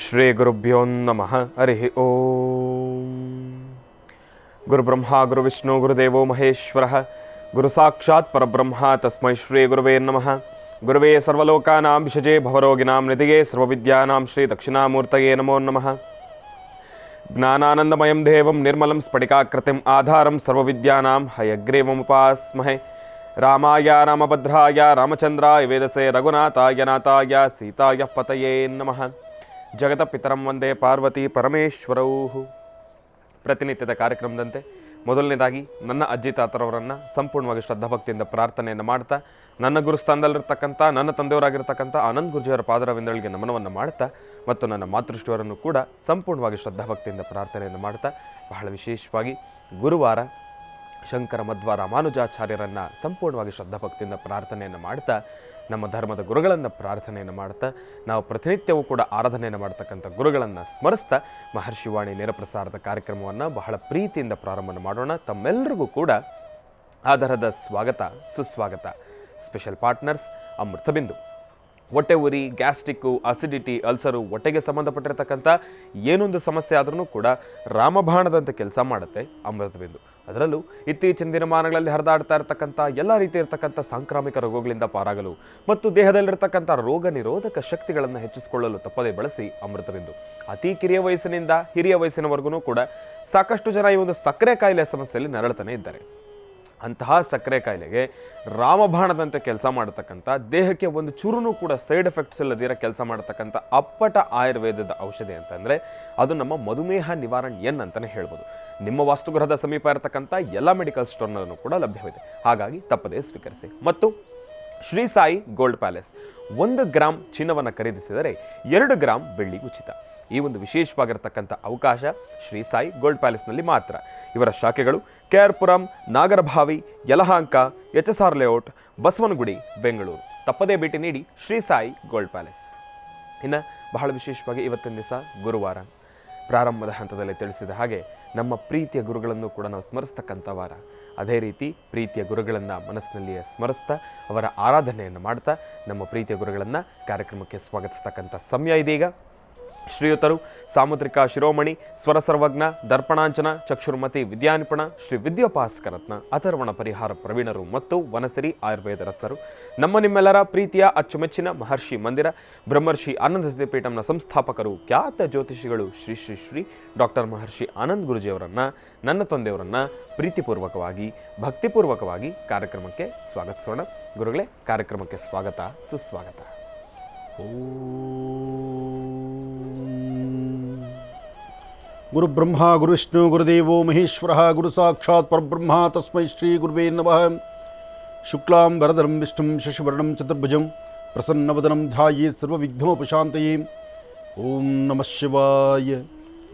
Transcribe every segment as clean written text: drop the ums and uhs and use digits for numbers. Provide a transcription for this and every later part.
ಶ್ರೀ ಗುರುಭ್ಯೋ ನಮಃ. ಹರಿ ಓಂ. ಗುರುಬ್ರಹ್ಮ ಗುರುವಿಷ್ಣು ಗುರುದೇವೋ ಮಹೇಶ್ವರ ಗುರು ಸಾಕ್ಷಾತ್ ಪರಬ್ರಹ್ಮ ತಸ್ಮೈ ಶ್ರೀ ಗುರುವೇ ನಮಃ. ಗುರುವೇ ಸರ್ವಲೋಕಾನಾಂ ವಿಷಜೇ ಭವರೋಗಿನಾಂ ನಿಧಿಗೆ ಸರ್ವವಿದ್ಯಾನಾಂ ಶ್ರೀ ದಕ್ಷಿಣಾಮೂರ್ತಯೇ ನಮೋ ನಮಃ. ಜ್ಞಾನಾನಂದಮಯಂ ದೇವಂ ನಿರ್ಮಲಂ ಸ್ಫಟಿಕಾಕೃತಿಂ ಆಧಾರಂ ಸರ್ವವಿದ್ಯಾನಾಂ ಹಯಗ್ರೀವముపాస్మహే. ರಾಮಾಯ ರಾಮಭದ್ರಾಯ ರಾಮಚಂದ್ರಾಯ ವೇದಸೇ ರಘುನಾಥಾಯ ನಾಥಾಯ ಸೀತಾಯ ಪತಯೇ ನಮಃ. ಜಗತಪಿತರಂ ವಂದೇ ಪಾರ್ವತಿ ಪರಮೇಶ್ವರೌ. ಪ್ರತಿನಿತ್ಯದ ಕಾರ್ಯಕ್ರಮದಂತೆ ಮೊದಲನೇದಾಗಿ ನನ್ನ ಅಜ್ಜಿ ತಾತರವರನ್ನು ಸಂಪೂರ್ಣವಾಗಿ ಶ್ರದ್ಧಾಭಕ್ತಿಯಿಂದ ಪ್ರಾರ್ಥನೆಯನ್ನು ಮಾಡ್ತಾ, ನನ್ನ ಗುರುಸ್ಥಾನದಲ್ಲಿರ್ತಕ್ಕಂಥ ನನ್ನ ತಂದೆಯವರಾಗಿರ್ತಕ್ಕಂಥ ಆನಂದ್ ಗುರುಜಿಯವರ ಪಾದರವಿಂದಗಳಿಗೆ ನಮನವನ್ನು ಮಾಡ್ತಾ, ಮತ್ತು ನನ್ನ ಮಾತೃಶ್ರೀಯವರನ್ನು ಕೂಡ ಸಂಪೂರ್ಣವಾಗಿ ಶ್ರದ್ಧಾಭಕ್ತಿಯಿಂದ ಪ್ರಾರ್ಥನೆಯನ್ನು ಮಾಡ್ತಾ, ಬಹಳ ವಿಶೇಷವಾಗಿ ಗುರುವಾರ ಶಂಕರ ಮಧ್ವ ರಾಮಾನುಜಾಚಾರ್ಯರನ್ನು ಸಂಪೂರ್ಣವಾಗಿ ಶ್ರದ್ಧಾಭಕ್ತಿಯಿಂದ ಪ್ರಾರ್ಥನೆಯನ್ನು ಮಾಡ್ತಾ, ನಮ್ಮ ಧರ್ಮದ ಗುರುಗಳನ್ನು ಪ್ರಾರ್ಥನೆಯನ್ನು ಮಾಡ್ತಾ, ನಾವು ಪ್ರತಿನಿತ್ಯವೂ ಕೂಡ ಆರಾಧನೆಯನ್ನು ಮಾಡ್ತಕ್ಕಂಥ ಗುರುಗಳನ್ನು ಸ್ಮರಿಸ್ತಾ ಮಹರ್ಷಿವಾಣಿ ನೇರಪ್ರಸಾರದ ಕಾರ್ಯಕ್ರಮವನ್ನು ಬಹಳ ಪ್ರೀತಿಯಿಂದ ಪ್ರಾರಂಭ ಮಾಡೋಣ. ತಮ್ಮೆಲ್ಲರಿಗೂ ಕೂಡ ಆಧಾರದ ಸ್ವಾಗತ ಸುಸ್ವಾಗತ. Special partners Amrutabindu. ಹೊಟ್ಟೆ ಉರಿ, ಗ್ಯಾಸ್ಟ್ರಿಕ್ಕು, ಅಸಿಡಿಟಿ, ಅಲ್ಸರು, ಹೊಟ್ಟೆಗೆ ಸಂಬಂಧಪಟ್ಟಿರ್ತಕ್ಕಂಥ ಏನೊಂದು ಸಮಸ್ಯೆ ಆದ್ರೂ ಕೂಡ ರಾಮಬಾಣದಂತೆ ಕೆಲಸ ಮಾಡುತ್ತೆ ಅಮೃತಬಿಂದು. ಅದರಲ್ಲೂ ಇತ್ತೀಚಿನ ದಿನಮಾನಗಳಲ್ಲಿ ಹರಿದಾಡ್ತಾ ಇರತಕ್ಕಂಥ ಎಲ್ಲ ರೀತಿ ಇರತಕ್ಕಂಥ ಸಾಂಕ್ರಾಮಿಕ ರೋಗಗಳಿಂದ ಪಾರಾಗಲು ಮತ್ತು ದೇಹದಲ್ಲಿರ್ತಕ್ಕಂಥ ರೋಗ ನಿರೋಧಕ ಶಕ್ತಿಗಳನ್ನು ಹೆಚ್ಚಿಸಿಕೊಳ್ಳಲು ತಪ್ಪದೇ ಬಳಸಿ ಅಮೃತಬಿಂದು. ಅತಿ ಕಿರಿಯ ವಯಸ್ಸಿನಿಂದ ಹಿರಿಯ ವಯಸ್ಸಿನವರೆಗೂ ಕೂಡ ಸಾಕಷ್ಟು ಜನ ಈ ಒಂದು ಸಕ್ಕರೆ ಕಾಯಿಲೆ ಸಮಸ್ಯೆಯಲ್ಲಿ ನರಳುತ್ತಾನೆ ಇದ್ದಾರೆ. ಅಂತಹ ಸಕ್ಕರೆ ಕಾಯಿಲೆಗೆ ರಾಮಬಾಣದಂತೆ ಕೆಲಸ ಮಾಡತಕ್ಕಂಥ, ದೇಹಕ್ಕೆ ಒಂದು ಚೂರುನೂ ಕೂಡ ಸೈಡ್ ಎಫೆಕ್ಟ್ಸ್ ಇಲ್ಲದಿರ ಕೆಲಸ ಮಾಡತಕ್ಕಂಥ ಅಪ್ಪಟ ಆಯುರ್ವೇದದ ಔಷಧಿ ಅಂತಂದರೆ ಅದು ನಮ್ಮ ಮಧುಮೇಹ ನಿವಾರಣೆ ಅಂತಲೇ ಹೇಳ್ಬೋದು. ನಿಮ್ಮ ವಾಸ್ತುಗೃಹದ ಸಮೀಪ ಇರತಕ್ಕಂಥ ಎಲ್ಲ ಮೆಡಿಕಲ್ ಸ್ಟೋರ್ನಲ್ಲೂ ಕೂಡ ಲಭ್ಯವಿದೆ. ಹಾಗಾಗಿ ತಪ್ಪದೇ ಸ್ವೀಕರಿಸಿ. ಮತ್ತು Shri Sai gold palace, 1 gram ಚಿನ್ನವನ್ನು ಖರೀದಿಸಿದರೆ 2 ಗ್ರಾಮ್ ಬೆಳ್ಳಿ ಉಚಿತ. ಈ ಒಂದು ವಿಶೇಷವಾಗಿರತಕ್ಕಂಥ ಅವಕಾಶ ಶ್ರೀ ಸಾಯಿ ಗೋಲ್ಡ್ ಪ್ಯಾಲೇಸ್ನಲ್ಲಿ ಮಾತ್ರ. ಇವರ ಶಾಖೆಗಳು KR Puram, Nagarbhavi, Yelahanka, HSR layout, Basavanagudi, Bengaluru. ತಪ್ಪದೇ ಭೇಟಿ ನೀಡಿ ಶ್ರೀ ಸಾಯಿ ಗೋಲ್ಡ್ ಪ್ಯಾಲೇಸ್. ಇನ್ನು ಬಹಳ ವಿಶೇಷವಾಗಿ ಇವತ್ತಿನ ದಿವಸ ಗುರುವಾರ, ಪ್ರಾರಂಭದ ಹಂತದಲ್ಲಿ ತಿಳಿಸಿದ ಹಾಗೆ ನಮ್ಮ ಪ್ರೀತಿಯ ಗುರುಗಳನ್ನು ಕೂಡ ನಾವು ಸ್ಮರಿಸ್ತಕ್ಕಂಥ ವಾರ. ಅದೇ ರೀತಿ ಪ್ರೀತಿಯ ಗುರುಗಳನ್ನು ಮನಸ್ಸಿನಲ್ಲಿಯೇ ಸ್ಮರಿಸ್ತಾ ಅವರ ಆರಾಧನೆಯನ್ನು ಮಾಡ್ತಾ ನಮ್ಮ ಪ್ರೀತಿಯ ಗುರುಗಳನ್ನು ಕಾರ್ಯಕ್ರಮಕ್ಕೆ ಸ್ವಾಗತಿಸ್ತಕ್ಕಂಥ ಸಮಯ ಇದೀಗ. ಶ್ರೀಯುತರು ಸಾಮುದ್ರಿಕ ಶಿರೋಮಣಿ, ಸ್ವರ ಸರ್ವಜ್ಞ, ದರ್ಪಣಾಂಚನ, ಚಕ್ಷುರ್ಮತಿ ವಿದ್ಯಾನಿಪುಣ, ಶ್ರೀ ವಿದ್ಯೋಪಾಸಕರತ್ನ, ಅಥರ್ವಣ ಪರಿಹಾರ ಪ್ರವೀಣರು ಮತ್ತು ವನಸಿರಿ ಆಯುರ್ವೇದ ರತ್ನರು, ನಮ್ಮ ನಿಮ್ಮೆಲ್ಲರ ಪ್ರೀತಿಯ ಅಚ್ಚುಮೆಚ್ಚಿನ ಮಹರ್ಷಿ ಮಂದಿರ ಬ್ರಹ್ಮರ್ಷಿ ಆನಂದ ಸಿದ್ಧಿಪೀಠಂನ ಸಂಸ್ಥಾಪಕರು, ಖ್ಯಾತ ಜ್ಯೋತಿಷಿಗಳು ಶ್ರೀ ಶ್ರೀ ಶ್ರೀ ಡಾಕ್ಟರ್ ಮಹರ್ಷಿ ಆನಂದ್ ಗುರುಜಿಯವರನ್ನು, ನನ್ನ ತಂದೆಯವರನ್ನು ಪ್ರೀತಿಪೂರ್ವಕವಾಗಿ ಭಕ್ತಿಪೂರ್ವಕವಾಗಿ ಕಾರ್ಯಕ್ರಮಕ್ಕೆ ಸ್ವಾಗತಿಸೋಣ. ಗುರುಗಳೇ, ಕಾರ್ಯಕ್ರಮಕ್ಕೆ ಸ್ವಾಗತ ಸುಸ್ವಾಗತ. ಗುರು ಬ್ರಹ್ಮ ಗುರು ವಿಷ್ಣು ಗುರುದೇವೋ ಮಹೇಶ್ವರ ಗುರು ಸಾಕ್ಷಾತ್ ಪರಬ್ರಹ್ಮ ತಸ್ಮೈ ಶ್ರೀ ಗುರುವೇ ನಮಃ. ಶುಕ್ಲಾಂ ವರದರಂ ವಿಷ್ಣುಂ ಶಶಿವರ್ಣಂ ಚತುರ್ಭುಜಂ ಪ್ರಸನ್ನವದನಂ ಧ್ಯಾಯೇತ್ ಸರ್ವವಿಘ್ನೋಪಶಾಂತಯೇ. ಓಂ ನಮಃ ಶಿವಾಯ,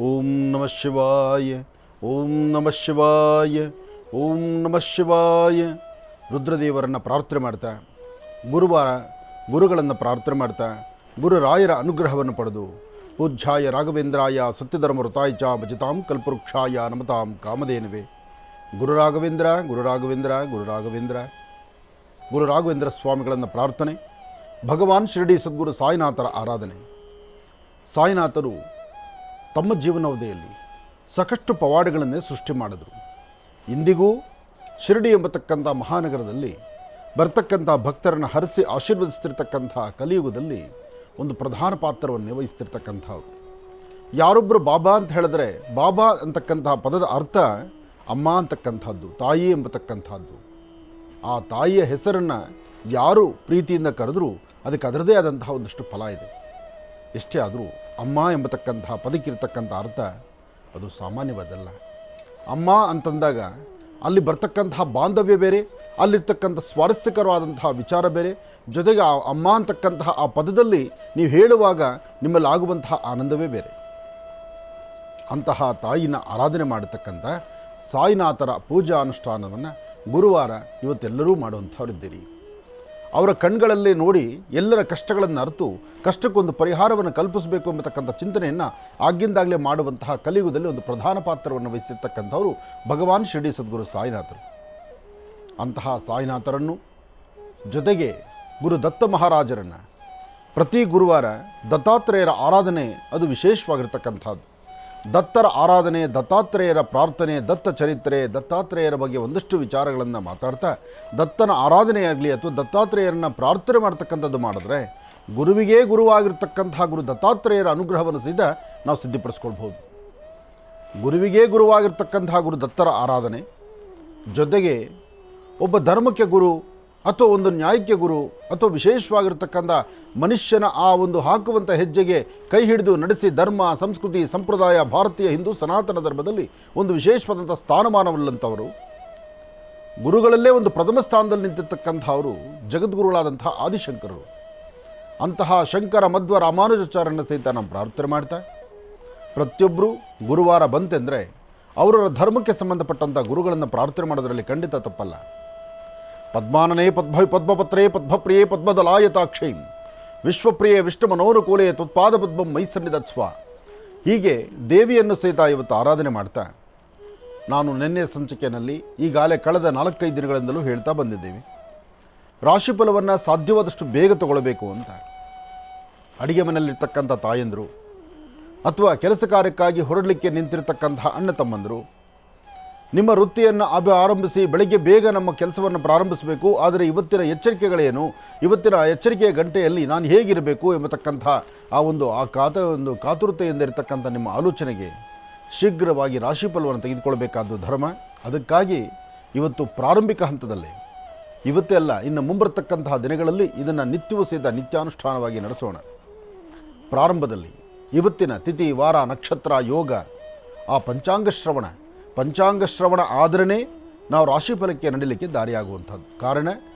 ಓಂ ನಮಃ ಶಿವಾಯ, ಓಂ ನಮಃ ಶಿವಾಯ, ಓಂ ನಮಃ ಶಿವಾಯ. ರುದ್ರದೇವರನ್ನು ಪ್ರಾರ್ಥನೆ ಮಾಡ್ತಾ, ಗುರುವಾರ ಗುರುಗಳನ್ನು ಪ್ರಾರ್ಥನೆ ಮಾಡ್ತಾ, ಗುರುರಾಯರ ಅನುಗ್ರಹವನ್ನು ಪಡೆದು ಪೂಜ್ಯಾಯ ರಾಘವೇಂದ್ರಾಯ ಸತ್ಯಧರ್ಮಋತಾಯ ಚ ಭಜತಾಂ ಕಲ್ಪವೃಕ್ಷಾಯ ನಮತಾಂ ಕಾಮಧೇನವೇ. ಗುರು ರಾಘವೇಂದ್ರ ಗುರು ರಾಘವೇಂದ್ರ ಗುರು ರಾಘವೇಂದ್ರ ಗುರು ರಾಘವೇಂದ್ರ ಸ್ವಾಮಿಗಳನ್ನು ಪ್ರಾರ್ಥನೆ. ಭಗವಾನ್ ಶಿರಡಿ ಸದ್ಗುರು ಸಾಯಿನಾಥರ ಆರಾಧನೆ. ಸಾಯಿನಾಥರು ತಮ್ಮ ಜೀವನವಧಿಯಲ್ಲಿ ಸಾಕಷ್ಟು ಪವಾಡಗಳನ್ನೇ ಸೃಷ್ಟಿ ಮಾಡಿದರು. ಇಂದಿಗೂ ಶಿರಡಿ ಎಂಬತಕ್ಕಂಥ ಮಹಾನಗರದಲ್ಲಿ ಬರ್ತಕ್ಕಂಥ ಭಕ್ತರನ್ನು ಹರಿಸಿ ಆಶೀರ್ವದಿಸ್ತಿರ್ತಕ್ಕಂಥ ಕಲಿಯುಗದಲ್ಲಿ ಒಂದು ಪ್ರಧಾನ ಪಾತ್ರವನ್ನು ವಹಿಸ್ತಿರ್ತಕ್ಕಂಥವ್ರು. ಯಾರೊಬ್ಬರು ಬಾಬಾ ಅಂತ ಹೇಳಿದ್ರೆ, ಬಾಬಾ ಅಂತಕ್ಕಂತಹ ಪದದ ಅರ್ಥ ಅಮ್ಮ ಅಂತಕ್ಕಂಥದ್ದು, ತಾಯಿ ಎಂಬತಕ್ಕಂಥದ್ದು. ಆ ತಾಯಿಯ ಹೆಸರನ್ನು ಯಾರು ಪ್ರೀತಿಯಿಂದ ಕರೆದರೂ ಅದಕ್ಕೆ ಅದರದೇ ಆದಂತಹ ಒಂದಷ್ಟು ಫಲ ಇದೆ. ಎಷ್ಟೇ ಆದರೂ ಅಮ್ಮ ಎಂಬತಕ್ಕಂತಹ ಪದಕ್ಕಿರ್ತಕ್ಕಂಥ ಅರ್ಥ ಅದು ಸಾಮಾನ್ಯವಾದಲ್ಲ. ಅಮ್ಮ ಅಂತಂದಾಗ ಅಲ್ಲಿ ಬರ್ತಕ್ಕಂತಹ ಬಾಂಧವ್ಯ ಬೇರೆ, ಅಲ್ಲಿರ್ತಕ್ಕಂಥ ಸ್ವಾರಸ್ಯಕರವಾದಂತಹ ವಿಚಾರ ಬೇರೆ, ಜೊತೆಗೆ ಆ ಅಮ್ಮ ಅಂತಕ್ಕಂತಹ ಆ ಪದದಲ್ಲಿ ನೀವು ಹೇಳುವಾಗ ನಿಮ್ಮಲ್ಲಿ ಆಗುವಂತಹ ಆನಂದವೇ ಬೇರೆ. ಅಂತಹ ತಾಯಿನ ಆರಾಧನೆ ಮಾಡತಕ್ಕಂಥ ಸಾಯಿನಾಥರ ಪೂಜಾ ಅನುಷ್ಠಾನವನ್ನು ಗುರುವಾರ ಇವತ್ತೆಲ್ಲರೂ ಮಾಡುವಂಥವರಿದ್ದೀರಿ. ಅವರ ಕಣ್ಗಳಲ್ಲೇ ನೋಡಿ ಎಲ್ಲರ ಕಷ್ಟಗಳನ್ನು ಅರಿತು ಕಷ್ಟಕ್ಕೊಂದು ಪರಿಹಾರವನ್ನು ಕಲ್ಪಿಸಬೇಕು ಎಂಬತಕ್ಕಂಥ ಚಿಂತನೆಯನ್ನು ಆಗಿಂದಾಗಲೇ ಮಾಡುವಂತಹ ಕಲಿಯುಗದಲ್ಲಿ ಒಂದು ಪ್ರಧಾನ ಪಾತ್ರವನ್ನು ವಹಿಸಿರ್ತಕ್ಕಂಥವರು ಭಗವಾನ್ ಶಿರಡಿ ಸದ್ಗುರು ಸಾಯಿನಾಥರು. ಅಂತಹ ಸಾಯಿನಾಥರನ್ನು, ಜೊತೆಗೆ ಗುರು ದತ್ತ ಮಹಾರಾಜರನ್ನು, ಪ್ರತಿ ಗುರುವಾರ ದತ್ತಾತ್ರೇಯರ ಆರಾಧನೆ ಅದು ವಿಶೇಷವಾಗಿರ್ತಕ್ಕಂಥದ್ದು. ದತ್ತರ ಆರಾಧನೆ, ದತ್ತಾತ್ರೇಯರ ಪ್ರಾರ್ಥನೆ, ದತ್ತ ಚರಿತ್ರೆ, ದತ್ತಾತ್ರೇಯರ ಬಗ್ಗೆ ಒಂದಷ್ಟು ವಿಚಾರಗಳನ್ನು ಮಾತಾಡ್ತಾ ದತ್ತನ ಆರಾಧನೆಯಾಗಲಿ ಅಥವಾ ದತ್ತಾತ್ರೇಯರನ್ನು ಪ್ರಾರ್ಥನೆ ಮಾಡ್ತಕ್ಕಂಥದ್ದು ಮಾಡಿದ್ರೆ ಗುರುವಿಗೇ ಗುರುವಾಗಿರ್ತಕ್ಕಂಥ ಗುರು ದತ್ತಾತ್ರೇಯರ ಅನುಗ್ರಹವನ್ನು ಸಹಿತ ನಾವು ಸಿದ್ಧಿಪಡಿಸ್ಕೊಳ್ಬೋದು. ಗುರುವಿಗೇ ಗುರುವಾಗಿರ್ತಕ್ಕಂಥ ಗುರು ದತ್ತರ ಆರಾಧನೆ ಜೊತೆಗೆ ಒಬ್ಬ ಧರ್ಮಕ್ಕೆ ಗುರು ಅಥವಾ ಒಂದು ನ್ಯಾಯಕ್ಕೆ ಗುರು ಅಥವಾ ವಿಶೇಷವಾಗಿರ್ತಕ್ಕಂಥ ಮನುಷ್ಯನ ಆ ಒಂದು ಹಾಕುವಂಥ ಹೆಜ್ಜೆಗೆ ಕೈ ಹಿಡಿದು ನಡೆಸಿ ಧರ್ಮ, ಸಂಸ್ಕೃತಿ, ಸಂಪ್ರದಾಯ, ಭಾರತೀಯ ಹಿಂದೂ ಸನಾತನ ಧರ್ಮದಲ್ಲಿ ಒಂದು ವಿಶೇಷವಾದಂಥ ಸ್ಥಾನಮಾನವುಳ್ಳಂಥವರು, ಗುರುಗಳಲ್ಲೇ ಒಂದು ಪ್ರಥಮ ಸ್ಥಾನದಲ್ಲಿ ನಿಂತಿರ್ತಕ್ಕಂಥವರು ಜಗದ್ಗುರುಗಳಾದಂಥ ಆದಿಶಂಕರರು. ಅಂತಹ ಶಂಕರ ಮಧ್ವ ರಾಮಾನುಜಾಚಾರ್ಯನ ಸಹಿತ ನಾವು ಪ್ರಾರ್ಥನೆ ಮಾಡ್ತಾ ಪ್ರತಿಯೊಬ್ಬರು ಗುರುವಾರ ಬಂತೆಂದರೆ ಅವರವರ ಧರ್ಮಕ್ಕೆ ಸಂಬಂಧಪಟ್ಟಂಥ ಗುರುಗಳನ್ನು ಪ್ರಾರ್ಥನೆ ಮಾಡೋದರಲ್ಲಿ ಖಂಡಿತ ತಪ್ಪಲ್ಲ. ಪದ್ಮಾನನೇ ಪದ್ಮಪತ್ರೇ ಪದ್ಮಪ್ರಿಯೇ ಪದ್ಮದಲಾಯತಾಕ್ಷೈ ವಿಶ್ವಪ್ರಿಯೇ ವಿಷ್ಣುಮನೋನುಕೂಲೆ ತ್ವತ್ಪಾದ ಪದ್ಮಂ ಮೈಸನ್ನಿಧತ್ಸ್ವ. ಹೀಗೆ ದೇವಿಯನ್ನು ಸಹಿತ ಇವತ್ತು ಆರಾಧನೆ ಮಾಡ್ತಾ ನಾನು ನಿನ್ನೆ ಸಂಚಿಕೆಯಲ್ಲಿ ಈಗಾಗಲೇ ಕಳೆದ 4-5 ದಿನಗಳಿಂದಲೂ ಹೇಳ್ತಾ ಬಂದಿದ್ದೇವೆ. ರಾಶಿಫಲವನ್ನು ಸಾಧ್ಯವಾದಷ್ಟು ಬೇಗ ತಗೊಳ್ಬೇಕು ಅಂತ ಅಡಿಗೆ ಮನೆಯಲ್ಲಿರ್ತಕ್ಕಂಥ ತಾಯಂದರು ಅಥವಾ ಕೆಲಸ ಕಾರ್ಯಕ್ಕಾಗಿ ಹೊರಡಲಿಕ್ಕೆ ನಿಂತಿರ್ತಕ್ಕಂಥ ಅಣ್ಣ ತಮ್ಮಂದರು ನಿಮ್ಮ ವೃತ್ತಿಯನ್ನು ಆರಂಭಿಸಿ ಬೆಳಗ್ಗೆ ಬೇಗ ನಮ್ಮ ಕೆಲಸವನ್ನು ಪ್ರಾರಂಭಿಸಬೇಕು. ಆದರೆ ಇವತ್ತಿನ ಎಚ್ಚರಿಕೆಗಳೇನು, ಇವತ್ತಿನ ಎಚ್ಚರಿಕೆಯ ಗಂಟೆಯಲ್ಲಿ ನಾನು ಹೇಗಿರಬೇಕು ಎಂಬತಕ್ಕಂಥ ಒಂದು ಕಾತುರತೆಯಿಂದ ಇರತಕ್ಕಂಥ ನಿಮ್ಮ ಆಲೋಚನೆಗೆ ಶೀಘ್ರವಾಗಿ ರಾಶಿಫಲವನ್ನು ತೆಗೆದುಕೊಳ್ಬೇಕಾದ್ದು ಧರ್ಮ. ಅದಕ್ಕಾಗಿ ಇವತ್ತು ಪ್ರಾರಂಭಿಕ ಹಂತದಲ್ಲಿ ಇವತ್ತೇ ಅಲ್ಲ, ಇನ್ನು ಮುಂಬರತಕ್ಕಂತಹ ದಿನಗಳಲ್ಲಿ ಇದನ್ನು ನಿತ್ಯವೂ ಸಹಿತ ನಿತ್ಯಾನುಷ್ಠಾನವಾಗಿ ನಡೆಸೋಣ. ಪ್ರಾರಂಭದಲ್ಲಿ ಇವತ್ತಿನ ತಿಥಿ, ವಾರ, ನಕ್ಷತ್ರ, ಯೋಗ, ಆ ಪಂಚಾಂಗ ಶ್ರವಣ ಆದ್ರೇ ನಾವು ರಾಶಿಫಲಕ್ಕೆ ನಡೀಲಿಕ್ಕೆ ದಾರಿಯಾಗುವಂಥದ್ದು. ಕಾರಣ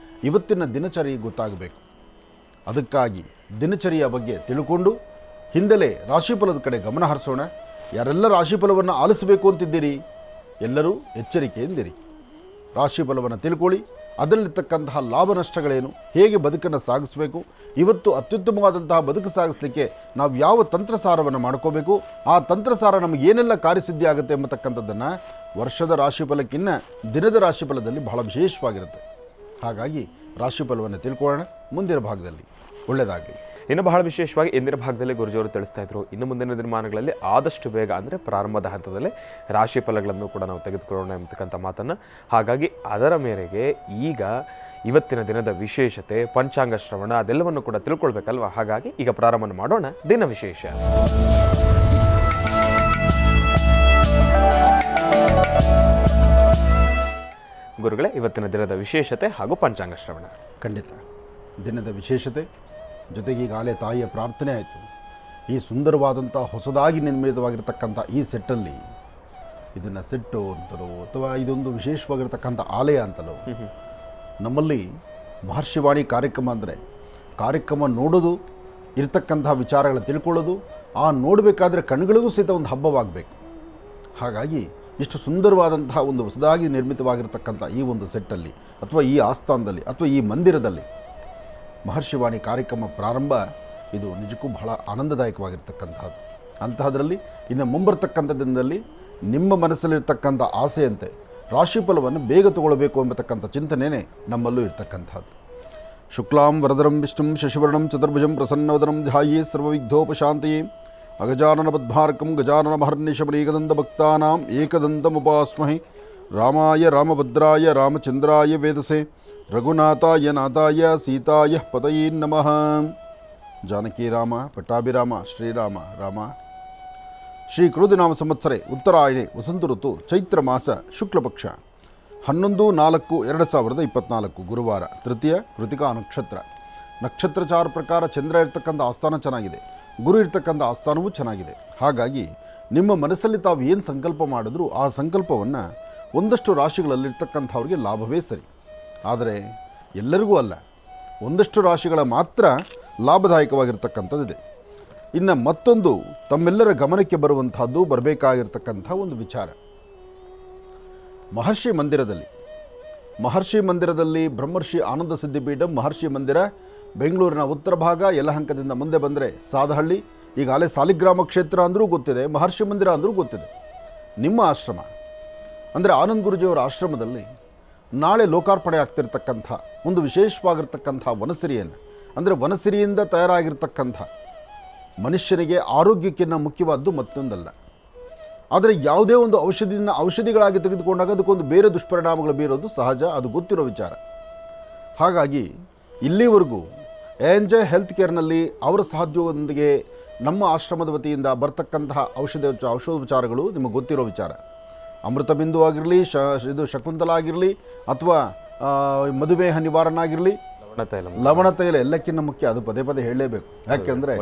ಇವತ್ತಿನ ದಿನಚರಿ ಗೊತ್ತಾಗಬೇಕು. ಅದಕ್ಕಾಗಿ ದಿನಚರಿಯ ಬಗ್ಗೆ ತಿಳ್ಕೊಂಡು ಹಿಂದಲೇ ರಾಶಿಫಲದ ಕಡೆ ಗಮನ ಹರಿಸೋಣ. ಯಾರೆಲ್ಲ ರಾಶಿಫಲವನ್ನು ಆಲಿಸಬೇಕು ಅಂತಿದ್ದೀರಿ ಎಲ್ಲರೂ ಎಚ್ಚರಿಕೆಯಿಂದಿರಿ. ರಾಶಿಫಲವನ್ನು ತಿಳ್ಕೊಳ್ಳಿ, ಅದರಲ್ಲಿರ್ತಕ್ಕಂತಹ ಲಾಭ ನಷ್ಟಗಳೇನು, ಹೇಗೆ ಬದುಕನ್ನು ಸಾಗಿಸಬೇಕು, ಇವತ್ತು ಅತ್ಯುತ್ತಮವಾದಂತಹ ಬದುಕು ಸಾಗಿಸಲಿಕ್ಕೆ ನಾವು ಯಾವ ತಂತ್ರಸಾರವನ್ನು ಮಾಡ್ಕೋಬೇಕು, ಆ ತಂತ್ರಸಾರ ನಮಗೆ ಏನೆಲ್ಲ ಕಾರ್ಯಸಿದ್ಧಿ ಆಗುತ್ತೆ ಎಂಬತಕ್ಕಂಥದ್ದನ್ನು ವರ್ಷದ ರಾಶಿಫಲಕ್ಕಿಂತ ದಿನದ ರಾಶಿಫಲದಲ್ಲಿ ಬಹಳ ವಿಶೇಷವಾಗಿರುತ್ತೆ. ಹಾಗಾಗಿ ರಾಶಿಫಲವನ್ನು ತಿಳ್ಕೊಳ್ಳೋಣ. ಮುಂದಿನ ಭಾಗದಲ್ಲಿ ಒಳ್ಳೆಯದಾಗಲಿ. ಇನ್ನು ಬಹಳ ವಿಶೇಷವಾಗಿ ಇಂದಿನ ಭಾಗದಲ್ಲಿ ಗುರುಜಿಯವರು ತಿಳಿಸ್ತಾ ಇದ್ರು, ಇನ್ನು ಮುಂದಿನ ದಿನಮಾನಗಳಲ್ಲಿ ಆದಷ್ಟು ಬೇಗ ಅಂದರೆ ಪ್ರಾರಂಭದ ಹಂತದಲ್ಲೇ ರಾಶಿ ಫಲಗಳನ್ನು ಕೂಡ ನಾವು ತೆಗೆದುಕೊಳ್ಳೋಣ ಎಂಬತಕ್ಕಂಥ ಮಾತನ್ನು. ಹಾಗಾಗಿ ಅದರ ಮೇರೆಗೆ ಈಗ ಇವತ್ತಿನ ದಿನದ ವಿಶೇಷತೆ, ಪಂಚಾಂಗ ಶ್ರವಣ ಅದೆಲ್ಲವನ್ನು ಕೂಡ ತಿಳ್ಕೊಳ್ಬೇಕಲ್ವ. ಹಾಗಾಗಿ ಈಗ ಪ್ರಾರಂಭ ಮಾಡೋಣ ದಿನ ವಿಶೇಷ. ಗುರುಗಳೇ, ಇವತ್ತಿನ ದಿನದ ವಿಶೇಷತೆ ಹಾಗೂ ಪಂಚಾಂಗ ಶ್ರವಣ. ಖಂಡಿತ ದಿನದ ವಿಶೇಷತೆ ಜೊತೆಗೆ ಈಗಾಗಲೇ ತಾಯಿಯ ಪ್ರಾರ್ಥನೆ ಆಯಿತು. ಈ ಸುಂದರವಾದಂಥ ಹೊಸದಾಗಿ ನಿರ್ಮಿತವಾಗಿರ್ತಕ್ಕಂಥ ಈ ಸೆಟ್ಟಲ್ಲಿ ಇದನ್ನು ಸೆಟ್ಟು ಅಂತಲೋ ಅಥವಾ ಇದೊಂದು ವಿಶೇಷವಾಗಿರ್ತಕ್ಕಂಥ ಆಲಯ ಅಂತಲೋ, ನಮ್ಮಲ್ಲಿ ಮಹರ್ಷಿವಾಣಿ ಕಾರ್ಯಕ್ರಮ ಅಂದರೆ ಕಾರ್ಯಕ್ರಮ ನೋಡೋದು, ಇರತಕ್ಕಂಥ ವಿಚಾರಗಳ ತಿಳ್ಕೊಳ್ಳೋದು, ಆ ನೋಡಬೇಕಾದ್ರೆ ಕಣ್ಗಳಿಗೂ ಸಹಿತ ಒಂದು ಹಬ್ಬವಾಗಬೇಕು. ಹಾಗಾಗಿ ಇಷ್ಟು ಸುಂದರವಾದಂತಹ ಒಂದು ಹೊಸದಾಗಿ ನಿರ್ಮಿತವಾಗಿರ್ತಕ್ಕಂಥ ಈ ಒಂದು ಸೆಟ್ಟಲ್ಲಿ ಅಥವಾ ಈ ಆಸ್ಥಾನದಲ್ಲಿ ಅಥವಾ ಈ ಮಂದಿರದಲ್ಲಿ ಮಹರ್ಷಿವಾಣಿ ಕಾರ್ಯಕ್ರಮ ಪ್ರಾರಂಭ ಇದು ನಿಜಕ್ಕೂ ಬಹಳ ಆನಂದದಾಯಕವಾಗಿರ್ತಕ್ಕಂಥದ್ದು. ಅಂತಹದ್ರಲ್ಲಿ ಇನ್ನು ಮುಂಬರ್ತಕ್ಕಂಥ ದಿನದಲ್ಲಿ ನಿಮ್ಮ ಮನಸ್ಸಲ್ಲಿರ್ತಕ್ಕಂಥ ಆಸೆಯಂತೆ ರಾಶಿಫಲವನ್ನು ಬೇಗ ತಗೊಳ್ಬೇಕು ಎಂಬತಕ್ಕಂಥ ಚಿಂತನೆಯೇ ನಮ್ಮಲ್ಲೂ ಇರ್ತಕ್ಕಂಥದ್ದು. ಶುಕ್ಲಾಂ ವರದರಂ ವಿಷ್ಣುಂ ಶಶಿವರ್ಣಂ ಚತುರ್ಭುಜಂ ಪ್ರಸನ್ನವದನಂ ಧ್ಯಾಯೇ ಸರ್ವವಿಘ್ನೋಪಶಾಂತಯೇ ಅಗಜಾನನ ಪದ್ಮಾರ್ಕಂ ಗಜಾನನ ಮಹರ್ನಿಶಮನೇಕದಂತ ಭಕ್ತಾನಾಂ ಏಕದಂತಮುಪಾಸ್ಮಹೇ. ರಾಮಾಯ ರಾಮಭದ್ರಾಯ ರಾಮಚಂದ್ರಾಯ ವೇದಸೆ ರಘುನಾಥಾಯ ನಾಥಾಯ ಸೀತಾಯ ಪತಯೇ ನಮಃ. ಜಾನಕಿ ರಾಮ ಪಟ್ಟಾಭಿರಾಮ ಶ್ರೀರಾಮ ರಾಮ. ಶ್ರೀ ಕೃತಿನಾಮ ಸಂವತ್ಸರೆ ಉತ್ತರಾಯಣೆ ವಸಂತ ಋತು ಚೈತ್ರ ಮಾಸ ಶುಕ್ಲಪಕ್ಷ 11-4-2024 ಗುರುವಾರ, ತೃತೀಯ ಕೃತಿಕಾ ನಕ್ಷತ್ರ. ನಕ್ಷತ್ರಚಾರ ಪ್ರಕಾರ ಚಂದ್ರ ಇರ್ತಕ್ಕಂಥ ಆಸ್ಥಾನ ಚೆನ್ನಾಗಿದೆ, ಗುರು ಇರ್ತಕ್ಕಂಥ ಆಸ್ಥಾನವೂ ಚೆನ್ನಾಗಿದೆ. ಹಾಗಾಗಿ ನಿಮ್ಮ ಮನಸ್ಸಲ್ಲಿ ತಾವು ಏನು ಸಂಕಲ್ಪ ಮಾಡಿದ್ರೂ ಆ ಸಂಕಲ್ಪವನ್ನು ಒಂದಷ್ಟು ರಾಶಿಗಳಲ್ಲಿರ್ತಕ್ಕಂಥವ್ರಿಗೆ ಲಾಭವೇ ಸರಿ. ಆದರೆ ಎಲ್ಲರಿಗೂ ಅಲ್ಲ, ಒಂದಷ್ಟು ರಾಶಿಗಳ ಮಾತ್ರ ಲಾಭದಾಯಕವಾಗಿರ್ತಕ್ಕಂಥದ್ದಿದೆ. ಇನ್ನು ಮತ್ತೊಂದು ತಮ್ಮೆಲ್ಲರ ಗಮನಕ್ಕೆ ಬರಬೇಕಾಗಿರ್ತಕ್ಕಂಥ ಒಂದು ವಿಚಾರ, ಮಹರ್ಷಿ ಮಂದಿರದಲ್ಲಿ ಬ್ರಹ್ಮರ್ಷಿ ಆನಂದ ಸಿದ್ಧಿಪೀಠ ಮಹರ್ಷಿ ಮಂದಿರ, ಬೆಂಗಳೂರಿನ ಉತ್ತರ ಭಾಗ ಯಲಹಂಕದಿಂದ ಮುಂದೆ ಬಂದರೆ ಸಾದಹಳ್ಳಿ, ಈಗಾಗಲೇ ಸಾಲಿಗ್ರಾಮ ಕ್ಷೇತ್ರ ಅಂದರೂ ಗೊತ್ತಿದೆ, ಮಹರ್ಷಿ ಮಂದಿರ ಅಂದರೂ ಗೊತ್ತಿದೆ. ನಿಮ್ಮ ಆಶ್ರಮ ಅಂದರೆ ಆನಂದ್ ಗುರುಜಿಯವರ ಆಶ್ರಮದಲ್ಲಿ ನಾಳೆ ಲೋಕಾರ್ಪಣೆ ಆಗ್ತಿರ್ತಕ್ಕಂಥ ಒಂದು ವಿಶೇಷವಾಗಿರ್ತಕ್ಕಂಥ ವನಸಿರಿಯನ್ನು ಅಂದರೆ ವನಸಿರಿಯಿಂದ ತಯಾರಾಗಿರ್ತಕ್ಕಂಥ ಮನುಷ್ಯನಿಗೆ ಆರೋಗ್ಯಕ್ಕಿಂತ ಮುಖ್ಯವಾದ್ದು ಮತ್ತೊಂದಲ್ಲ. ಆದರೆ ಯಾವುದೇ ಒಂದು ಔಷಧಿಗಳಾಗಿ ತೆಗೆದುಕೊಂಡಾಗ ಅದಕ್ಕೊಂದು ಬೇರೆ ದುಷ್ಪರಿಣಾಮಗಳು ಬೀರೋದು ಸಹಜ, ಅದು ಗೊತ್ತಿರೋ ವಿಚಾರ. ಹಾಗಾಗಿ ಇಲ್ಲಿವರೆಗೂ ಎಎನ್ಜೆ ಹೆಲ್ತ್ ಕೇರ್ನಲ್ಲಿ ಅವರ ಸಹಯೋಗದೊಂದಿಗೆ ನಮ್ಮ ಆಶ್ರಮದ ವತಿಯಿಂದ ಬರ್ತಕ್ಕಂತಹ ಔಷಧೋಪಚಾರಗಳು ನಿಮಗೆ ಗೊತ್ತಿರೋ ವಿಚಾರ. ಅಮೃತ ಬಿಂದು ಆಗಿರಲಿ, ಇದು ಶಕುಂತಲ ಆಗಿರಲಿ, ಅಥವಾ ಮಧುಮೇಹ ನಿವಾರಣೆ ಆಗಿರಲಿ, ಲವಣ ತೈಲ ಎಲ್ಲಕ್ಕಿಂತ ಮುಖ್ಯ. ಅದು ಪದೇ ಪದೇ ಹೇಳಲೇಬೇಕು. ಯಾಕೆಂದರೆ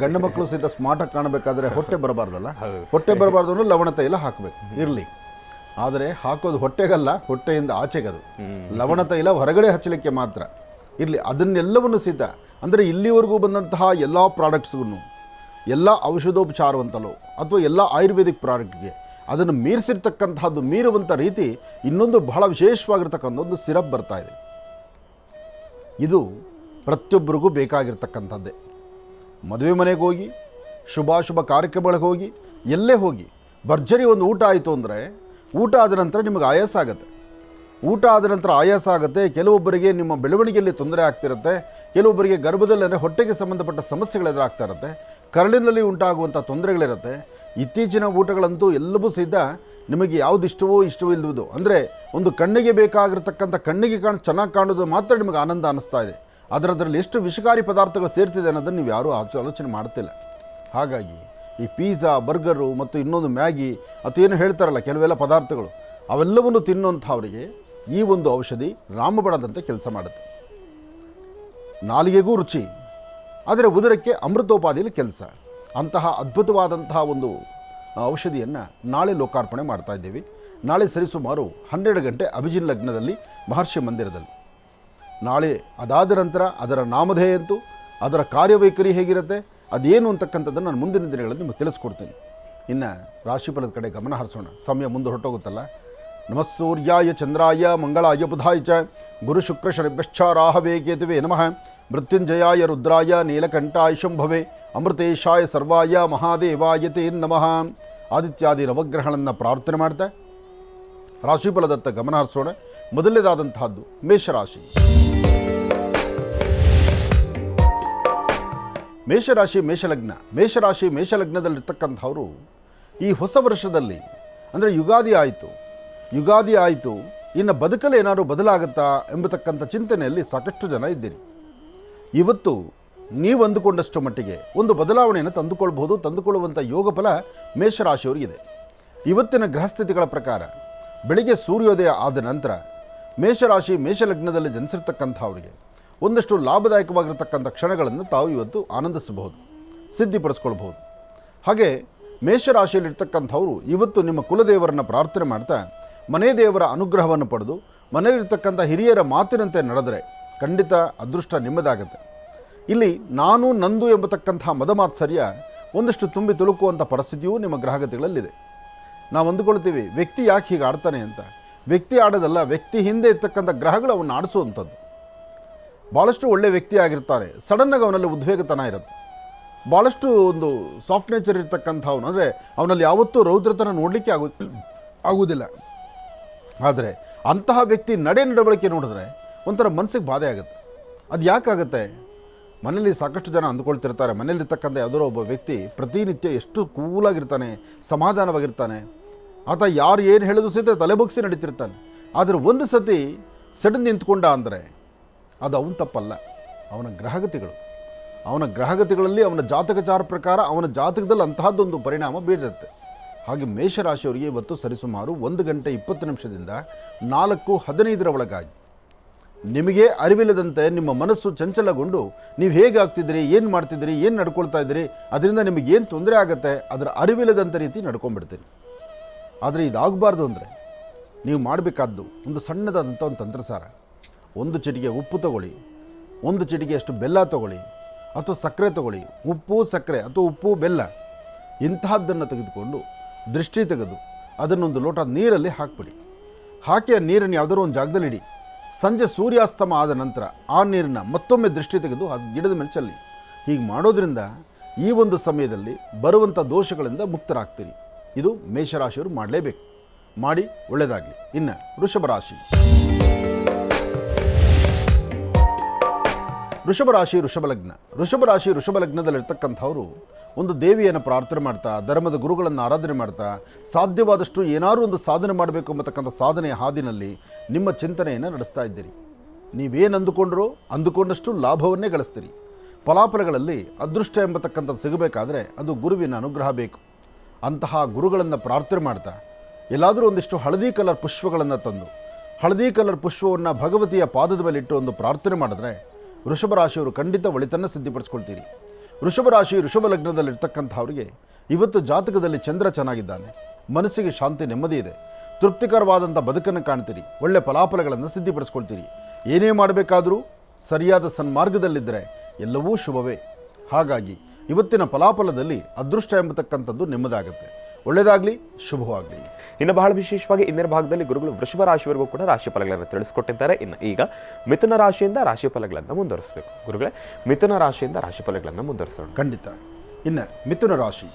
ಗಂಡು ಮಕ್ಕಳು ಸಹಿತ ಸ್ಮಾರ್ಟಾಗಿ ಕಾಣಬೇಕಾದ್ರೆ ಹೊಟ್ಟೆ ಬರಬಾರ್ದಲ್ಲ. ಹೊಟ್ಟೆ ಬರಬಾರ್ದು ಅಂದ್ರೆ ಲವಣ ತೈಲ ಹಾಕಬೇಕು, ಇರಲಿ. ಆದರೆ ಹಾಕೋದು ಹೊಟ್ಟೆಗಲ್ಲ, ಹೊಟ್ಟೆಯಿಂದ ಆಚೆಗದು. ಲವಣ ತೈಲ ಹೊರಗಡೆ ಹಚ್ಚಲಿಕ್ಕೆ ಮಾತ್ರ ಇರಲಿ. ಅದನ್ನೆಲ್ಲವನ್ನು ಸಹಿತ ಅಂದರೆ ಇಲ್ಲಿವರೆಗೂ ಬಂದಂತಹ ಎಲ್ಲ ಪ್ರಾಡಕ್ಟ್ಸ್ಗೂ, ಎಲ್ಲ ಔಷಧೋಪಚಾರವಂತಲೋ ಅಥವಾ ಎಲ್ಲ ಆಯುರ್ವೇದಿಕ್ ಪ್ರಾಡಕ್ಟ್ಗೆ ಅದನ್ನು ಮೀರಿಸಿರ್ತಕ್ಕಂಥದ್ದು, ಮೀರುವಂಥ ರೀತಿ ಇನ್ನೊಂದು ಬಹಳ ವಿಶೇಷವಾಗಿರ್ತಕ್ಕಂಥ ಒಂದು ಸಿರಪ್ ಬರ್ತಾ ಇದೆ. ಇದು ಪ್ರತಿಯೊಬ್ಬರಿಗೂ ಬೇಕಾಗಿರ್ತಕ್ಕಂಥದ್ದೇ. ಮದುವೆ ಮನೆಗೆ ಹೋಗಿ, ಶುಭಾಶುಭ ಕಾರ್ಯಕ್ರಮಗಳಿಗೆ ಹೋಗಿ, ಎಲ್ಲೇ ಹೋಗಿ ಭರ್ಜರಿ ಒಂದು ಊಟ ಆಯಿತು ಅಂದರೆ, ಊಟ ಆದ ನಂತರ ನಿಮಗೆ ಆಯಾಸ ಆಗುತ್ತೆ. ಊಟ ಆದ ನಂತರ ಆಯಾಸ ಆಗುತ್ತೆ. ಕೆಲವೊಬ್ಬರಿಗೆ ನಿಮ್ಮ ಬೆಳವಣಿಗೆಯಲ್ಲಿ ತೊಂದರೆ ಆಗ್ತಿರುತ್ತೆ. ಕೆಲವೊಬ್ಬರಿಗೆ ಗರ್ಭದಲ್ಲಿ ಅಂದರೆ ಹೊಟ್ಟೆಗೆ ಸಂಬಂಧಪಟ್ಟ ಸಮಸ್ಯೆಗಳೆದುರಾಗ್ತಾ ಇರುತ್ತೆ. ಕರಳಿನಲ್ಲಿ ಉಂಟಾಗುವಂಥ ತೊಂದರೆಗಳಿರುತ್ತೆ. ಇತ್ತೀಚಿನ ಊಟಗಳಂತೂ ಎಲ್ಲವೂ ಸಹಿತ ನಿಮಗೆ ಯಾವುದು ಇಷ್ಟವೋ ಇಲ್ಲದುವುದು, ಅಂದರೆ ಒಂದು ಕಣ್ಣಿಗೆ ಬೇಕಾಗಿರ್ತಕ್ಕಂಥ, ಕಣ್ಣಿಗೆ ಚೆನ್ನಾಗಿ ಕಾಣೋದು ಮಾತ್ರ ನಿಮಗೆ ಆನಂದ ಅನ್ನಿಸ್ತಾ ಇದೆ. ಅದರಲ್ಲಿ ಎಷ್ಟು ವಿಷಕಾರಿ ಪದಾರ್ಥಗಳು ಸೇರ್ತಿದೆ ಅನ್ನೋದನ್ನು ನೀವು ಯಾರೂ ಆಲೋಚನೆ ಮಾಡ್ತಿಲ್ಲ. ಹಾಗಾಗಿ ಈ ಪಿಜ್ಜಾ, ಬರ್ಗರು ಮತ್ತು ಇನ್ನೊಂದು ಮ್ಯಾಗಿ ಅಥವಾ ಏನು ಹೇಳ್ತಾರಲ್ಲ ಕೆಲವೆಲ್ಲ ಪದಾರ್ಥಗಳು, ಅವೆಲ್ಲವನ್ನು ತಿನ್ನುವಂಥವರಿಗೆ ಈ ಒಂದು ಔಷಧಿ ರಾಮಬಣದಂತೆ ಕೆಲಸ ಮಾಡುತ್ತೆ. ನಾಲಿಗೆಗೂ ರುಚಿ, ಆದರೆ ಉದರಕ್ಕೆ ಅಮೃತೋಪಾದಿಯಲ್ಲಿ ಕೆಲಸ. ಅಂತಹ ಅದ್ಭುತವಾದಂತಹ ಒಂದು ಔಷಧಿಯನ್ನು ನಾಳೆ ಲೋಕಾರ್ಪಣೆ ಮಾಡ್ತಾ ಇದ್ದೀವಿ. ನಾಳೆ ಸರಿಸುಮಾರು 12 ಗಂಟೆ ಅಭಿಜಿನ್ ಲಗ್ನದಲ್ಲಿ ಮಹರ್ಷಿ ಮಂದಿರದಲ್ಲಿ. ನಾಳೆ ಅದಾದ ನಂತರ ಅದರ ನಾಮಧೇಯ ಅಂತೂ, ಅದರ ಕಾರ್ಯವೈಖರಿ ಹೇಗಿರುತ್ತೆ, ಅದೇನು ಅಂತಕ್ಕಂಥದ್ದನ್ನು ನಾನು ಮುಂದಿನ ದಿನಗಳಲ್ಲಿ ನಿಮಗೆ ತಿಳಿಸ್ಕೊಡ್ತೀನಿ. ಇನ್ನು ರಾಶಿಫಲದ ಕಡೆ ಗಮನ ಹರಿಸೋಣ. ಸಮಯ ಮುಂದೆ ಹೊರಟೋಗುತ್ತಲ್ಲ. ನಮಃ ಸೂರ್ಯಾಯ ಚಂದ್ರಾಯ ಮಂಗಳಾಯ ಬುಧಾಯ ಚ ಗುರು ಶುಕ್ರ ಶನಿಭ್ಯಶ್ಚ ರಾಹವೇ ಕೇತುವೆ ನಮಃ. ಮೃತ್ಯುಂಜಯಾಯ ರುದ್ರಾಯ ನೀಲಕಂಠಾಯ ಶಂಭವೆ ಅಮೃತೇಶಾಯ ಸರ್ವಾಯ ಮಹಾದೇವಾಯ ತೇ ನಮಃ. ಆದಿತ್ಯಾದಿ ನವಗ್ರಹಗಳನ್ನು ಪ್ರಾರ್ಥನೆ ಮಾಡ್ತಾ ರಾಶಿಫಲದತ್ತ ಗಮನ ಹರಿಸೋಣ. ಮೊದಲನೇದಾದಂತಹದ್ದು ಮೇಷರಾಶಿ. ಮೇಷರಾಶಿ ಮೇಷಲಗ್ನದಲ್ಲಿರ್ತಕ್ಕಂಥವರು ಈ ಹೊಸ ವರ್ಷದಲ್ಲಿ ಅಂದರೆ ಯುಗಾದಿ ಆಯಿತು, ಇನ್ನು ಬದುಕಲು ಏನಾದರೂ ಬದಲಾಗುತ್ತಾ ಎಂಬತಕ್ಕಂಥ ಚಿಂತನೆಯಲ್ಲಿ ಸಾಕಷ್ಟು ಜನ ಇದ್ದೀರಿ. ಇವತ್ತು ನೀವು ಅಂದುಕೊಂಡಷ್ಟು ಮಟ್ಟಿಗೆ ಒಂದು ಬದಲಾವಣೆಯನ್ನು ತಂದುಕೊಳ್ಳುವಂಥ ಯೋಗ ಫಲ ಮೇಷರಾಶಿಯವರಿಗಿದೆ. ಇವತ್ತಿನ ಗ್ರಹಸ್ಥಿತಿಗಳ ಪ್ರಕಾರ ಬೆಳಿಗ್ಗೆ ಸೂರ್ಯೋದಯ ಆದ ನಂತರ ಮೇಷಲಗ್ನದಲ್ಲಿ ಜನಿಸಿರ್ತಕ್ಕಂಥವರಿಗೆ ಒಂದಷ್ಟು ಲಾಭದಾಯಕವಾಗಿರ್ತಕ್ಕಂಥ ಕ್ಷಣಗಳನ್ನು ತಾವು ಇವತ್ತು ಆನಂದಿಸಬಹುದು, ಸಿದ್ಧಿಪಡಿಸ್ಕೊಳ್ಬಹುದು. ಹಾಗೆ ಮೇಷರಾಶಿಯಲ್ಲಿರ್ತಕ್ಕಂಥವರು ಇವತ್ತು ನಿಮ್ಮ ಕುಲದೇವರನ್ನು ಪ್ರಾರ್ಥನೆ ಮಾಡ್ತಾ ಮನೆ ದೇವರ ಅನುಗ್ರಹವನ್ನು ಪಡೆದು ಮನೆಯಲ್ಲಿರ್ತಕ್ಕಂಥ ಹಿರಿಯರ ಮಾತಿನಂತೆ ನಡೆದರೆ ಖಂಡಿತ ಅದೃಷ್ಟ ನಿಮ್ಮದಾಗುತ್ತೆ. ಇಲ್ಲಿ ನಾನು ನಂದು ಎಂಬತಕ್ಕಂಥ ಮದಮಾತ್ಸರ್ಯ ಒಂದಷ್ಟು ತುಂಬಿ ತುಳುಕುವಂಥ ಪರಿಸ್ಥಿತಿಯೂ ನಿಮ್ಮ ಗ್ರಹಗತಿಗಳಲ್ಲಿದೆ. ನಾವು ಅಂದುಕೊಳ್ತೀವಿ ವ್ಯಕ್ತಿ ಯಾಕೆ ಹೀಗೆ ಆಡ್ತಾನೆ ಅಂತ. ವ್ಯಕ್ತಿ ಆಡೋದಲ್ಲ, ವ್ಯಕ್ತಿ ಹಿಂದೆ ಇರ್ತಕ್ಕಂಥ ಗ್ರಹಗಳು ಅವನ್ನ ಆಡಿಸುವಂಥದ್ದು. ಭಾಳಷ್ಟು ಒಳ್ಳೆ ವ್ಯಕ್ತಿ ಆಗಿರ್ತಾನೆ, ಸಡನ್ನಾಗಿ ಅವನಲ್ಲಿ ಉದ್ವೇಗತನ ಇರುತ್ತೆ. ಭಾಳಷ್ಟು ಒಂದು ಸಾಫ್ಟ್ ನೇಚರ್ ಇರ್ತಕ್ಕಂಥವನು, ಅಂದರೆ ಅವನಲ್ಲಿ ಯಾವತ್ತೂ ರೌದ್ರತನ ನೋಡಲಿಕ್ಕೆ ಆಗುವುದಿಲ್ಲ. ಆದರೆ ಅಂತಹ ವ್ಯಕ್ತಿ ನಡವಳಿಕೆ ನೋಡಿದ್ರೆ ಒಂಥರ ಮನಸ್ಸಿಗೆ ಬಾಧೆ ಆಗುತ್ತೆ. ಅದು ಯಾಕಾಗುತ್ತೆ? ಮನೇಲಿ ಸಾಕಷ್ಟು ಜನ ಅಂದುಕೊಳ್ತಿರ್ತಾರೆ, ಮನೇಲಿರ್ತಕ್ಕಂಥ ಯಾವುದೋ ಒಬ್ಬ ವ್ಯಕ್ತಿ ಪ್ರತಿನಿತ್ಯ ಎಷ್ಟು ಕೂಲಾಗಿರ್ತಾನೆ, ಸಮಾಧಾನವಾಗಿರ್ತಾನೆ, ಆತ ಯಾರು ಏನು ಹೇಳಿದ್ರು ಸಹಿತ ತಲೆಬಗ್ಸಿ ನಡೀತಿರ್ತಾನೆ. ಆದರೆ ಒಂದು ಸತಿ ಸಡನ್ ನಿಂತ್ಕೊಂಡ ಅಂದರೆ ಅದು ಅವನ ತಪ್ಪಲ್ಲ, ಅವನ ಗ್ರಹಗತಿಗಳಲ್ಲಿ ಅವನ ಜಾತಕಚಾರ ಪ್ರಕಾರ ಅವನ ಜಾತಕದಲ್ಲಿ ಅಂತಹದ್ದೊಂದು ಪರಿಣಾಮ ಬೀರುತ್ತೆ. ಹಾಗೆ ಮೇಷರಾಶಿಯವರಿಗೆ ಇವತ್ತು ಸರಿಸುಮಾರು 1 ಗಂಟೆ 20 ನಿಮಿಷದಿಂದ 4:15 ಒಳಗಾಗಿ ನಿಮಗೆ ಅರಿವಿಲ್ಲದಂತೆ ನಿಮ್ಮ ಮನಸ್ಸು ಚಂಚಲಗೊಂಡು ನೀವು ಹೇಗೆ ಆಗ್ತಿದ್ದೀರಿ, ಏನು ಮಾಡ್ತಿದ್ದೀರಿ, ಏನು ನಡ್ಕೊಳ್ತಾ ಇದ್ದೀರಿ, ಅದರಿಂದ ನಿಮಗೇನು ತೊಂದರೆ ಆಗುತ್ತೆ ಅದರ ಅರಿವಿಲ್ಲದಂಥ ರೀತಿ ನಡ್ಕೊಂಡ್ಬಿಡ್ತೀರಿ. ಆದರೆ ಇದಾಗಬಾರ್ದು ಅಂದರೆ ನೀವು ಮಾಡಬೇಕಾದ್ದು ಒಂದು ಸಣ್ಣದಾದಂಥ ಒಂದು ತಂತ್ರಸಾರ. 1 ಚಿಟಿಕೆ ಉಪ್ಪು ತಗೊಳ್ಳಿ, 1 ಚಿಟಿಕೆಯಷ್ಟು ಬೆಲ್ಲ ತಗೊಳ್ಳಿ, ಅಥವಾ ಸಕ್ಕರೆ ತಗೊಳ್ಳಿ. ಉಪ್ಪು ಸಕ್ಕರೆ ಅಥವಾ ಉಪ್ಪು ಬೆಲ್ಲ ಇಂತಹದ್ದನ್ನು ತೆಗೆದುಕೊಂಡು ದೃಷ್ಟಿ ತೆಗೆದು ಅದನ್ನೊಂದು ಲೋಟ ನೀರಲ್ಲಿ ಹಾಕಿಬಿಡಿ. ಹಾಕಿ ಆ ನೀರನ್ನು ಯಾವುದಾದ್ರು ಒಂದು ಜಾಗದಲ್ಲಿ ಇಡಿ. ಸಂಜೆ ಸೂರ್ಯಾಸ್ತಮ ಆದ ನಂತರ ಆ ನೀರನ್ನು ಮತ್ತೊಮ್ಮೆ ದೃಷ್ಟಿ ತೆಗೆದು ಆ ಗಿಡದ ಮೇಲೆ ಚೆಲ್ಲಿ. ಹೀಗೆ ಮಾಡೋದ್ರಿಂದ ಈ ಒಂದು ಸಮಯದಲ್ಲಿ ಬರುವಂಥ ದೋಷಗಳಿಂದ ಮುಕ್ತರಾಗ್ತೀರಿ. ಇದು ಮೇಷರಾಶಿಯವರು ಮಾಡಲೇಬೇಕು. ಮಾಡಿ ಒಳ್ಳೆಯದಾಗಲಿ. ಇನ್ನು ವೃಷಭ ರಾಶಿ. ವೃಷಭ ರಾಶಿ ವೃಷಭ ಲಗ್ನ. ವೃಷಭ ರಾಶಿ ವೃಷಭ ಲಗ್ನದಲ್ಲಿರ್ತಕ್ಕಂಥವರು ಒಂದು ದೇವಿಯನ್ನು ಪ್ರಾರ್ಥನೆ ಮಾಡ್ತಾ, ಧರ್ಮದ ಗುರುಗಳನ್ನು ಆರಾಧನೆ ಮಾಡ್ತಾ, ಸಾಧ್ಯವಾದಷ್ಟು ಏನಾದರೂ ಒಂದು ಸಾಧನೆ ಮಾಡಬೇಕು ಎಂಬತಕ್ಕಂಥ ಸಾಧನೆಯ ಹಾದಿನಲ್ಲಿ ನಿಮ್ಮ ಚಿಂತನೆಯನ್ನು ನಡೆಸ್ತಾ ಇದ್ದೀರಿ. ನೀವೇನು ಅಂದುಕೊಂಡಷ್ಟು ಲಾಭವನ್ನೇ ಗಳಿಸ್ತೀರಿ. ಫಲಾಫಲಗಳಲ್ಲಿ ಅದೃಷ್ಟ ಎಂಬತಕ್ಕಂಥದ್ದು ಸಿಗಬೇಕಾದ್ರೆ ಅದು ಗುರುವಿನ ಅನುಗ್ರಹ ಬೇಕು. ಅಂತಹ ಗುರುಗಳನ್ನು ಪ್ರಾರ್ಥನೆ ಮಾಡ್ತಾ ಎಲ್ಲಾದರೂ ಒಂದಿಷ್ಟು ಹಳದಿ ಕಲರ್ ಪುಷ್ಪಗಳನ್ನು ತಂದು, ಹಳದಿ ಕಲರ್ ಪುಷ್ಪವನ್ನು ಭಗವತಿಯ ಪಾದದ ಮೇಲೆ ಇಟ್ಟು ಒಂದು ಪ್ರಾರ್ಥನೆ ಮಾಡಿದ್ರೆ ವೃಷಭ ರಾಶಿಯವರು ಖಂಡಿತ ಒಳಿತನ್ನು ಸಿದ್ಧಿಪಡಿಸ್ಕೊಳ್ತೀರಿ. ವೃಷಭ ರಾಶಿ ವೃಷಭ ಲಗ್ನದಲ್ಲಿರ್ತಕ್ಕಂಥವ್ರಿಗೆ ಇವತ್ತು ಜಾತಕದಲ್ಲಿ ಚಂದ್ರ ಚೆನ್ನಾಗಿದ್ದಾನೆ, ಮನಸ್ಸಿಗೆ ಶಾಂತಿ ನೆಮ್ಮದಿ ಇದೆ, ತೃಪ್ತಿಕರವಾದಂಥ ಬದುಕನ್ನು ಕಾಣ್ತೀರಿ, ಒಳ್ಳೆ ಫಲಾಫಲಗಳನ್ನು ಸಿದ್ಧಿಪಡಿಸ್ಕೊಳ್ತೀರಿ. ಏನೇ ಮಾಡಬೇಕಾದರೂ ಸರಿಯಾದ ಸನ್ಮಾರ್ಗದಲ್ಲಿದ್ದರೆ ಎಲ್ಲವೂ ಶುಭವೇ. ಹಾಗಾಗಿ ಇವತ್ತಿನ ಫಲಾಫಲದಲ್ಲಿ ಅದೃಷ್ಟ ಎಂಬತಕ್ಕಂಥದ್ದು ನಿಮ್ಮದಾಗುತ್ತೆ. ಒಳ್ಳೆಯದಾಗಲಿ, ಶುಭವಾಗಲಿ. ಇನ್ನು ಬಹಳ ವಿಶೇಷವಾಗಿ ಇಂದಿನ ಭಾಗದಲ್ಲಿ ಗುರುಗಳು ವೃಷಭ ರಾಶಿಯವರೆಗೂ ಕೂಡ ರಾಶಿ ಫಲಗಳನ್ನು ತಿಳಿಸ್ಕೊಟ್ಟಿದ್ದಾರೆ. ಇನ್ನು ಈಗ ಮಿಥುನ ರಾಶಿಯಿಂದ ರಾಶಿ ಫಲಗಳನ್ನು ಮುಂದುವರಿಸಬೇಕು. ಗುರುಗಳೇ, ಮಿಥುನ ರಾಶಿಯಿಂದ ರಾಶಿ ಫಲಗಳನ್ನು ಮುಂದುವರಿಸೋಣ. ಖಂಡಿತ. ಇನ್ನು ಮಿಥುನ ರಾಶಿ.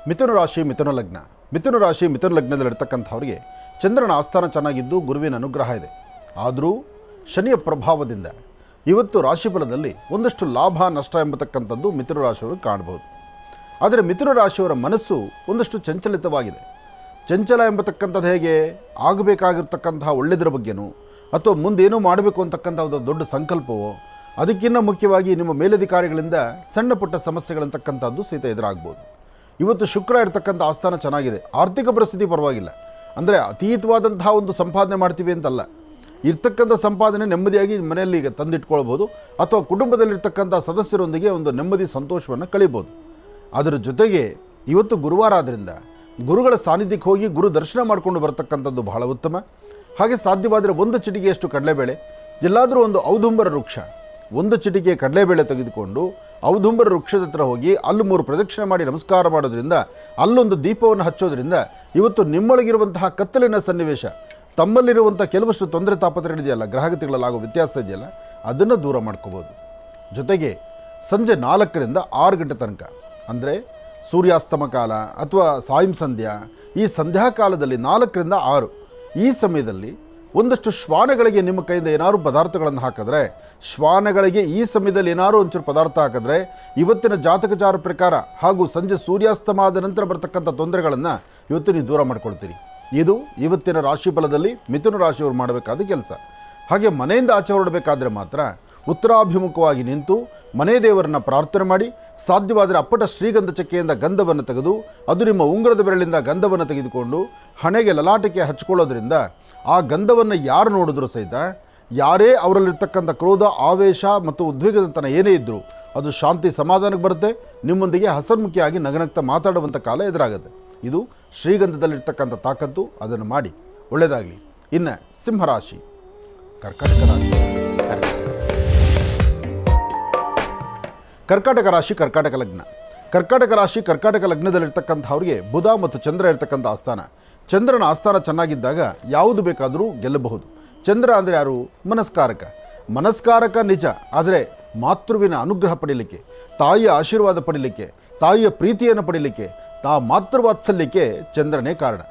ಮಿಥುನ ರಾಶಿ ಮಿಥುನ ಲಗ್ನ. ಮಿಥುನ ರಾಶಿ ಮಿಥುನ ಲಗ್ನದಲ್ಲಿರ್ತಕ್ಕಂಥವ್ರಿಗೆ ಚಂದ್ರನ ಆಸ್ಥಾನ ಚೆನ್ನಾಗಿದ್ದು ಗುರುವಿನ ಅನುಗ್ರಹ ಇದೆ. ಆದರೂ ಶನಿಯ ಪ್ರಭಾವದಿಂದ ಇವತ್ತು ರಾಶಿಫಲದಲ್ಲಿ ಒಂದಷ್ಟು ಲಾಭ ನಷ್ಟ ಎಂಬತಕ್ಕಂಥದ್ದು ಮಿಥುನ ರಾಶಿಯವರು ಕಾಣಬಹುದು. ಆದರೆ ಮಿಥುನ ರಾಶಿಯವರ ಮನಸ್ಸು ಒಂದಷ್ಟು ಚಂಚಲಿತವಾಗಿದೆ. ಚಂಚಲ ಎಂಬತಕ್ಕಂಥದ್ದು ಹೇಗೆ? ಆಗಬೇಕಾಗಿರ್ತಕ್ಕಂತಹ ಒಳ್ಳೆಯದರ ಬಗ್ಗೆನೂ ಅಥವಾ ಮುಂದೇನೋ ಮಾಡಬೇಕು ಅಂತಕ್ಕಂಥ ಒಂದು ದೊಡ್ಡ ಸಂಕಲ್ಪವೋ, ಅದಕ್ಕಿಂತ ಮುಖ್ಯವಾಗಿ ನಿಮ್ಮ ಮೇಲಧಿಕಾರಿಗಳಿಂದ ಸಣ್ಣ ಪುಟ್ಟ ಸಮಸ್ಯೆಗಳಂತಕ್ಕಂಥದ್ದು ಸಹಿತ ಎದುರಾಗ್ಬೋದು. ಇವತ್ತು ಶುಕ್ರ ಇರ್ತಕ್ಕಂಥ ಆಸ್ಥಾನ ಚೆನ್ನಾಗಿದೆ, ಆರ್ಥಿಕ ಪರಿಸ್ಥಿತಿ ಪರವಾಗಿಲ್ಲ. ಅಂದರೆ ಅತೀತವಾದಂತಹ ಒಂದು ಸಂಪಾದನೆ ಮಾಡ್ತೀವಿ ಅಂತಲ್ಲ, ಇರ್ತಕ್ಕಂಥ ಸಂಪಾದನೆ ನೆಮ್ಮದಿಯಾಗಿ ಮನೆಯಲ್ಲಿ ಈಗ ತಂದಿಟ್ಕೊಳ್ಬೋದು ಅಥವಾ ಕುಟುಂಬದಲ್ಲಿರ್ತಕ್ಕಂಥ ಸದಸ್ಯರೊಂದಿಗೆ ಒಂದು ನೆಮ್ಮದಿ ಸಂತೋಷವನ್ನು ಕಳೀಬೋದು. ಅದರ ಜೊತೆಗೆ ಇವತ್ತು ಗುರುವಾರ ಆದ್ದರಿಂದ ಗುರುಗಳ ಸಾನ್ನಿಧ್ಯಕ್ಕೆ ಹೋಗಿ ಗುರು ದರ್ಶನ ಮಾಡಿಕೊಂಡು ಬರತಕ್ಕಂಥದ್ದು ಬಹಳ ಉತ್ತಮ. ಹಾಗೆ ಸಾಧ್ಯವಾದರೆ ಒಂದು ಚಿಟಿಕೆಯಷ್ಟು ಕಡಲೆಬೇಳೆ, ಎಲ್ಲಾದರೂ ಒಂದು ಔದುಂಬರ ವೃಕ್ಷ, ಒಂದು ಚಿಟಿಕೆ ಕಡಲೆಬೇಳೆ ತೆಗೆದುಕೊಂಡು ಔದುಂಬರ ವೃಕ್ಷದ ಹತ್ರ ಹೋಗಿ ಅಲ್ಲಿ 3 ಪ್ರದಕ್ಷಿಣೆ ಮಾಡಿ ನಮಸ್ಕಾರ ಮಾಡೋದ್ರಿಂದ, ಅಲ್ಲೊಂದು ದೀಪವನ್ನು ಹಚ್ಚೋದ್ರಿಂದ ಇವತ್ತು ನಿಮ್ಮೊಳಗಿರುವಂತಹ ಕತ್ತಲಿನ ಸನ್ನಿವೇಶ, ತಮ್ಮಲ್ಲಿರುವಂಥ ಕೆಲವಷ್ಟು ತೊಂದರೆ ತಾಪತ್ರಗಳಿದೆಯಲ್ಲ, ಗ್ರಹಗತಿಗಳಲ್ಲಾಗೋ ವ್ಯತ್ಯಾಸ ಇದೆಯಲ್ಲ, ಅದನ್ನು ದೂರ ಮಾಡ್ಕೋಬೋದು. ಜೊತೆಗೆ ಸಂಜೆ 4ರಿಂದ 6 ಗಂಟೆ ತನಕ, ಅಂದರೆ ಸೂರ್ಯಾಸ್ತಮ ಕಾಲ ಅಥವಾ ಸಾಯಂ ಸಂಧ್ಯಾ, ಈ ಸಂಧ್ಯಾಕಾಲದಲ್ಲಿ 4ರಿಂದ 6 ಈ ಸಮಯದಲ್ಲಿ ಒಂದಷ್ಟು ಶ್ವಾನಗಳಿಗೆ ನಿಮ್ಮ ಕೈಯಿಂದ ಏನಾದ್ರು ಪದಾರ್ಥಗಳನ್ನು ಹಾಕಿದ್ರೆ, ಶ್ವಾನಗಳಿಗೆ ಈ ಸಮಯದಲ್ಲಿ ಏನಾದ್ರು ಒಂಚೂರು ಪದಾರ್ಥ ಹಾಕಿದ್ರೆ ಇವತ್ತಿನ ಜಾತಕಚಾರ ಪ್ರಕಾರ ಹಾಗೂ ಸಂಜೆ ಸೂರ್ಯಾಸ್ತಮ ಆದ ನಂತರ ಬರ್ತಕ್ಕಂಥ ತೊಂದರೆಗಳನ್ನು ಇವತ್ತು ನೀವು ದೂರ ಮಾಡ್ಕೊಳ್ತೀರಿ. ಇದು ಇವತ್ತಿನ ರಾಶಿ ಫಲದಲ್ಲಿ ಮಿಥುನ ರಾಶಿಯವರು ಮಾಡಬೇಕಾದ ಕೆಲಸ. ಹಾಗೆ ಮನೆಯಿಂದ ಆಚೆ ಹೊರಡಬೇಕಾದ್ರೆ ಮಾತ್ರ ಉತ್ತರಾಭಿಮುಖವಾಗಿ ನಿಂತು ಮನೆ ದೇವರನ್ನು ಪ್ರಾರ್ಥನೆ ಮಾಡಿ, ಸಾಧ್ಯವಾದರೆ ಅಪ್ಪಟ ಶ್ರೀಗಂಧ ಚಕ್ಕೆಯಿಂದ ಗಂಧವನ್ನು ತೆಗೆದು ಅದು ನಿಮ್ಮ ಉಂಗುರದ ಬೆರಳಿಂದ ಗಂಧವನ್ನು ತೆಗೆದುಕೊಂಡು ಹಣೆಗೆ ಲಲಾಟಕ್ಕೆ ಹಚ್ಕೊಳ್ಳೋದ್ರಿಂದ ಆ ಗಂಧವನ್ನು ಯಾರು ನೋಡಿದ್ರೂ ಸಹಿತ, ಯಾರೇ ಅವರಲ್ಲಿರ್ತಕ್ಕಂಥ ಕ್ರೋಧ, ಆವೇಶ ಮತ್ತು ಉದ್ವೇಗದಂತನ ಏನೇ ಇದ್ದರೂ ಅದು ಶಾಂತಿ ಸಮಾಧಾನಕ್ಕೆ ಬರುತ್ತೆ. ನಿಮ್ಮೊಂದಿಗೆ ಹಸನ್ಮುಖಿಯಾಗಿ ನಗನಗ್ತಾ ಮಾತಾಡುವಂಥ ಕಾಲ ಎದುರಾಗುತ್ತೆ. ಇದು ಶ್ರೀಗಂಧದಲ್ಲಿರ್ತಕ್ಕಂಥ ತಾಕತ್ತು. ಅದನ್ನು ಮಾಡಿ, ಒಳ್ಳೆಯದಾಗಲಿ. ಇನ್ನು ಸಿಂಹರಾಶಿ, ಕರ್ಕಾಟಕ ರಾಶಿ. ಕರ್ಕಾಟಕ ರಾಶಿ ಕರ್ಕಾಟಕ ಲಗ್ನ. ಕರ್ಕಾಟಕ ರಾಶಿ ಕರ್ಕಾಟಕ ಲಗ್ನದಲ್ಲಿರ್ತಕ್ಕಂಥವ್ರಿಗೆ ಬುಧ ಮತ್ತು ಚಂದ್ರ ಇರ್ತಕ್ಕಂಥ ಆಸ್ಥಾನ. ಚಂದ್ರನ ಆಸ್ಥಾನ ಚೆನ್ನಾಗಿದ್ದಾಗ ಯಾವುದು ಬೇಕಾದರೂ ಗೆಲ್ಲಬಹುದು. ಚಂದ್ರ ಅಂದರೆ ಯಾರು? ಮನಸ್ಕಾರಕ. ಮನಸ್ಕಾರಕ ನಿಜ, ಆದರೆ ಮಾತೃವಿನ ಅನುಗ್ರಹ ಪಡೀಲಿಕ್ಕೆ, ತಾಯಿಯ ಆಶೀರ್ವಾದ ಪಡೀಲಿಕ್ಕೆ, ತಾಯಿಯ ಪ್ರೀತಿಯನ್ನು ಪಡೀಲಿಕ್ಕೆ, ಮಾತೃವಾತ್ಸಲ್ಯಕ್ಕೆ ಚಂದ್ರನೇ ಕಾರಣ.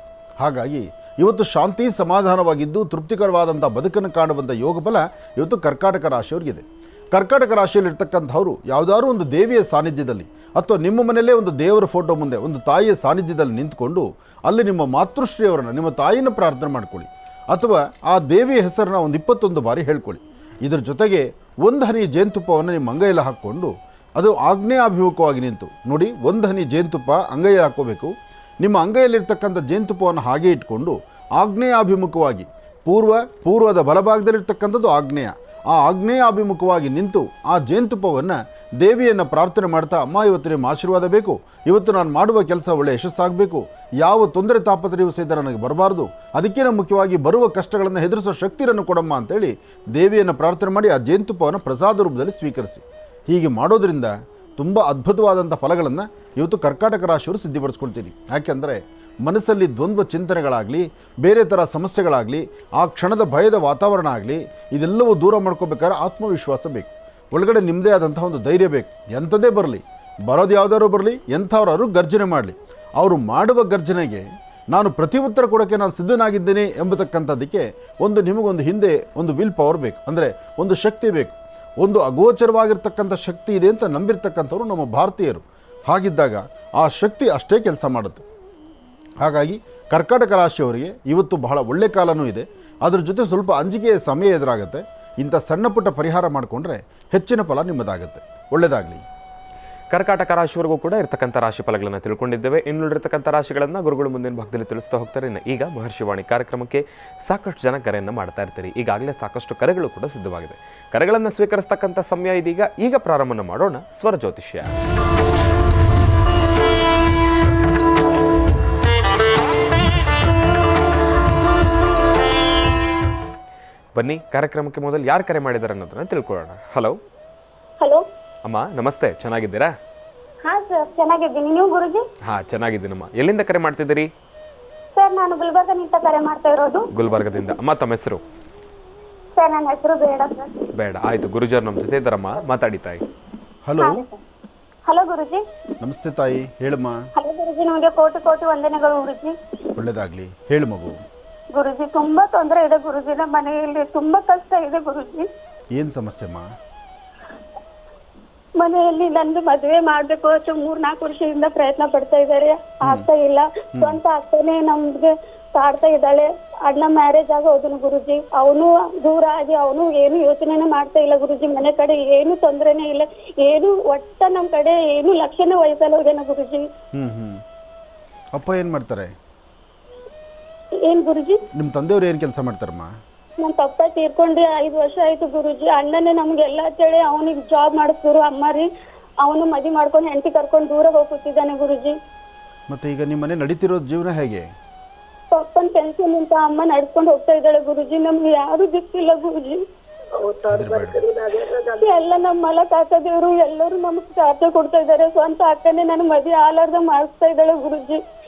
ಹಾಗಾಗಿ ಇವತ್ತು ಶಾಂತಿ ಸಮಾಧಾನವಾಗಿದ್ದು ತೃಪ್ತಿಕರವಾದಂಥ ಬದುಕನ್ನು ಕಾಣುವಂಥ ಯೋಗ ಫಲ ಇವತ್ತು ಕರ್ಕಾಟಕ ರಾಶಿಯವರಿಗಿದೆ. ಕರ್ಕಾಟಕ ರಾಶಿಯಲ್ಲಿರ್ತಕ್ಕಂಥವರು ಯಾವುದಾದ್ರೂ ಒಂದು ದೇವಿಯ ಸಾನ್ನಿಧ್ಯದಲ್ಲಿ ಅಥವಾ ನಿಮ್ಮ ಮನೆಯಲ್ಲೇ ಒಂದು ದೇವರ ಫೋಟೋ ಮುಂದೆ ಒಂದು ತಾಯಿಯ ಸಾನ್ನಿಧ್ಯದಲ್ಲಿ ನಿಂತ್ಕೊಂಡು ಅಲ್ಲಿ ನಿಮ್ಮ ಮಾತೃಶ್ರೀಯವರನ್ನು, ನಿಮ್ಮ ತಾಯಿನ ಪ್ರಾರ್ಥನೆ ಮಾಡ್ಕೊಳ್ಳಿ, ಅಥವಾ ಆ ದೇವಿಯ ಹೆಸರನ್ನು ಒಂದು 21 ಬಾರಿ ಹೇಳ್ಕೊಳ್ಳಿ. ಇದರ ಜೊತೆಗೆ ಒಂದು ಹನಿ ಜೇನುತುಪ್ಪವನ್ನು ನಿಮ್ಮ ಅಂಗೈಯಲ್ಲಿ ಹಾಕ್ಕೊಂಡು ಅದು ಆಗ್ನೇಯಾಭಿಮುಖವಾಗಿ ನಿಂತು ನೋಡಿ, 1 ಹನಿ ಜೇನುತುಪ್ಪ ಅಂಗೈಯಲ್ಲಿ ಹಾಕ್ಕೋಬೇಕು. ನಿಮ್ಮ ಅಂಗೈಯಲ್ಲಿರ್ತಕ್ಕಂಥ ಜೇನುತುಪ್ಪವನ್ನು ಹಾಗೆ ಇಟ್ಕೊಂಡು ಆಗ್ನೇಯಾಭಿಮುಖವಾಗಿ, ಪೂರ್ವದ ಬಲಭಾಗದಲ್ಲಿರ್ತಕ್ಕಂಥದ್ದು ಆಗ್ನೇಯ, ಆ ಆಗ್ನೇಯಾಭಿಮುಖವಾಗಿ ನಿಂತು ಆ ಜೇನುತುಪ್ಪವನ್ನು ದೇವಿಯನ್ನು ಪ್ರಾರ್ಥನೆ ಮಾಡ್ತಾ, ಅಮ್ಮ ಇವತ್ತು ನಿಮ್ಮ ಆಶೀರ್ವಾದ ಬೇಕು, ಇವತ್ತು ನಾನು ಮಾಡುವ ಕೆಲಸ ಒಳ್ಳೆ ಯಶಸ್ಸಾಗಬೇಕು, ಯಾವ ತೊಂದರೆ ತಾಪತ್ರೆಯೂ ಸಹಿತ ನನಗೆ ಬರಬಾರ್ದು, ಅದಕ್ಕಿಂತ ಮುಖ್ಯವಾಗಿ ಬರುವ ಕಷ್ಟಗಳನ್ನು ಹೆದರಿಸೋ ಶಕ್ತಿಯನ್ನು ಕೊಡಮ್ಮ ಅಂತೇಳಿ ದೇವಿಯನ್ನು ಪ್ರಾರ್ಥನೆ ಮಾಡಿ ಆ ಜೇನುತುಪ್ಪವನ್ನು ಪ್ರಸಾದ ರೂಪದಲ್ಲಿ ಸ್ವೀಕರಿಸಿ. ಹೀಗೆ ಮಾಡೋದ್ರಿಂದ ತುಂಬ ಅದ್ಭುತವಾದಂಥ ಫಲಗಳನ್ನು ಇವತ್ತು ಕರ್ಕಾಟಕ ರಾಶಿಯವರು ಸಿದ್ಧಿಪಡಿಸ್ಕೊಳ್ತೀನಿ. ಯಾಕೆಂದರೆ ಮನಸ್ಸಲ್ಲಿ ದ್ವಂದ್ವ ಚಿಂತನೆಗಳಾಗಲಿ, ಬೇರೆ ಥರ ಸಮಸ್ಯೆಗಳಾಗಲಿ, ಆ ಕ್ಷಣದ ಭಯದ ವಾತಾವರಣ ಆಗಲಿ, ಇದೆಲ್ಲವೂ ದೂರ ಮಾಡ್ಕೋಬೇಕಾದ್ರೆ ಆತ್ಮವಿಶ್ವಾಸ ಬೇಕು. ಒಳಗಡೆ ನಿಮ್ಮದೇ ಆದಂಥ ಒಂದು ಧೈರ್ಯ ಬೇಕು. ಎಂಥದೇ ಬರಲಿ, ಬರೋದು ಯಾವುದಾದ್ರು ಬರಲಿ, ಎಂಥವ್ರಾದ್ರು ಗರ್ಜನೆ ಮಾಡಲಿ, ಅವರು ಮಾಡುವ ಗರ್ಜನೆಗೆ ನಾನು ಪ್ರತಿ ಉತ್ತರ ಕೊಡೋಕ್ಕೆ ನಾನು ಸಿದ್ಧನಾಗಿದ್ದೇನೆ ಎಂಬತಕ್ಕಂಥದ್ದಕ್ಕೆ ನಿಮಗೊಂದು ಹಿಂದೆ ಒಂದು ವಿಲ್ ಪವರ್ ಬೇಕು, ಅಂದರೆ ಒಂದು ಶಕ್ತಿ ಬೇಕು. ಒಂದು ಅಗೋಚರವಾಗಿರ್ತಕ್ಕಂಥ ಶಕ್ತಿ ಇದೆ ಅಂತ ನಂಬಿರ್ತಕ್ಕಂಥವ್ರು ನಮ್ಮ ಭಾರತೀಯರು. ಹಾಗಿದ್ದಾಗ ಆ ಶಕ್ತಿ ಅಷ್ಟೇ ಕೆಲಸ ಮಾಡುತ್ತೆ. ಹಾಗಾಗಿ ಕರ್ಕಾಟಕ ರಾಶಿಯವರಿಗೆ ಇವತ್ತು ಬಹಳ ಒಳ್ಳೆ ಕಾಲವೂ ಇದೆ. ಅದ್ರ ಜೊತೆ ಸ್ವಲ್ಪ ಅಂಜಿಕೆಯ ಸಮಯ ಎದುರಾಗುತ್ತೆ. ಇಂಥ ಸಣ್ಣ ಪುಟ್ಟ ಪರಿಹಾರ ಮಾಡಿಕೊಂಡ್ರೆ ಹೆಚ್ಚಿನ ಫಲ ನಿಮ್ಮದಾಗುತ್ತೆ. ಒಳ್ಳೆಯದಾಗಲಿ. ಕರ್ಕಾಟಕ ರಾಶಿಯವರೆಗೂ ಕೂಡ ಇರ್ತಕ್ಕಂಥ ರಾಶಿ ಫಲಗಳನ್ನು ತಿಳ್ಕೊಂಡಿದ್ದೇವೆ. ಇನ್ನುಳಿರ್ತಕ್ಕಂಥ ರಾಶಿಗಳನ್ನು ಗುರುಗಳು ಮುಂದಿನ ಭಾಗದಲ್ಲಿ ತಿಳಿಸ್ತಾ ಹೋಗ್ತಾರೆ. ಈಗ ಮಹರ್ಷಿವಾಣಿ ಕಾರ್ಯಕ್ರಮಕ್ಕೆ ಸಾಕಷ್ಟು ಜನ ಕರೆಯನ್ನು ಮಾಡ್ತಾ ಇರ್ತೀರಿ. ಈಗಾಗಲೇ ಸಾಕಷ್ಟು ಕರೆಗಳು ಕೂಡ ಸಿದ್ಧವಾಗಿದೆ. ಕರೆಗಳನ್ನು ಸ್ವೀಕರಿಸ್ತಕ್ಕಂಥ ಸಮಯ ಇದೀಗ. ಈಗ ಪ್ರಾರಂಭ ಮಾಡೋಣ ಸ್ವರ ಜ್ಯೋತಿಷ್ಯ. ಬನ್ನಿ, ಕಾರ್ಯಕ್ರಮಕ್ಕೆ ಮೊದಲು ಯಾರು ಕರೆ ಮಾಡಿದ್ದಾರೆ ಅನ್ನೋದನ್ನ ತಿಳ್ಕೊಳ್ಳೋಣ. ಹಲೋ ಹಲೋ ಅಮ್ಮ, ನಮಸ್ತೆ. ಚೆನ್ನಾಗಿದ್ದೀರಾ? ಹಾ ಸರ್, ಚೆನ್ನಾಗಿದ್ದೀನಿ. ನೀವು ಗುರುಜಿ? ಹಾ, ಚೆನ್ನಾಗಿದ್ದೀನಮ್ಮ. ಎಲ್ಲಿಂದ ಕರೆ ಮಾಡ್ತಿದ್ದೀರಿ? ಸರ್, ನಾನು ಗುಲ್ಬರ್ಗನಿಂದ ಕರೆ ಮಾಡ್ತಾ ಇರೋದು. ಗುಲ್ಬರ್ಗದಿಂದ. ಅಮ್ಮ, ತಮ್ಮ ಹೆಸರು? ಸರ್, ನನ್ನ ಹೆಸರು ಬೇಡ ಸರ್. ಬೇಡ, ಆಯ್ತು. ಗುರುಜರ್ ನಮ್ಮ ಜೊತೆ ಇದ್ದಾರಮ್ಮ, ಮಾತಾಡಿ ತಾಯಿ. ಹಲೋ. ಹಲೋ ಗುರುಜಿ. ನಮಸ್ತೆ ತಾಯಿ, ಹೇಳಮ್ಮ. ಹಲೋ ಗುರುಜಿ, ನಿಮಗೆ ಕೋಟಿ ಕೋಟಿ ವಂದನೆಗಳು ಗುರುಜಿ. ಒಳ್ಳೆಯದಾಗಲಿ, ಹೇಳು ಮಗು. ಗುರುಜಿ, ತುಂಬಾ ತೊಂದರೆ ಇದೆ ಗುರುಜಿ. ನಮ್ಮ ಮನೆಯಲ್ಲಿ ತುಂಬಾ ಕಷ್ಟ ಇದೆ ಗುರುಜಿ. ಏನು ಸಮಸ್ಯೆಮ್ಮ? ಮನೆಯಲ್ಲಿ ನಂದು ಮದುವೆ ಮಾಡ್ಬೇಕು ಅಂತ 3-4 ವರ್ಷದಿಂದ ಪ್ರಯತ್ನ ಪಡ್ತಾ ಇದ್ದಾರೆ, ಆಗ್ತಾ ಇಲ್ಲ. ಸ್ವಂತ ಅಕ್ಕನೇ ನಮ್ಗೆ ಕಾಡ್ತಾ ಇದ್ದಾಳೆ. ಅಣ್ಣ ಮ್ಯಾರೇಜ್ ಆಗಿ ಹೋದನು ಗುರುಜಿ. ಅವನು ದೂರ ಆಗಿ ಅವನು ಏನು ಯೋಚನೆನೇ ಮಾಡ್ತಾ ಇಲ್ಲ ಗುರುಜಿ. ಮನೆ ಕಡೆ ಏನು ತೊಂದರೆನೇ ಇಲ್ಲ, ಏನು ಒಟ್ಟ ನಮ್ಮ ಕಡೆ ಏನು ಲಕ್ಷ್ಯನೇ ವಹಿಸಲ್ಲ ಹೋಗ್ಯಾನ ಗುರುಜಿ. ಅಪ್ಪ ಏನು ಮಾಡ್ತಾರೆ? ಏನ್ ಗುರುಜಿ? ನಿಮ್ಮ ತಂದೆಯವ್ರು ಏನು ಕೆಲಸ ಮಾಡ್ತಾರಮ್ಮ? ನಮ್ಮ ಪಪ್ಪ ತೀರ್ಕೊಂಡ್ರಿ 5 ವರ್ಷ ಆಯ್ತು ಗುರುಜಿ. ಅಣ್ಣನೇ ನಮ್ಗೆಲ್ಲ ಅಂತೇಳಿ ಅವನಿಗೆ ಜಾಬ್ ಮಾಡಿಸ್ರು ಅಮ್ಮರಿ. ಅವನು ಮದುವೆ ಮಾಡ್ಕೊಂಡು ಹೆಂಡತಿ ಕರ್ಕೊಂಡು ದೂರ ಹೋಗ್ತಿದ್ದಾನೆ ಗುರುಜಿ. ಮತ್ತೆ ಈಗ ನಿಮ್ಮ ಮನೆ ನಡೀತಿರೋ ಜೀವನ ಹೇಗೆ? ಪಪ್ಪನ ಪೆನ್ಷನ್ ಅಂತ ಅಮ್ಮ ನಡ್ಕೊಂಡು ಹೋಗ್ತಾ ಇದ್ದಾಳೆ ಗುರುಜಿ. ನಮ್ಗೆ ಯಾರು ದಿಕ್ಕಿಲ್ಲ ಗುರುಜಿ. ಎಲ್ಲ ನಮ್ಮ ಮಲ ಕಾಕದೇವ್ರು ಎಲ್ಲರೂ ನಮ್ಗೆ ಸಾಧ್ಯ ಕೊಡ್ತಾ ಇದ್ದಾರೆ. ಸ್ವಂತ ಅಕ್ಕನೇ ನನ್ನ ಮದುವೆ ಆಲಾರ್ದ ಮಾಡಿಸ್ತಾ ಇದ್ದಾಳೆ ಗುರುಜಿ.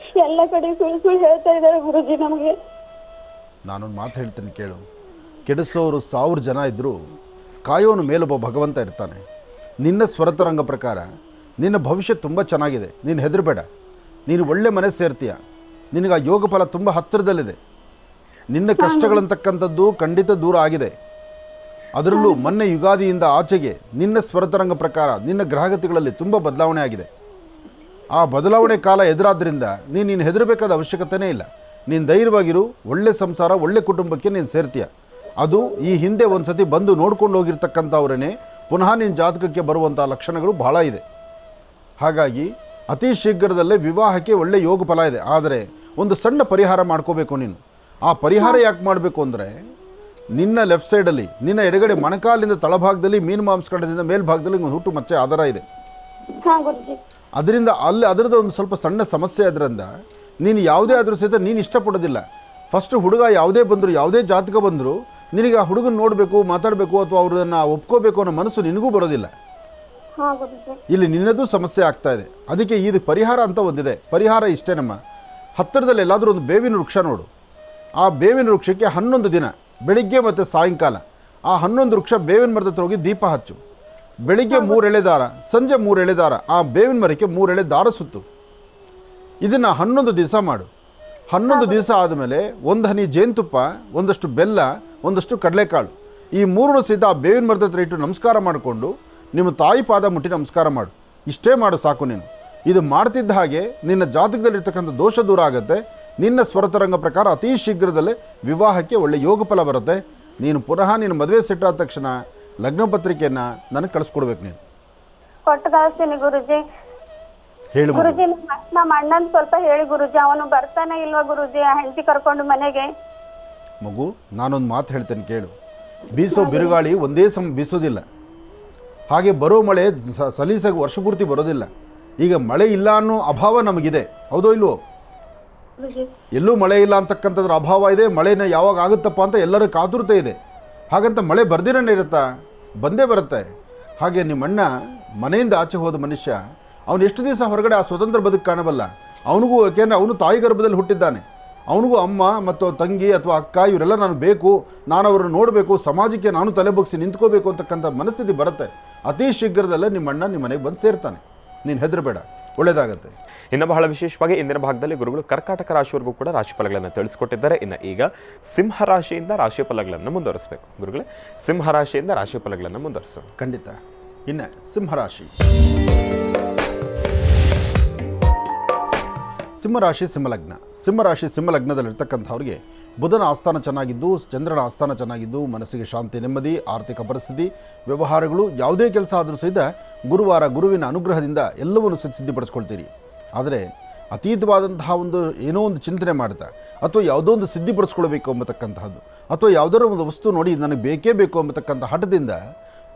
ಎಲ್ಲ ಕಡೆ ಸುಳ್ಳು ಹೇಳ್ತಾ ಇದ್ದಾಳೆ ಗುರುಜಿ ನಮಗೆ. ನಾನೊಂದು ಮಾತು ಹೇಳ್ತೀನಿ ಕೇಳು. ಕೆಡಿಸೋರು 1000 ಜನ ಇದ್ದರೂ ಕಾಯೋನು ಮೇಲೊಬ್ಬ ಭಗವಂತ ಇರ್ತಾನೆ. ನಿನ್ನ ಸ್ವರತರಂಗ ಪ್ರಕಾರ ನಿನ್ನ ಭವಿಷ್ಯ ತುಂಬ ಚೆನ್ನಾಗಿದೆ. ನೀನು ಹೆದರಬೇಡ. ನೀನು ಒಳ್ಳೆ ಮನೆ ಸೇರ್ತೀಯ. ನಿನಗೆ ಆ ಯೋಗ ಫಲ ತುಂಬ ಹತ್ತಿರದಲ್ಲಿದೆ. ನಿನ್ನ ಕಷ್ಟಗಳಂತಕ್ಕಂಥದ್ದು ಖಂಡಿತ ದೂರ ಆಗಿದೆ. ಅದರಲ್ಲೂ ಮೊನ್ನೆ ಯುಗಾದಿಯಿಂದ ಆಚೆಗೆ ನಿನ್ನ ಸ್ವರತರಂಗ ಪ್ರಕಾರ ನಿನ್ನ ಗ್ರಹಗತಿಗಳಲ್ಲಿ ತುಂಬ ಬದಲಾವಣೆ ಆಗಿದೆ. ಆ ಬದಲಾವಣೆ ಕಾಲ ಎದುರಾದ್ರಿಂದ ನೀನು ಹೆದರಬೇಕಾದ ಅವಶ್ಯಕತೆಯೇ ಇಲ್ಲ. ನೀನು ಧೈರ್ಯವಾಗಿರು. ಒಳ್ಳೆ ಸಂಸಾರ, ಒಳ್ಳೆ ಕುಟುಂಬಕ್ಕೆ ನೀನು ಸೇರ್ತೀಯ. ಅದು ಈ ಹಿಂದೆ ಒಂದು ಸತಿ ಬಂದು ನೋಡ್ಕೊಂಡು ಹೋಗಿರ್ತಕ್ಕಂಥವ್ರೇ ಪುನಃ ನಿನ್ನ ಜಾತಕಕ್ಕೆ ಬರುವಂಥ ಲಕ್ಷಣಗಳು ಬಹಳ ಇದೆ. ಹಾಗಾಗಿ ಅತಿ ಶೀಘ್ರದಲ್ಲೇ ವಿವಾಹಕ್ಕೆ ಒಳ್ಳೆ ಯೋಗ ಫಲ ಇದೆ. ಆದರೆ ಒಂದು ಸಣ್ಣ ಪರಿಹಾರ ಮಾಡ್ಕೋಬೇಕು ನೀನು. ಆ ಪರಿಹಾರ ಯಾಕೆ ಮಾಡಬೇಕು ಅಂದರೆ, ನಿನ್ನ ಲೆಫ್ಟ್ ಸೈಡಲ್ಲಿ, ನಿನ್ನ ಎಡಗಡೆ ಮೊಣಕಾಲಿಂದ ತಳಭಾಗದಲ್ಲಿ ಮೀನುಮಾಂಸಖಂಡದಿಂದ ಮೇಲ್ಭಾಗದಲ್ಲಿ ಒಂದು ಹುಟ್ಟು ಮಚ್ಚೆ ಆಧಾರ ಇದೆ. ಅದರಿಂದ ಅದರದ್ದು ಒಂದು ಸ್ವಲ್ಪ ಸಣ್ಣ ಸಮಸ್ಯೆ. ಅದರಿಂದ ನೀನು ಯಾವುದೇ ಆದರೂ ಸಹಿತ ನೀನು ಇಷ್ಟಪಡೋದಿಲ್ಲ. ಫಸ್ಟ್ ಹುಡುಗ ಯಾವುದೇ ಬಂದರೂ, ಯಾವುದೇ ಜಾತಕ ಬಂದರೂ ನಿನಗೆ ಆ ಹುಡುಗನ ನೋಡಬೇಕು, ಮಾತಾಡಬೇಕು ಅಥವಾ ಅವ್ರನ್ನ ಒಪ್ಕೋಬೇಕು ಅನ್ನೋ ಮನಸ್ಸು ನಿನಗೂ ಬರೋದಿಲ್ಲ. ಇಲ್ಲಿ ನಿನ್ನದು ಸಮಸ್ಯೆ ಆಗ್ತಾ ಇದೆ. ಅದಕ್ಕೆ ಇದು ಪರಿಹಾರ ಅಂತ ಒಂದಿದೆ. ಪರಿಹಾರ ಇಷ್ಟೇ ನಮ್ಮ ಹತ್ತಿರದಲ್ಲಿ ಎಲ್ಲಾದರೂ ಒಂದು ಬೇವಿನ ವೃಕ್ಷ ನೋಡು. ಆ ಬೇವಿನ ವೃಕ್ಷಕ್ಕೆ 11 ದಿನ ಬೆಳಿಗ್ಗೆ ಮತ್ತು ಸಾಯಂಕಾಲ ಆ 11 ವೃಕ್ಷ ಬೇವಿನ ಮರದ ಹತ್ರ ಹೋಗಿ ದೀಪ ಹಚ್ಚು. ಬೆಳಿಗ್ಗೆ 3 ಎಳೆ ದಾರ, ಸಂಜೆ 3 ಎಳೆ ದಾರ ಆ ಬೇವಿನ ಮರಕ್ಕೆ 3 ಎಳೆ ದಾರ ಸುತ್ತು. ಇದನ್ನು 11 ದಿವಸ ಮಾಡು. 11 ದಿವಸ ಆದಮೇಲೆ 1 ಹನಿ ಜೇನುತುಪ್ಪ, ಒಂದಷ್ಟು ಬೆಲ್ಲ, ಒಂದಷ್ಟು ಕಡಲೆಕಾಳು, ಈ 3 ಸಹಿತ ಆ ಬೇವಿನ ಮರದ ಹತ್ರ ಇಟ್ಟು ನಮಸ್ಕಾರ ಮಾಡಿಕೊಂಡು ನಿಮ್ಮ ತಾಯಿ ಪಾದ ಮುಟ್ಟಿ ನಮಸ್ಕಾರ ಮಾಡು. ಇಷ್ಟೇ ಮಾಡು ಸಾಕು ನೀನು. ಇದು ಮಾಡ್ತಿದ್ದ ಹಾಗೆ ನಿನ್ನ ಜಾತಕದಲ್ಲಿರ್ತಕ್ಕಂಥ ದೋಷ ದೂರ ಆಗುತ್ತೆ. ನಿನ್ನ ಸ್ವರತರಂಗ ಪ್ರಕಾರ ಅತಿ ಶೀಘ್ರದಲ್ಲೇ ವಿವಾಹಕ್ಕೆ ಒಳ್ಳೆ ಯೋಗ ಫಲ ಬರುತ್ತೆ. ನೀನು ಪುನಃ ನಿನ್ನ ಮದುವೆ ಸೆಟ್ ಆದ ತಕ್ಷಣ ಲಗ್ನ ಪತ್ರಿಕೆಯನ್ನು ನನಗೆ ಕಳಿಸ್ಕೊಡ್ಬೇಕು. ನೀನು ಕೊಟ್ಟು ಕಳಿಸ್ತೀನಿ ಗುರುಜಿ. ಹೇಳಿ ಗುರುಜಿ, ನಮ್ಮ ಅಣ್ಣನ್ ಸ್ವಲ್ಪ ಹೇಳಿ ಗುರುಜಿ. ಅವನು ಬರ್ತಾನೆ ಇಲ್ವಾ ಗುರುಜಿ ಹೆಂಡತಿ ಕರ್ಕೊಂಡು ಮನೆಗೆ? ಮಗು, ನಾನೊಂದು ಮಾತು ಹೇಳ್ತೇನೆ ಕೇಳು. ಬೀಸೋ ಬಿರುಗಾಳಿ ಒಂದೇ ಸಮ ಬೀಸೋದಿಲ್ಲ. ಹಾಗೆ ಬರೋ ಮಳೆ ಸಲೀಸಾಗಿ ವರ್ಷ ಪೂರ್ತಿ ಬರೋದಿಲ್ಲ. ಈಗ ಮಳೆ ಇಲ್ಲ ಅನ್ನೋ ಅಭಾವ ನಮಗಿದೆ, ಹೌದೋ ಇಲ್ವೋ? ಎಲ್ಲೂ ಮಳೆ ಇಲ್ಲ ಅಂತಕ್ಕಂಥದ್ರ ಅಭಾವ ಇದೆ. ಮಳೆನ ಯಾವಾಗ ಆಗುತ್ತಪ್ಪ ಅಂತ ಎಲ್ಲರ ಕಾತುರತೆ ಇದೆ. ಹಾಗಂತ ಮಳೆ ಬರ್ದಿರನೇ ಇರುತ್ತಾ? ಬಂದೇ ಬರುತ್ತೆ. ಹಾಗೆ ನಿಮ್ಮಣ್ಣ ಮನೆಯಿಂದ ಆಚೆ ಹೋದ ಮನುಷ್ಯ, ಅವನು ಎಷ್ಟು ದಿವಸ ಹೊರಗಡೆ ಆ ಸ್ವತಂತ್ರ ಬದುಕು ಕಾಣಬಲ್ಲ. ಅವನಿಗೂ, ಯಾಕೆಂದರೆ ಅವನು ತಾಯಿ ಗರ್ಭದಲ್ಲಿ ಹುಟ್ಟಿದ್ದಾನೆ. ಅವನಿಗೂ ಅಮ್ಮ ಮತ್ತು ತಂಗಿ ಅಥವಾ ಅಕ್ಕ ಇವರೆಲ್ಲ ನಾನು ಬೇಕು, ನಾನು ಅವರನ್ನು ನೋಡಬೇಕು, ಸಮಾಜಕ್ಕೆ ನಾನು ತಲೆ ಬಗ್ಗಿಸಿ ನಿಂತ್ಕೋಬೇಕು ಅಂತಕ್ಕಂಥ ಮನಸ್ಥಿತಿ ಬರುತ್ತೆ. ಅತಿ ಶೀಘ್ರದಲ್ಲೇ ನಿಮ್ಮಣ್ಣ ನಿಮ್ಮ ಮನೆಗೆ ಬಂದು ಸೇರ್ತಾನೆ. ನೀನು ಹೆದರಬೇಡ, ಒಳ್ಳೆಯದಾಗತ್ತೆ. ಇನ್ನು ಬಹಳ ವಿಶೇಷವಾಗಿ ಇಂದಿನ ಭಾಗದಲ್ಲಿ ಗುರುಗಳು ಕರ್ಕಾಟಕ ರಾಶಿಯವರೆಗೂ ಕೂಡ ರಾಶಿ ಫಲಗಳನ್ನು ತಿಳಿಸ್ಕೊಟ್ಟಿದ್ದಾರೆ. ಇನ್ನು ಈಗ ಸಿಂಹ ರಾಶಿಯಿಂದ ರಾಶಿ ಫಲಗಳನ್ನು ಮುಂದುವರಿಸಬೇಕು. ಗುರುಗಳೇ, ಸಿಂಹ ರಾಶಿಯಿಂದ ರಾಶಿ ಫಲಗಳನ್ನು ಮುಂದುವರಿಸೋಣ. ಖಂಡಿತ. ಇನ್ನು ಸಿಂಹರಾಶಿ, ಸಿಂಹರಾಶಿ ಸಿಂಹಲಗ್ನ. ಸಿಂಹರಾಶಿ ಸಿಂಹಲಗ್ನದಲ್ಲಿರ್ತಕ್ಕಂಥವ್ರಿಗೆ ಬುಧನ ಆಸ್ಥಾನ ಚೆನ್ನಾಗಿದ್ದು, ಚಂದ್ರನ ಆಸ್ಥಾನ ಚೆನ್ನಾಗಿದ್ದು, ಮನಸ್ಸಿಗೆ ಶಾಂತಿ, ನೆಮ್ಮದಿ, ಆರ್ಥಿಕ ಪರಿಸ್ಥಿತಿ, ವ್ಯವಹಾರಗಳು, ಯಾವುದೇ ಕೆಲಸ ಆದರೂ ಸಹಿತ ಗುರುವಾರ ಗುರುವಿನ ಅನುಗ್ರಹದಿಂದ ಎಲ್ಲವನ್ನು ಸಿದ್ಧಿಪಡಿಸ್ಕೊಳ್ತೀರಿ. ಆದರೆ ಅತೀತವಾದಂತಹ ಏನೋ ಒಂದು ಚಿಂತನೆ ಮಾಡ್ತಾ ಅಥವಾ ಯಾವುದೋ ಒಂದು ಸಿದ್ಧಿಪಡಿಸ್ಕೊಳ್ಬೇಕು ಎಂಬತಕ್ಕಂತಹದ್ದು, ಅಥವಾ ಯಾವುದೋ ಒಂದು ವಸ್ತು ನೋಡಿ ನನಗೆ ಬೇಕೇ ಬೇಕು ಎಂಬತಕ್ಕಂಥ ಹಠದಿಂದ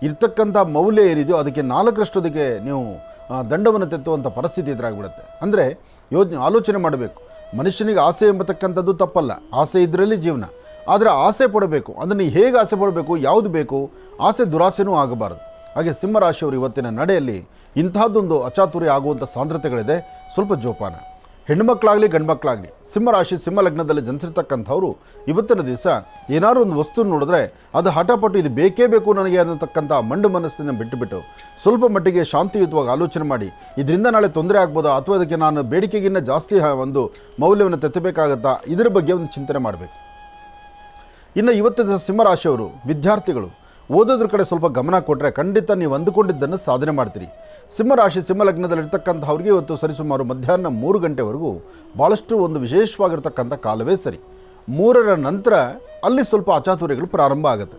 ಇರ್ತಕ್ಕಂಥ ಮೌಲ್ಯ ಏನಿದೆಯೋ ಅದಕ್ಕೆ 4ರಷ್ಟು ಅದಕ್ಕೆ ನೀವು ದಂಡವನ್ನು ತೆತ್ತುವಂಥ ಪರಿಸ್ಥಿತಿ ಎದುರಾಗ್ಬಿಡುತ್ತೆ. ಅಂದರೆ ಆಲೋಚನೆ ಮಾಡಬೇಕು. ಮನುಷ್ಯನಿಗೆ ಆಸೆ ಎಂಬತಕ್ಕಂಥದ್ದು ತಪ್ಪಲ್ಲ, ಆಸೆ ಇದರಲ್ಲಿ ಜೀವನ. ಆದರೆ ಆಸೆ ಪಡಬೇಕು, ಅದನ್ನು ಹೇಗೆ ಆಸೆ ಪಡಬೇಕು, ಯಾವುದು ಬೇಕು, ಆಸೆ ದುರಾಸೆನೂ ಆಗಬಾರ್ದು. ಹಾಗೆ ಸಿಂಹರಾಶಿಯವರು ಇವತ್ತಿನ ನಡೆಯಲ್ಲಿ ಇಂತಹದ್ದೊಂದು ಅಚಾತುರ್ಯ ಆಗುವಂಥ ಸಾಂದ್ರತೆಗಳಿದೆ. ಸ್ವಲ್ಪ ಜೋಪಾನ. ಹೆಣ್ಣುಮಕ್ಕಳಾಗಲಿ ಗಂಡು ಮಕ್ಕಳಾಗಲಿ ಸಿಂಹರಾಶಿ ಸಿಂಹಲಗ್ನದಲ್ಲಿ ಜನಿಸಿರ್ತಕ್ಕಂಥವ್ರು ಇವತ್ತಿನ ದಿವಸ ಏನಾದ್ರು ಒಂದು ವಸ್ತು ನೋಡಿದ್ರೆ ಅದು ಹಠಪಟ್ಟು ಇದು ಬೇಕೇ ಬೇಕು ನನಗೆ ಅನ್ನತಕ್ಕಂಥ ಮಂಡು ಮನಸ್ಸನ್ನು ಬಿಟ್ಟುಬಿಟ್ಟು ಸ್ವಲ್ಪ ಮಟ್ಟಿಗೆ ಶಾಂತಿಯುತವಾಗಿ ಆಲೋಚನೆ ಮಾಡಿ ಇದರಿಂದ ನಾಳೆ ತೊಂದರೆ ಆಗ್ಬೋದಾ ಅಥವಾ ಅದಕ್ಕೆ ನಾನು ಬೇಡಿಕೆಗಿನ್ನ ಜಾಸ್ತಿ ಒಂದು ಮೌಲ್ಯವನ್ನು ತೆತ್ತಬೇಕಾಗತ್ತಾ, ಇದರ ಬಗ್ಗೆ ಒಂದು ಚಿಂತನೆ ಮಾಡಬೇಕು. ಇನ್ನು ಇವತ್ತಿನ ಸಿಂಹರಾಶಿಯವರು ವಿದ್ಯಾರ್ಥಿಗಳು ಓದೋದ್ರ ಕಡೆ ಸ್ವಲ್ಪ ಗಮನ ಕೊಟ್ಟರೆ ಖಂಡಿತ ನೀವು ಅಂದುಕೊಂಡಿದ್ದನ್ನು ಸಾಧನೆ ಮಾಡ್ತೀರಿ. ಸಿಂಹರಾಶಿ ಸಿಂಹಲಗ್ನದಲ್ಲಿರ್ತಕ್ಕಂಥವ್ರಿಗೆ ಇವತ್ತು ಸರಿಸುಮಾರು ಮಧ್ಯಾಹ್ನ 3 ಗಂಟೆವರೆಗೂ ಭಾಳಷ್ಟು ಒಂದು ವಿಶೇಷವಾಗಿರ್ತಕ್ಕಂಥ ಕಾಲವೇ ಸರಿ. 3ರ ನಂತರ ಅಲ್ಲಿ ಸ್ವಲ್ಪ ಅಚಾತುರ್ಯಗಳು ಪ್ರಾರಂಭ ಆಗುತ್ತೆ.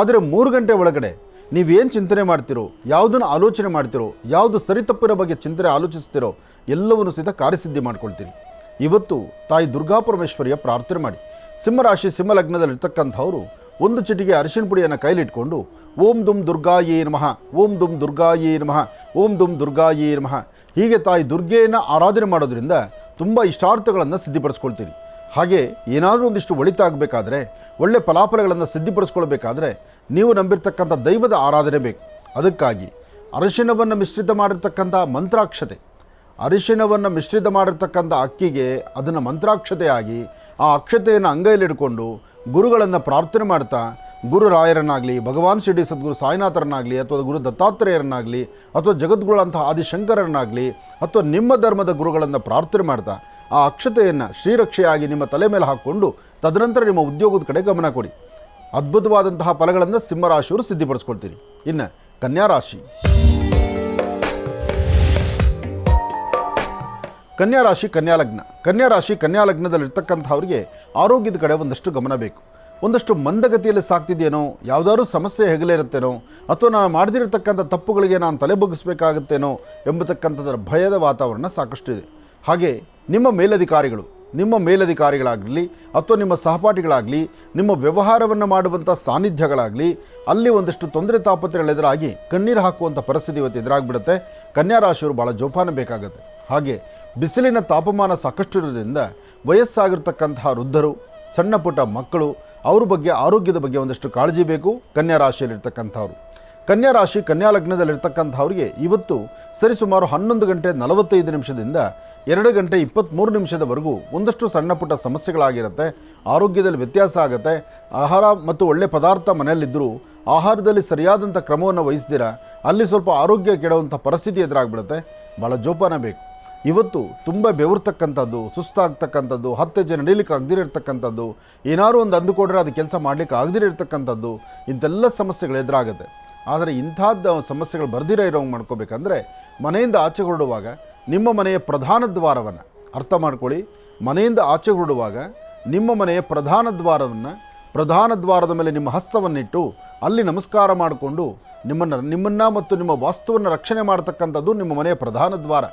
ಆದರೆ 3 ಗಂಟೆ ಒಳಗಡೆ ನೀವೇನು ಚಿಂತನೆ ಮಾಡ್ತಿರೋ, ಯಾವುದನ್ನು ಆಲೋಚನೆ ಮಾಡ್ತಿರೋ, ಯಾವುದು ಸರಿ ತಪ್ಪಿನ ಬಗ್ಗೆ ಚಿಂತನೆ ಆಲೋಚಿಸ್ತಿರೋ ಎಲ್ಲವನ್ನು ಸಹಿತ ಕಾರ್ಯಸಿದ್ಧಿ ಮಾಡ್ಕೊಳ್ತೀರಿ. ಇವತ್ತು ತಾಯಿ ದುರ್ಗಾಪರಮೇಶ್ವರಿಯ ಪ್ರಾರ್ಥನೆ ಮಾಡಿ. ಸಿಂಹರಾಶಿ ಸಿಂಹಲಗ್ನದಲ್ಲಿರ್ತಕ್ಕಂಥವರು ಒಂದು ಚಿಟಿಗೆ ಅರಿಶಿಣ ಪುಡಿಯನ್ನು ಕೈಲಿಟ್ಕೊಂಡು ಓಂ ದುಂ ದುರ್ಗಾಯೇ ನಮಃ, ಓಂ ದುಂ ದುರ್ಗಾಯೇ ನಮಃ, ಓಂ ದುಂ ದುರ್ಗಾಯೇ ನಮಃ ಹೀಗೆ ತಾಯಿ ದುರ್ಗೆಯನ್ನು ಆರಾಧನೆ ಮಾಡೋದ್ರಿಂದ ತುಂಬ ಇಷ್ಟಾರ್ಥಗಳನ್ನು ಸಿದ್ಧಿಪಡಿಸ್ಕೊಳ್ತೀರಿ. ಹಾಗೆ ಏನಾದರೂ ಒಂದಿಷ್ಟು ಒಳಿತಾಗಬೇಕಾದ್ರೆ, ಒಳ್ಳೆ ಫಲಾಫಲಗಳನ್ನು ಸಿದ್ಧಿಪಡಿಸ್ಕೊಳ್ಬೇಕಾದ್ರೆ ನೀವು ನಂಬಿರ್ತಕ್ಕಂಥ ದೈವದ ಆರಾಧನೆ ಬೇಕು. ಅದಕ್ಕಾಗಿ ಅರಿಶಿಣವನ್ನು ಮಿಶ್ರಿತ ಮಾಡಿರ್ತಕ್ಕಂಥ ಮಂತ್ರಾಕ್ಷತೆ, ಅರಿಶಿಣವನ್ನು ಮಿಶ್ರಿತ ಮಾಡಿರ್ತಕ್ಕಂಥ ಅಕ್ಕಿಗೆ ಅದನ್ನು ಮಂತ್ರಾಕ್ಷತೆಯಾಗಿ ಆ ಅಕ್ಷತೆಯನ್ನು ಅಂಗೈಲಿಡ್ಕೊಂಡು ಗುರುಗಳನ್ನು ಪ್ರಾರ್ಥನೆ ಮಾಡ್ತಾ ಗುರುರಾಯರನ್ನಾಗಲಿ, ಭಗವಾನ್ ಶಿರಡಿ ಸದ್ಗುರು ಸಾಯಿನಾಥರನ್ನಾಗಲಿ, ಅಥವಾ ಗುರು ದತ್ತಾತ್ರೇಯರನ್ನಾಗಲಿ, ಅಥವಾ ಜಗದ್ಗುರುಗಳಂತಹ ಆದಿಶಂಕರರನ್ನಾಗಲಿ, ಅಥವಾ ನಿಮ್ಮ ಧರ್ಮದ ಗುರುಗಳನ್ನು ಪ್ರಾರ್ಥನೆ ಮಾಡ್ತಾ ಆ ಅಕ್ಷತೆಯನ್ನು ಶ್ರೀರಕ್ಷೆಯಾಗಿ ನಿಮ್ಮ ತಲೆ ಮೇಲೆ ಹಾಕ್ಕೊಂಡು ತದನಂತರ ನಿಮ್ಮ ಉದ್ಯೋಗದ ಕಡೆ ಗಮನ ಕೊಡಿ. ಅದ್ಭುತವಾದಂತಹ ಫಲಗಳನ್ನು ಸಿಂಹರಾಶಿಯವರು ಸಿದ್ಧಿಪಡಿಸ್ಕೊಳ್ತೀರಿ. ಇನ್ನು ಕನ್ಯಾರಾಶಿ, ಕನ್ಯಾರಾಶಿ ಕನ್ಯಾಲಗ್ನದಲ್ಲಿರ್ತಕ್ಕಂಥವ್ರಿಗೆ ಆರೋಗ್ಯದ ಕಡೆ ಒಂದಷ್ಟು ಗಮನ ಬೇಕು. ಒಂದಷ್ಟು ಮಂದಗತಿಯಲ್ಲಿ ಸಾಕ್ತಿದೆಯೇನೋ, ಯಾವುದಾದ್ರೂ ಸಮಸ್ಯೆ ಹೆಗಲೇ ಇರುತ್ತೇನೋ, ಅಥವಾ ನಾನು ಮಾಡದಿರತಕ್ಕಂಥ ತಪ್ಪುಗಳಿಗೆ ನಾನು ತಲೆ ಬಗ್ಗಿಸ್ಬೇಕಾಗುತ್ತೇನೋ ಎಂಬತಕ್ಕಂಥದ್ರ ಭಯದ ವಾತಾವರಣ ಸಾಕಷ್ಟು ಇದೆ. ಹಾಗೆ ನಿಮ್ಮ ಮೇಲಧಿಕಾರಿಗಳಾಗಲಿ ಅಥವಾ ನಿಮ್ಮ ಸಹಪಾಠಿಗಳಾಗಲಿ, ನಿಮ್ಮ ವ್ಯವಹಾರವನ್ನು ಮಾಡುವಂಥ ಸಾನ್ನಿಧ್ಯಗಳಾಗಲಿ, ಅಲ್ಲಿ ಒಂದಷ್ಟು ತೊಂದರೆ ತಾಪತ್ರೆಗಳೆದುರಾಗಿ ಕಣ್ಣೀರು ಹಾಕುವಂಥ ಪರಿಸ್ಥಿತಿ ಇವತ್ತು ಎದುರಾಗಿಬಿಡುತ್ತೆ. ಕನ್ಯಾರಾಶಿಯವರು ಭಾಳ ಜೋಪಾನ ಬೇಕಾಗುತ್ತೆ. ಹಾಗೆ ಬಿಸಿಲಿನ ತಾಪಮಾನ ಸಾಕಷ್ಟು ಇರೋದ್ರಿಂದ ವಯಸ್ಸಾಗಿರ್ತಕ್ಕಂತಹ ವೃದ್ಧರು, ಸಣ್ಣ ಪುಟ್ಟ ಮಕ್ಕಳು, ಅವ್ರ ಬಗ್ಗೆ ಆರೋಗ್ಯದ ಬಗ್ಗೆ ಒಂದಷ್ಟು ಕಾಳಜಿ ಬೇಕು. ಕನ್ಯಾರಾಶಿಯಲ್ಲಿರ್ತಕ್ಕಂಥವ್ರು, ಕನ್ಯಾರಾಶಿ ಕನ್ಯಾಲಗ್ನದಲ್ಲಿರ್ತಕ್ಕಂಥವ್ರಿಗೆ ಇವತ್ತು ಸರಿಸುಮಾರು 11 ಗಂಟೆ 45 ನಿಮಿಷದಿಂದ 2 ಗಂಟೆ 23 ನಿಮಿಷದವರೆಗೂ ಒಂದಷ್ಟು ಸಣ್ಣ ಪುಟ್ಟ ಸಮಸ್ಯೆಗಳಾಗಿರುತ್ತೆ. ಆರೋಗ್ಯದಲ್ಲಿ ವ್ಯತ್ಯಾಸ ಆಗುತ್ತೆ. ಆಹಾರ ಮತ್ತು ಒಳ್ಳೆ ಪದಾರ್ಥ ಮನೆಯಲ್ಲಿದ್ದರೂ ಆಹಾರದಲ್ಲಿ ಸರಿಯಾದಂಥ ಕ್ರಮವನ್ನು ವಹಿಸ್ದಿರ ಅಲ್ಲಿ ಸ್ವಲ್ಪ ಆರೋಗ್ಯ ಕೆಡುವಂಥ ಪರಿಸ್ಥಿತಿ ಎದುರಾಗ್ಬಿಡುತ್ತೆ. ಭಾಳ ಜೋಪಾನ ಬೇಕು. ಇವತ್ತು ತುಂಬ ಬೆವರ್ತಕ್ಕಂಥದ್ದು, ಸುಸ್ತಾಗ್ತಕ್ಕಂಥದ್ದು, 10 ಹೆಜ್ಜೆ ನಡೀಲಿಕ್ಕೆ ಆಗದಿರತಕ್ಕಂಥದ್ದು, ಏನಾದ್ರು ಒಂದು ಅಂದುಕೊಂಡ್ರೆ ಅದು ಕೆಲಸ ಮಾಡಲಿಕ್ಕೆ ಆಗದಿರತಕ್ಕಂಥದ್ದು, ಇಂಥೆಲ್ಲ ಸಮಸ್ಯೆಗಳು ಎದುರಾಗುತ್ತೆ. ಆದರೆ ಇಂಥದ್ದು ಸಮಸ್ಯೆಗಳು ಬರ್ದಿರ ಇರೋಂಗೆ ಮಾಡ್ಕೋಬೇಕಂದ್ರೆ ಮನೆಯಿಂದ ಆಚೆ ಹೊರಡುವಾಗ ನಿಮ್ಮ ಮನೆಯ ಪ್ರಧಾನ ದ್ವಾರವನ್ನು ಅರ್ಥ ಮಾಡ್ಕೊಳ್ಳಿ. ಮನೆಯಿಂದ ಆಚೆ ಹೊರಡುವಾಗ ನಿಮ್ಮ ಮನೆಯ ಪ್ರಧಾನ ದ್ವಾರದ ಮೇಲೆ ನಿಮ್ಮ ಹಸ್ತವನ್ನಿಟ್ಟು ಅಲ್ಲಿ ನಮಸ್ಕಾರ ಮಾಡಿಕೊಂಡು ನಿಮ್ಮನ್ನು ಮತ್ತು ನಿಮ್ಮ ವಾಸ್ತುವನ್ನು ರಕ್ಷಣೆ ಮಾಡ್ತಕ್ಕಂಥದ್ದು ನಿಮ್ಮ ಮನೆಯ ಪ್ರಧಾನ ದ್ವಾರ.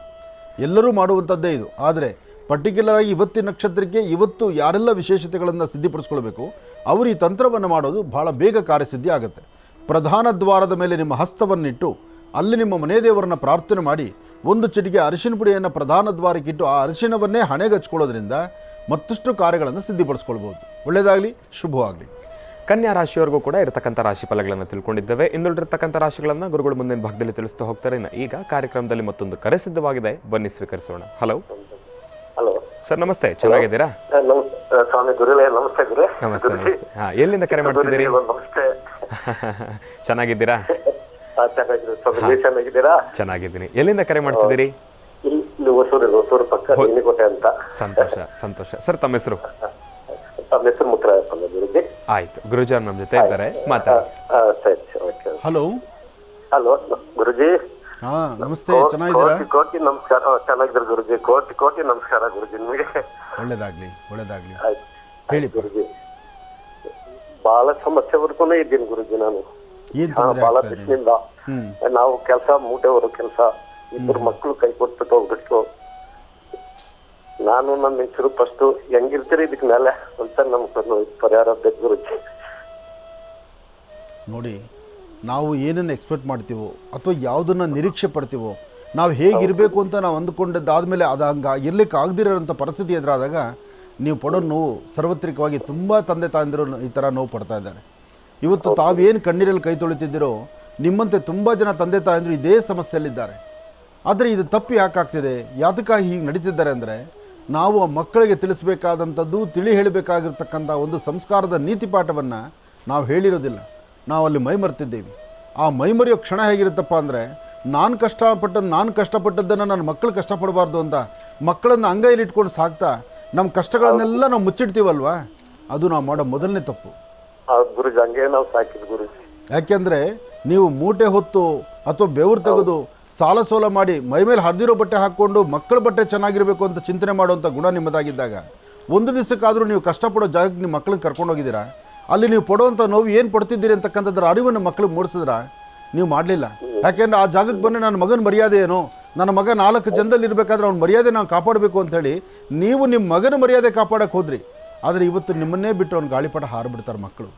ಎಲ್ಲರೂ ಮಾಡುವಂಥದ್ದೇ ಇದು. ಆದರೆ ಪರ್ಟಿಕ್ಯುಲರಾಗಿ ಇವತ್ತಿನ ನಕ್ಷತ್ರಕ್ಕೆ ಇವತ್ತು ಯಾರೆಲ್ಲ ವಿಶೇಷತೆಗಳನ್ನು ಸಿದ್ಧಿಪಡಿಸ್ಕೊಳ್ಬೇಕು ಅವರು ಈ ತಂತ್ರವನ್ನು ಮಾಡೋದು ಭಾಳ ಬೇಗ ಕಾರ್ಯಸಿದ್ಧಿ ಆಗುತ್ತೆ. ಪ್ರಧಾನ ದ್ವಾರದ ಮೇಲೆ ನಿಮ್ಮ ಹಸ್ತವನ್ನಿಟ್ಟು ಅಲ್ಲಿ ನಿಮ್ಮ ಮನೆ ದೇವರನ್ನು ಪ್ರಾರ್ಥನೆ ಮಾಡಿ ಒಂದು ಚಿಟಿಕೆ ಅರಿಶಿನ ಪುಡಿಯನ್ನು ಪ್ರಧಾನ ದ್ವಾರಕ್ಕಿಟ್ಟು ಆ ಅರಿಶಿನವನ್ನೇ ಹಣೆಗೆ ಹಚ್ಕೊಳ್ಳೋದ್ರಿಂದ ಮತ್ತಷ್ಟು ಕಾರ್ಯಗಳನ್ನು ಸಿದ್ಧಿಪಡಿಸ್ಕೊಳ್ಬೋದು. ಒಳ್ಳೆಯದಾಗಲಿ, ಶುಭವಾಗಲಿ. ಕನ್ಯಾ ರಾಶಿಯವರೆಗೂ ಕೂಡ ಇರತಕ್ಕಂಥ ರಾಶಿ ಫಲಗಳನ್ನು ತಿಳ್ಕೊಂಡಿದ್ದೇವೆ. ಇನ್ನುಳಿದಿರ್ತಕ್ಕಂಥ ರಾಶಿಗಳನ್ನು ಗುರುಗಳು ಮುಂದಿನ ಭಾಗದಲ್ಲಿ ತಿಳಿಸ್ತಾ ಹೋಗ್ತಾರೆ. ಈಗ ಕಾರ್ಯಕ್ರಮದಲ್ಲಿ ಮತ್ತೊಂದು ಕರೆ ಸಿದ್ಧವಾಗಿದೆ, ಬನ್ನಿ ಸ್ವೀಕರಿಸೋಣ. ಹಲೋ ಹಲೋ ಸರ್, ನಮಸ್ತೆ. ಚೆನ್ನಾಗಿದ್ದೀರಾ? ಸ್ವಾಮಿ ಗುರುಗಳೇ, ನಮಸ್ತೆ ಗುರು. ನಮಸ್ತೆ. ಎಲ್ಲಿಂದ ಕರೆ ಮಾಡ್ತಿದ್ದೀರಿ? ನಮಸ್ತೆ. ಚೆನ್ನಾಗಿದ್ದೀರಾ? ಚೆನ್ನಾಗಿದ್ದೀರಿ ಸ್ವಾಮಿ, ನೀವು ಚೆನ್ನಾಗಿದ್ದೀರಾ? ಚೆನ್ನಾಗಿದ್ದೀನಿ. ಎಲ್ಲಿಂದ ಕರೆ ಮಾಡ್ತಿದ್ದೀರಿ? ಇಲ್ಲಿ ಹೊಸೂರು ಪಕ್ಕ ಕೋಟೆ ಅಂತ. ಸಂತೋಷ ಸಂತೋಷ. ಸರ್ ತಮ್ಮ ಹೆಸರು? ತಮ್ಮ ಹೆಸರು ಮುತ್ತರಾಯಪ್ಪ ಗುರುಜಿ. ಆಯ್ತು, ಗುರುಜಾರ್ ನಮ್ಮ ಜೊತೆ ಇದ್ದಾರೆ, ಮಾತಾಡಿ. ಸರಿ, ಓಕೆ. ಹಲೋ ಹಲೋ ಗುರುಜಿ. ಹಾಂ ನಮಸ್ತೆ, ಚೆನ್ನಾಗಿದ್ದೀರಾ? ಕೋಟಿ ನಮಸ್ಕಾರ. ಚೆನ್ನಾಗಿದ್ದಾರೆ ಗುರುಜಿ. ಕೋಟಿ ನಮಸ್ಕಾರ ಗುರುಜಿ ನಿಮಗೆ. ಒಳ್ಳೇದಾಗಲಿ ಒಳ್ಳೇದಾಗಲಿ. ಹೇಳಿ ಗುರುಜಿ. ಬಹಳ ಸಮಸ್ಯೆವರೆಗೂ ಇದ್ದೀನಿ ಗುರುಜಿ ನಾನು. ಏನು ತೊಂದರೆ ಬಹಳ ಆಗ್ತಾ ಇದೆ? ದಿವಸದಿಂದ ನಾವು ಕೆಲಸ ಮೂಟೆವರು ಕೆಲಸ, ಇಬ್ಬರು ಮಕ್ಕಳು ಕೈ ಕೊಟ್ಬಿಟ್ಟು ಹೋಗ್ಬಿಟ್ಟು ನಾನು ನನ್ನ ಹೆಸರು ಫಸ್ಟ್ ಹೆಂಗಿರ್ತೀರಿ ಇದಕ್ಕೆ ಮೇಲೆ ಅಂತ ನಮ್ಗೆ ಪರಿಹಾರ ಬೇಕು ಗುರುಜಿ. ನೋಡಿ, ನಾವು ಏನನ್ನು ಎಕ್ಸ್ಪೆಕ್ಟ್ ಮಾಡ್ತೀವೋ ಅಥವಾ ಯಾವುದನ್ನು ನಿರೀಕ್ಷೆ ಪಡ್ತೀವೋ, ನಾವು ಹೇಗಿರಬೇಕು ಅಂತ ನಾವು ಅಂದುಕೊಂಡದ್ದಾದಮೇಲೆ ಅದು ಹಂಗೆ ಇರ್ಲಿಕ್ಕೆ ಆಗದಿರೋಂಥ ಪರಿಸ್ಥಿತಿ ಎದುರಾದಾಗ ನೀವು ಪಡೋ ನೋವು ಸಾರ್ವತ್ರಿಕವಾಗಿ ತುಂಬ ತಂದೆ ತಾಯಂದಿರು ಈ ಥರ ನೋವು ಪಡ್ತಾ ಇದ್ದಾರೆ. ಇವತ್ತು ತಾವೇನು ಕಣ್ಣೀರಲ್ಲಿ ಕೈ ತೊಳಿತಿದ್ದೀರೋ ನಿಮ್ಮಂತೆ ತುಂಬ ಜನ ತಂದೆ ತಾಯಂದಿರು ಇದೇ ಸಮಸ್ಯೆಯಲ್ಲಿದ್ದಾರೆ. ಆದರೆ ಇದು ತಪ್ಪು ಯಾಕಾಗ್ತಿದೆ, ಯಾತಕ್ಕಾಗಿ ಹೀಗೆ ನಡೀತಿದ್ದಾರೆ ಅಂದರೆ, ನಾವು ಆ ಮಕ್ಕಳಿಗೆ ತಿಳಿಸಬೇಕಾದಂಥದ್ದು, ತಿಳಿ ಹೇಳಬೇಕಾಗಿರ್ತಕ್ಕಂಥ ಒಂದು ಸಂಸ್ಕಾರದ ನೀತಿ ಪಾಠವನ್ನು ನಾವು ಹೇಳಿರೋದಿಲ್ಲ. ನಾವು ಅಲ್ಲಿ ಮೈಮರ್ತಿದ್ದೇವೆ. ಆ ಮೈಮರೆಯೋ ಕ್ಷಣ ಹೇಗಿರುತ್ತಪ್ಪ ಅಂದರೆ, ನಾನು ಕಷ್ಟಪಟ್ಟದ್ದನ್ನು ನನ್ನ ಮಕ್ಕಳು ಕಷ್ಟಪಡಬಾರ್ದು ಅಂತ ಮಕ್ಕಳನ್ನು ಅಂಗೈಲಿ ಇಟ್ಕೊಂಡು ಸಾಕ್ತಾ ನಮ್ಮ ಕಷ್ಟಗಳನ್ನೆಲ್ಲ ನಾವು ಮುಚ್ಚಿಡ್ತೀವಲ್ವಾ, ಅದು ನಾವು ಮಾಡೋ ಮೊದಲನೇ ತಪ್ಪು ಗುರುಜಿ. ಹಂಗೆ ನಾವು ಸಾಕಿದ್ ಗುರುಜಿ. ಯಾಕೆಂದರೆ ನೀವು ಮೂಟೆ ಹೊತ್ತು ಅಥವಾ ಬೆವರು ತೆಗೆದು ಸಾಲ ಸೋಲ ಮಾಡಿ ಮೈಮೇಲೆ ಹರಿದಿರೋ ಬಟ್ಟೆ ಹಾಕ್ಕೊಂಡು ಮಕ್ಕಳ ಬಟ್ಟೆ ಚೆನ್ನಾಗಿರಬೇಕು ಅಂತ ಚಿಂತನೆ ಮಾಡುವಂಥ ಗುಣ ನಿಮ್ಮದಾಗಿದ್ದಾಗ ಒಂದು ದಿವಸಕ್ಕಾದರೂ ನೀವು ಕಷ್ಟಪಡೋ ಜಾಗಕ್ಕೆ ನಿಮ್ಮ ಮಕ್ಕಳನ್ನ ಕರ್ಕೊಂಡೋಗಿದ್ದೀರಾ? ಅಲ್ಲಿ ನೀವು ಪಡುವಂಥ ನೋವು ಏನು ಪಡ್ತಿದ್ದೀರಿ ಅಂತಕ್ಕಂಥದ್ರ ಅರಿವನ್ನು ಮಕ್ಕಳಿಗೆ ಮೂಡಿಸಿದ್ರ? ನೀವು ಮಾಡಲಿಲ್ಲ. ಯಾಕೆಂದರೆ ಆ ಜಾಗಕ್ಕೆ ಬಂದರೆ ನನ್ನ ಮಗನ ಮರ್ಯಾದೆ ಏನು, ನನ್ನ ಮಗ 4 ಜನದಲ್ಲಿ ಇರಬೇಕಾದ್ರೆ ಅವ್ನ ಮರ್ಯಾದೆ ನಾವು ಕಾಪಾಡಬೇಕು ಅಂಥೇಳಿ ನೀವು ನಿಮ್ಮ ಮಗನ ಮರ್ಯಾದೆ ಕಾಪಾಡೋಕ್ಕೆ ಹೋದ್ರಿ. ಆದರೆ ಇವತ್ತು ನಿಮ್ಮನ್ನೇ ಬಿಟ್ಟು ಅವ್ನು ಗಾಳಿಪಟ ಹಾರಿಬಿಡ್ತಾರೆ ಮಕ್ಕಳು.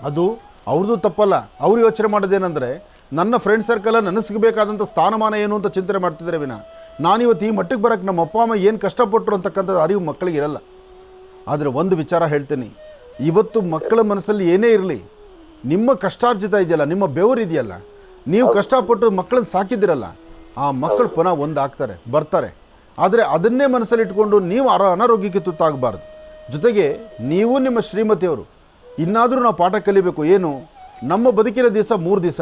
ಅದು ಅವ್ರದ್ದು ತಪ್ಪಲ್ಲ. ಅವ್ರು ಯೋಚನೆ ಮಾಡೋದೇನೆಂದರೆ, ನನ್ನ ಫ್ರೆಂಡ್ ಸರ್ಕಲ್ಲ ನನಗೆ ಸಿಗಬೇಕಾದಂಥ ಸ್ಥಾನಮಾನ ಏನು ಅಂತ ಚಿಂತನೆ ಮಾಡ್ತಿದ್ದಾರೆ ವಿನ ನಾನಿವತ್ತು ಈ ಮಟ್ಟಿಗೆ ಬರೋಕ್ಕೆ ನಮ್ಮ ಅಪ್ಪ ಅಮ್ಮ ಏನು ಕಷ್ಟಪಟ್ಟರು ಅಂತಕ್ಕಂಥದ್ದು ಅರಿವು ಮಕ್ಕಳಿಗೆ ಇರಲ್ಲ. ಆದರೆ ಒಂದು ವಿಚಾರ ಹೇಳ್ತೀನಿ, ಇವತ್ತು ಮಕ್ಕಳ ಮನಸ್ಸಲ್ಲಿ ಏನೇ ಇರಲಿ, ನಿಮ್ಮ ಕಷ್ಟಾರ್ಜಿತ ಇದೆಯಲ್ಲ, ನಿಮ್ಮ ಬೆವರು ಇದೆಯಲ್ಲ, ನೀವು ಕಷ್ಟಪಟ್ಟು ಮಕ್ಕಳನ್ನ ಸಾಕಿದ್ದೀರಲ್ಲ, ಆ ಮಕ್ಕಳು ಪುನಃ ಒಂದಾಗ್ತಾರೆ, ಬರ್ತಾರೆ. ಆದರೆ ಅದನ್ನೇ ಮನಸ್ಸಲ್ಲಿ ಇಟ್ಕೊಂಡು ನೀವು ಅನಾರೋಗ್ಯಕ್ಕೆ ತುತ್ತಾಗಬಾರ್ದು. ಜೊತೆಗೆ ನೀವು ನಿಮ್ಮ ಶ್ರೀಮತಿಯವರು ಇನ್ನಾದರೂ ನಾವು ಪಾಠ ಕಲಿಬೇಕು. ಏನು, ನಮ್ಮ ಬದುಕಿನ ದಿವಸ 3 ದಿವಸ,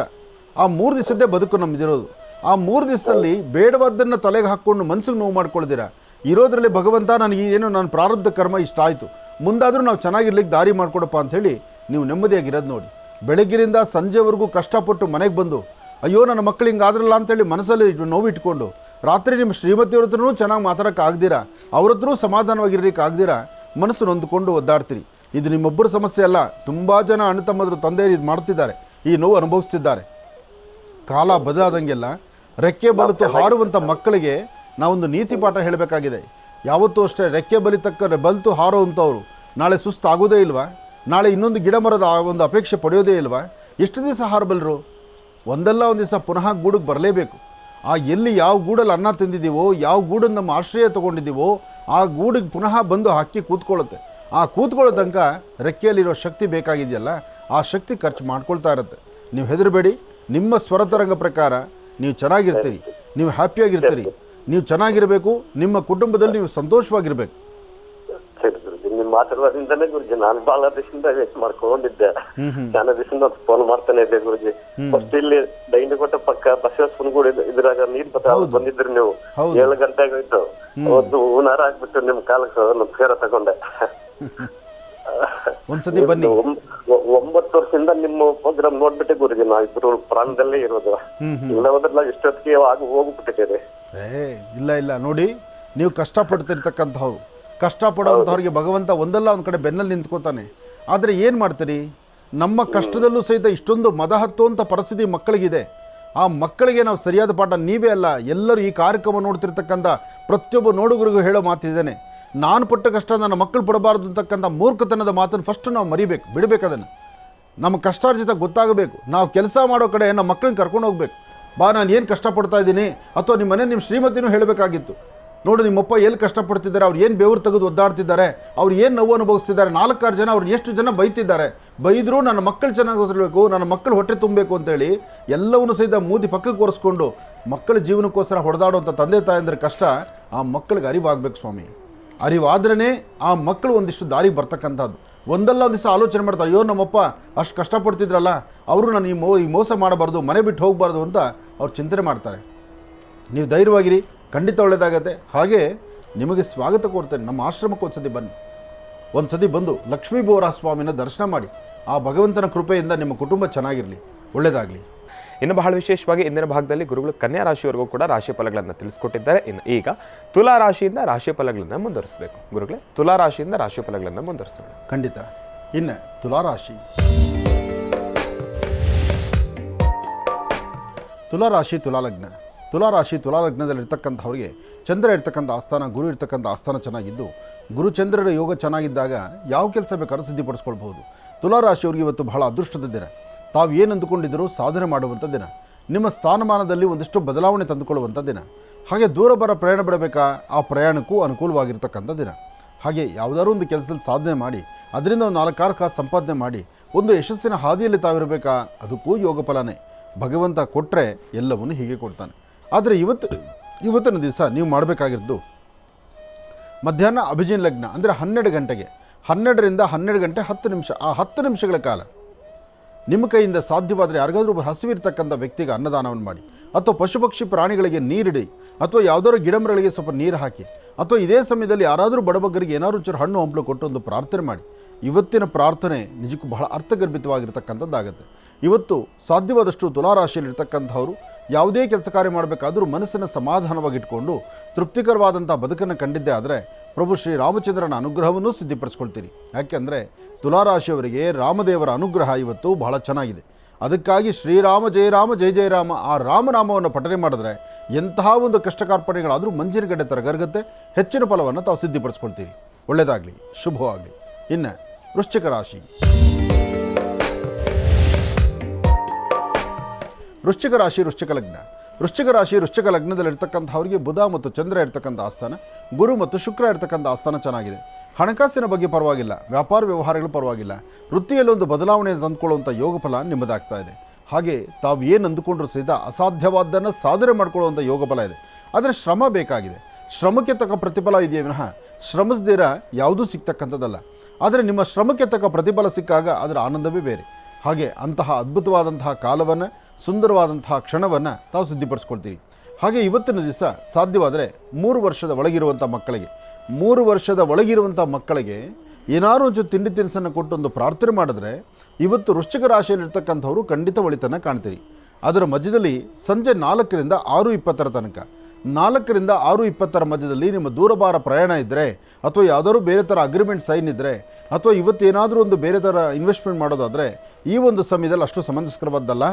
ಆ 3 ದಿವಸದ್ದೇ ಬದುಕು ನಮ್ಮದಿರೋದು. ಆ 3 ದಿವಸದಲ್ಲಿ ಬೇಡವಾದ್ದನ್ನು ತಲೆಗೆ ಹಾಕ್ಕೊಂಡು ಮನಸ್ಸಿಗೆ ನೋವು ಮಾಡ್ಕೊಳ್ದಿರ ಇರೋದ್ರಲ್ಲಿ ಭಗವಂತ ನನಗೆ ಏನು ನನ್ನ ಪ್ರಾರಬ್ಧ ಕರ್ಮ ಇಷ್ಟ ಆಯಿತು, ಮುಂದಾದರೂ ನಾವು ಚೆನ್ನಾಗಿರ್ಲಿಕ್ಕೆ ದಾರಿ ಮಾಡಿಕೊಡಪ್ಪ ಅಂಥೇಳಿ ನೀವು ನೆಮ್ಮದಿಯಾಗಿರೋದು ನೋಡಿ. ಬೆಳಗ್ಗಿನಿಂದ ಸಂಜೆವರೆಗೂ ಕಷ್ಟಪಟ್ಟು ಮನೆಗೆ ಬಂದು ಅಯ್ಯೋ ನನ್ನ ಮಕ್ಕಳು ಹಿಂಗಾದ್ರಲ್ಲ ಅಂತೇಳಿ ಮನಸ್ಸಲ್ಲಿ ನೋವು ಇಟ್ಕೊಂಡು ರಾತ್ರಿ ನಿಮ್ಮ ಶ್ರೀಮತಿಯವ್ರ ಹತ್ರನೂ ಚೆನ್ನಾಗಿ ಮಾತಾಡೋಕ್ಕೆ ಆಗದಿರ, ಅವ್ರ ಹತ್ರ ಸಮಾಧಾನವಾಗಿರ್ಲಿಕ್ಕೆ ಆಗದಿರ ಮನಸ್ಸು ನೊಂದುಕೊಂಡು ಒದ್ದಾಡ್ತೀರಿ. ಇದು ನಿಮ್ಮೊಬ್ಬರ ಸಮಸ್ಯೆ ಅಲ್ಲ. ತುಂಬ ಜನ ಅಣ್ಣ ತಮ್ಮದ್ರು ತಂದೆಯರು ಇದು ಮಾಡ್ತಿದ್ದಾರೆ, ಈ ನೋವು ಅನುಭವಿಸ್ತಿದ್ದಾರೆ. ಕಾಲ ಬದಲಾದಂಗೆಲ್ಲ ರೆಕ್ಕೆ ಬಲಿತು ಹಾರುವಂಥ ಮಕ್ಕಳಿಗೆ ನಾವೊಂದು ನೀತಿ ಪಾಠ ಹೇಳಬೇಕಾಗಿದೆ. ಯಾವತ್ತೂ ಅಷ್ಟೇ ರೆಕ್ಕೆ ಬಲಿತು ಹಾರುವಂಥವ್ರು ನಾಳೆ ಸುಸ್ತಾಗೋದೇ ಇಲ್ವಾ? ನಾಳೆ ಇನ್ನೊಂದು ಗಿಡ ಮರದ ಒಂದು ಅಪೇಕ್ಷೆ ಪಡೆಯೋದೇ ಇಲ್ವಾ? ಎಷ್ಟು ದಿವಸ ಹಾರಬಲ್ಲರು? ಒಂದಲ್ಲ ಒಂದು ದಿವಸ ಪುನಃ ಗೂಡಿಗೆ ಬರಲೇಬೇಕು. ಆ ಎಲ್ಲಿ ಯಾವ ಗೂಡಲ್ಲಿ ಅನ್ನ ತಿಂದಿದ್ದೀವೋ, ಯಾವ ಗೂಡನ್ನು ನಮ್ಮ ಆಶ್ರಯ ತೊಗೊಂಡಿದ್ದೀವೋ, ಆ ಗೂಡಿಗೆ ಪುನಃ ಬಂದು ಹಕ್ಕಿ ಕೂತ್ಕೊಳ್ಳುತ್ತೆ. ಆ ಕೂತ್ಕೊಳ್ಳೋ ತನಕ ರೆಕ್ಕೆಯಲ್ಲಿರೋ ಶಕ್ತಿ ಬೇಕಾಗಿದೆಯಲ್ಲ, ಆ ಶಕ್ತಿ ಖರ್ಚು ಮಾಡ್ಕೊಳ್ತಾ ಇರುತ್ತೆ. ನೀವು ಹೆದರಬೇಡಿ. ನಿಮ್ಮ ಸ್ವರತರಂಗ ಪ್ರಕಾರ ನೀವು ಚೆನ್ನಾಗಿರ್ತೀರಿ, ನೀವು ಹ್ಯಾಪಿಯಾಗಿರ್ತೀರಿ, ನೀವು ಚೆನ್ನಾಗಿರಬೇಕು, ನಿಮ್ಮ ಕುಟುಂಬದಲ್ಲಿ ನೀವು ಸಂತೋಷವಾಗಿರ್ಬೇಕು. ನಿಮ್ಮ ಮಾತಾಡೋದ್ರಿಂದನೇ ಗುರುಜಿ ನಾನು ಬಹಳ ದಿವಸದಿಂದ ವೇಸ್ಟ್ ಮಾಡ್ಕೊಂಡಿದ್ದೆ. ನಾನು ದಿವಸದಿಂದ ಫೋನ್ ಮಾಡ್ತಾನೆ ಇದ್ದೆ ಗುರುಜಿ. ಫಸ್ಟ್ ಇಲ್ಲಿ ದೈಂಡಕೋಟೆ ಪಕ್ಕ ಬಸವೇಶ್ವರನ ಗುಡಿ ಇದ್ರಾಗ ನೀರ್ ಬಂದಿದ್ರಿ ನೀವು 7 ಗಂಟೆಗೆ ಇದ್ದು ಅವತ್ತು ಹೂನಾರ ಆಗ್ಬಿಟ್ಟು ನಿಮ್ ಕಾಲಕ್ಕೆ ನಮಸ್ಕಾರ ತಗೊಂಡೆ. ಒಂದ್ಸತಿ ಬನ್ನಿ. 9 ವರ್ಷದಿಂದ ನಿಮ್ಮ ಪ್ರೋಗ್ರಾಮ್ ನೋಡ್ಬಿಟ್ಟೆ ಗುರುಜಿ ನಾ ಇಬ್ರು ಪ್ರಾಣದಲ್ಲೇ ಇರೋದು. ಇಲ್ಲ ಹೋದ್ರಲ್ಲ ಇಷ್ಟೊತ್ತಿಗೆ ಹೋಗ್ಬಿಟ್ಟಿದ್ದೇನೆ. ಇಲ್ಲ ನೋಡಿ, ನೀವು ಕಷ್ಟಪಡ್ತಿರ್ತಕ್ಕಂಥವ್ರು, ಕಷ್ಟಪಡೋಂಥವ್ರಿಗೆ ಭಗವಂತ ಒಂದಲ್ಲ ಒಂದು ಕಡೆ ಬೆನ್ನಲ್ಲಿ ನಿಂತ್ಕೋತಾನೆ. ಆದರೆ ಏನು ಮಾಡ್ತೀರಿ, ನಮ್ಮ ಕಷ್ಟದಲ್ಲೂ ಸಹಿತ ಇಷ್ಟೊಂದು ಮದ ಹತ್ತುವಂಥ ಪರಿಸ್ಥಿತಿ ಮಕ್ಕಳಿಗಿದೆ. ಆ ಮಕ್ಕಳಿಗೆ ನಾವು ಸರಿಯಾದ ಪಾಠ ನೀವೇ ಅಲ್ಲ, ಎಲ್ಲರೂ ಈ ಕಾರ್ಯಕ್ರಮ ನೋಡ್ತಿರ್ತಕ್ಕಂಥ ಪ್ರತಿಯೊಬ್ಬ ನೋಡುಗರಿಗೂ ಹೇಳೋ ಮಾತಿದ್ದೇನೆ. ನಾನು ಪಟ್ಟ ಕಷ್ಟ ನನ್ನ ಮಕ್ಕಳು ಪಡಬಾರ್ದು ಅಂತಕ್ಕಂಥ ಮೂರ್ಖತನದ ಮಾತನ್ನು ಫಸ್ಟ್ ನಾವು ಮರಿಬೇಕು, ಬಿಡಬೇಕು. ಅದನ್ನು ನಮ್ಮ ಕಷ್ಟಾರ್ಜಿತ ಗೊತ್ತಾಗಬೇಕು. ನಾವು ಕೆಲಸ ಮಾಡೋ ಕಡೆ ನಮ್ಮ ಮಕ್ಕಳನ್ನ ಕರ್ಕೊಂಡು ಹೋಗ್ಬೇಕು. ಬಾ ನಾನು ಏನು ಕಷ್ಟಪಡ್ತಾ ಇದ್ದೀನಿ, ಅಥವಾ ನಿಮ್ಮ ಮನೆ ನಿಮ್ಮ ಶ್ರೀಮತಿನೂ ಹೇಳಬೇಕಾಗಿತ್ತು. ನೋಡು ನಿಮ್ಮಪ್ಪ ಎಲ್ಲಿ ಕಷ್ಟಪಡ್ತಿದ್ದಾರೆ, ಅವ್ರು ಏನು ಬೆವರು ತೆಗೆದು ಒದ್ದಾಡ್ತಿದ್ದಾರೆ, ಅವ್ರು ಏನು ನೋವು ಅನುಭವಿಸ್ತಿದ್ದಾರೆ, 4-6 ಜನ ಅವ್ರು ಎಷ್ಟು ಜನ ಬೈತಿದ್ದಾರೆ, ಬೈದರೂ ನನ್ನ ಮಕ್ಕಳು ಚೆನ್ನಾಗಿ ಓದಿರಬೇಕು, ನನ್ನ ಮಕ್ಕಳು ಹೊಟ್ಟೆ ತುಂಬಬೇಕು ಅಂತೇಳಿ ಎಲ್ಲವನ್ನೂ ಸಹಿತ ಮೂದಿ ಪಕ್ಕಕ್ಕೆ ಒರೆಸ್ಕೊಂಡು ಮಕ್ಕಳ ಜೀವನಕ್ಕೋಸ್ಕರ ಹೊಡೆದಾಡುವಂಥ ತಂದೆ ತಾಯಂದ್ರ ಕಷ್ಟ ಆ ಮಕ್ಕಳಿಗೆ ಅರಿವಾಗಬೇಕು ಸ್ವಾಮಿ. ಅರಿವಾದ್ರೇ ಆ ಮಕ್ಕಳು ಒಂದಿಷ್ಟು ದಾರಿಗೆ ಬರ್ತಕ್ಕಂಥದ್ದು. ಒಂದಲ್ಲ ಒಂದು ದಿವಸ ಆಲೋಚನೆ ಮಾಡ್ತಾರೆ, ಅಯ್ಯೋ ನಮ್ಮಪ್ಪ ಅಷ್ಟು ಕಷ್ಟಪಡ್ತಿದ್ರಲ್ಲ, ಅವರು ನಾನು ಈ ಮೋಸ ಮಾಡಬಾರ್ದು, ಮನೆ ಬಿಟ್ಟು ಹೋಗಬಾರ್ದು ಅಂತ ಅವ್ರು ಚಿಂತನೆ ಮಾಡ್ತಾರೆ. ನೀವು ಧೈರ್ಯವಾಗಿರಿ, ಖಂಡಿತ ಒಳ್ಳೆಯದಾಗತ್ತೆ. ಹಾಗೆ ನಿಮಗೆ ಸ್ವಾಗತ ಕೊಡ್ತೇನೆ, ನಮ್ಮ ಆಶ್ರಮಕ್ಕೆ ಒಂದು ಸತಿ ಬಂದು ಲಕ್ಷ್ಮೀ ಬೋರಾ ಸ್ವಾಮಿನ ದರ್ಶನ ಮಾಡಿ, ಆ ಭಗವಂತನ ಕೃಪೆಯಿಂದ ನಿಮ್ಮ ಕುಟುಂಬ ಚೆನ್ನಾಗಿರಲಿ, ಒಳ್ಳೆಯದಾಗಲಿ. ಇನ್ನು ಬಹಳ ವಿಶೇಷವಾಗಿ ಇಂದಿನ ಭಾಗದಲ್ಲಿ ಗುರುಗಳು ಕನ್ಯಾ ರಾಶಿಯವರೆಗೂ ಕೂಡ ರಾಶಿ ಫಲಗಳನ್ನು ತಿಳಿಸ್ಕೊಟ್ಟಿದ್ದಾರೆ. ಇನ್ನು ಈಗ ತುಲಾ ರಾಶಿಯಿಂದ ರಾಶಿ ಫಲಗಳನ್ನು ಮುಂದುವರಿಸಬೇಕು. ಗುರುಗಳೇ, ತುಲಾ ರಾಶಿಯಿಂದ ರಾಶಿ ಫಲಗಳನ್ನು ಮುಂದುವರಿಸೋಣ. ಖಂಡಿತ. ಇನ್ನು ತುಲಾರಾಶಿ ತುಲಾಲಗ್ನದಲ್ಲಿರ್ತಕ್ಕಂಥವ್ರಿಗೆ ಚಂದ್ರ ಇರ್ತಕ್ಕಂಥ ಆಸ್ಥಾನ, ಗುರು ಇರ್ತಕ್ಕಂಥ ಆಸ್ಥಾನ ಚೆನ್ನಾಗಿದ್ದು, ಗುರುಚಂದ್ರರ ಯೋಗ ಚೆನ್ನಾಗಿದ್ದಾಗ ಯಾವ ಕೆಲಸ ಬೇಕಾದ್ರೂ ಸಿದ್ಧಿಪಡಿಸ್ಕೊಳ್ಬಹುದು. ತುಲಾರಾಶಿಯವ್ರಿಗೆ ಇವತ್ತು ಬಹಳ ಅದೃಷ್ಟದ ದಿನ. ತಾವು ಏನು ಅಂದುಕೊಂಡಿದ್ದರೂ ಸಾಧನೆ ಮಾಡುವಂಥ ದಿನ. ನಿಮ್ಮ ಸ್ಥಾನಮಾನದಲ್ಲಿ ಒಂದಿಷ್ಟು ಬದಲಾವಣೆ ತಂದುಕೊಳ್ಳುವಂಥ ದಿನ. ಹಾಗೆ ದೂರ ಪ್ರಯಾಣ ಬಿಡಬೇಕಾ, ಆ ಪ್ರಯಾಣಕ್ಕೂ ಅನುಕೂಲವಾಗಿರ್ತಕ್ಕಂಥ ದಿನ. ಹಾಗೆ ಯಾವುದಾದ್ರೂ ಒಂದು ಕೆಲಸದಲ್ಲಿ ಸಾಧನೆ ಮಾಡಿ ಅದರಿಂದ ಒಂದು 4 ಕಾಸು ಸಂಪಾದನೆ ಮಾಡಿ ಒಂದು ಯಶಸ್ಸಿನ ಹಾದಿಯಲ್ಲಿ ತಾವಿರಬೇಕಾ, ಅದಕ್ಕೂ ಯೋಗ ಫಲನೇ. ಭಗವಂತ ಕೊಟ್ಟರೆ ಎಲ್ಲವನ್ನೂ ಹೀಗೆ ಕೊಡ್ತಾನೆ. ಆದರೆ ಇವತ್ತಿನ ದಿವಸ ನೀವು ಮಾಡಬೇಕಾಗಿರೋದು ಮಧ್ಯಾಹ್ನ ಅಭಿಜಿನ್ ಲಗ್ನ ಅಂದರೆ 12 ಗಂಟೆಗೆ, 12ರಿಂದ 12 ಗಂಟೆ 10 ನಿಮಿಷ, ಆ 10 ನಿಮಿಷಗಳ ಕಾಲ ನಿಮ್ಮ ಕೈಯಿಂದ ಸಾಧ್ಯವಾದರೆ ಯಾರಿಗಾದ್ರೂ ಹಸಿವಿರ್ತಕ್ಕಂಥ ವ್ಯಕ್ತಿಗೆ ಅನ್ನದಾನವನ್ನು ಮಾಡಿ, ಅಥವಾ ಪಶು ಪಕ್ಷಿ ಪ್ರಾಣಿಗಳಿಗೆ ನೀರಿಡಿ, ಅಥವಾ ಯಾವುದಾದ್ರು ಗಿಡಮರಗಳಿಗೆ ಸ್ವಲ್ಪ ನೀರು ಹಾಕಿ, ಅಥವಾ ಇದೇ ಸಮಯದಲ್ಲಿ ಯಾರಾದರೂ ಬಡಬಗ್ಗರಿಗೆ ಏನಾದರೂ ಚೂರು ಹಣ್ಣು ಹಂಪಲು ಕೊಟ್ಟು ಒಂದು ಪ್ರಾರ್ಥನೆ ಮಾಡಿ. ಇವತ್ತಿನ ಪ್ರಾರ್ಥನೆ ನಿಜಕ್ಕೂ ಬಹಳ ಅರ್ಥಗರ್ಭಿತವಾಗಿರ್ತಕ್ಕಂಥದ್ದಾಗುತ್ತೆ. ಇವತ್ತು ಸಾಧ್ಯವಾದಷ್ಟು ತುಲಾರಾಶಿಯಲ್ಲಿರ್ತಕ್ಕಂಥವರು ಯಾವುದೇ ಕೆಲಸ ಕಾರ್ಯ ಮಾಡಬೇಕಾದರೂ ಮನಸ್ಸನ್ನು ಸಮಾಧಾನವಾಗಿಟ್ಕೊಂಡು ತೃಪ್ತಿಕರವಾದಂಥ ಬದುಕನ್ನು ಕಂಡಿದ್ದೇ ಆದರೆ ಪ್ರಭು ಶ್ರೀರಾಮಚಂದ್ರನ ಅನುಗ್ರಹವನ್ನು ಸಿದ್ಧಿಪಡಿಸ್ಕೊಳ್ತೀರಿ. ಯಾಕೆಂದರೆ ತುಲಾರಾಶಿಯವರಿಗೆ ರಾಮದೇವರ ಅನುಗ್ರಹ ಇವತ್ತು ಬಹಳ ಚೆನ್ನಾಗಿದೆ. ಅದಕ್ಕಾಗಿ ಶ್ರೀರಾಮ ಜಯ ರಾಮ ಜಯ ಜಯ ರಾಮ, ಆ ರಾಮನಾಮವನ್ನು ಪಠನೆ ಮಾಡಿದ್ರೆ ಎಂತಹ ಒಂದು ಕಷ್ಟ ಕಾರ್ಪಣ್ಯಗಳಾದರೂ ಮಂಜಿನಗಡ್ಡೆ ಥರ ಗರ್ಗತ್ತೆ. ಹೆಚ್ಚಿನ ಫಲವನ್ನು ತಾವು ಸಿದ್ಧಿಪಡಿಸ್ಕೊಳ್ತೀರಿ. ಒಳ್ಳೆಯದಾಗಲಿ, ಶುಭವಾಗಲಿ. ಇನ್ನು ವೃಶ್ಚಿಕ ರಾಶಿ ವೃಶ್ಚಿಕ ಲಗ್ನದಲ್ಲಿರ್ತಕ್ಕಂಥವ್ರಿಗೆ ಬುಧ ಮತ್ತು ಚಂದ್ರ ಇರ್ತಕ್ಕಂಥ ಆಸ್ಥಾನ, ಗುರು ಮತ್ತು ಶುಕ್ರ ಇರ್ತಕ್ಕಂಥ ಆಸ್ಥಾನ ಚೆನ್ನಾಗಿದೆ. ಹಣಕಾಸಿನ ಬಗ್ಗೆ ಪರವಾಗಿಲ್ಲ, ವ್ಯಾಪಾರ ವ್ಯವಹಾರಗಳು ಪರವಾಗಿಲ್ಲ, ವೃತ್ತಿಯಲ್ಲಿ ಒಂದು ಬದಲಾವಣೆ ತಂದುಕೊಳ್ಳುವಂಥ ಯೋಗ ಫಲ ನಿಮ್ಮದಾಗ್ತಾ ಇದೆ. ಹಾಗೆ ತಾವು ಏನು ಅಂದುಕೊಂಡ್ರೂ ಸಹಿತ ಅಸಾಧ್ಯವಾದ್ದನ್ನು ಸಾಧನೆ ಮಾಡಿಕೊಳ್ಳುವಂಥ ಯೋಗ ಫಲ ಇದೆ. ಆದರೆ ಶ್ರಮ ಬೇಕಾಗಿದೆ. ಶ್ರಮಕ್ಕೆ ತಕ್ಕ ಪ್ರತಿಫಲ ಇದೆಯೇ ವಿನಃ ಶ್ರಮಿಸದಿರ ಯಾವುದೂ ಸಿಗ್ತಕ್ಕಂಥದ್ದಲ್ಲ. ಆದರೆ ನಿಮ್ಮ ಶ್ರಮಕ್ಕೆ ತಕ್ಕ ಪ್ರತಿಫಲ ಸಿಕ್ಕಾಗ ಅದರ ಆನಂದವೇ ಬೇರೆ. ಹಾಗೆ ಅಂತಹ ಅದ್ಭುತವಾದಂತಹ ಕಾಲವನ್ನು, ಸುಂದರವಾದಂತಹ ಕ್ಷಣವನ್ನು ತಾವು ಸಿದ್ಧಿಪಡಿಸ್ಕೊಳ್ತೀರಿ. ಹಾಗೆ ಇವತ್ತಿನ ದಿವಸ ಸಾಧ್ಯವಾದರೆ 3 ವರ್ಷದ ಒಳಗಿರುವಂಥ ಮಕ್ಕಳಿಗೆ ಏನಾದರೂ ಒಂಚೂರು ತಿಂಡಿ ತಿನಿಸನ್ನು ಕೊಟ್ಟು ಒಂದು ಪ್ರಾರ್ಥನೆ ಮಾಡಿದ್ರೆ ಇವತ್ತು ವೃಶ್ಚಿಕ ರಾಶಿಯಲ್ಲಿರ್ತಕ್ಕಂಥವ್ರು ಖಂಡಿತ ಒಳಿತನ್ನು ಕಾಣ್ತೀರಿ. ಅದರ ಮಧ್ಯದಲ್ಲಿ ಸಂಜೆ 4ರಿಂದ 6:20 ತನಕ, 4ರಿಂದ 6:20 ಮಧ್ಯದಲ್ಲಿ ನಿಮ್ಮ ದೂರಭಾರ ಪ್ರಯಾಣ ಇದ್ದರೆ, ಅಥವಾ ಯಾವುದಾದ್ರೂ ಬೇರೆ ಥರ ಅಗ್ರಿಮೆಂಟ್ ಸೈನ್ ಇದ್ದರೆ, ಅಥವಾ ಇವತ್ತೇನಾದರೂ ಒಂದು ಬೇರೆ ಥರ ಇನ್ವೆಸ್ಟ್ಮೆಂಟ್ ಮಾಡೋದಾದರೆ ಈ ಒಂದು ಸಮಯದಲ್ಲಿ ಅಷ್ಟು ಸಮಂಜಸಕರವಾದ್ದಲ್ಲ.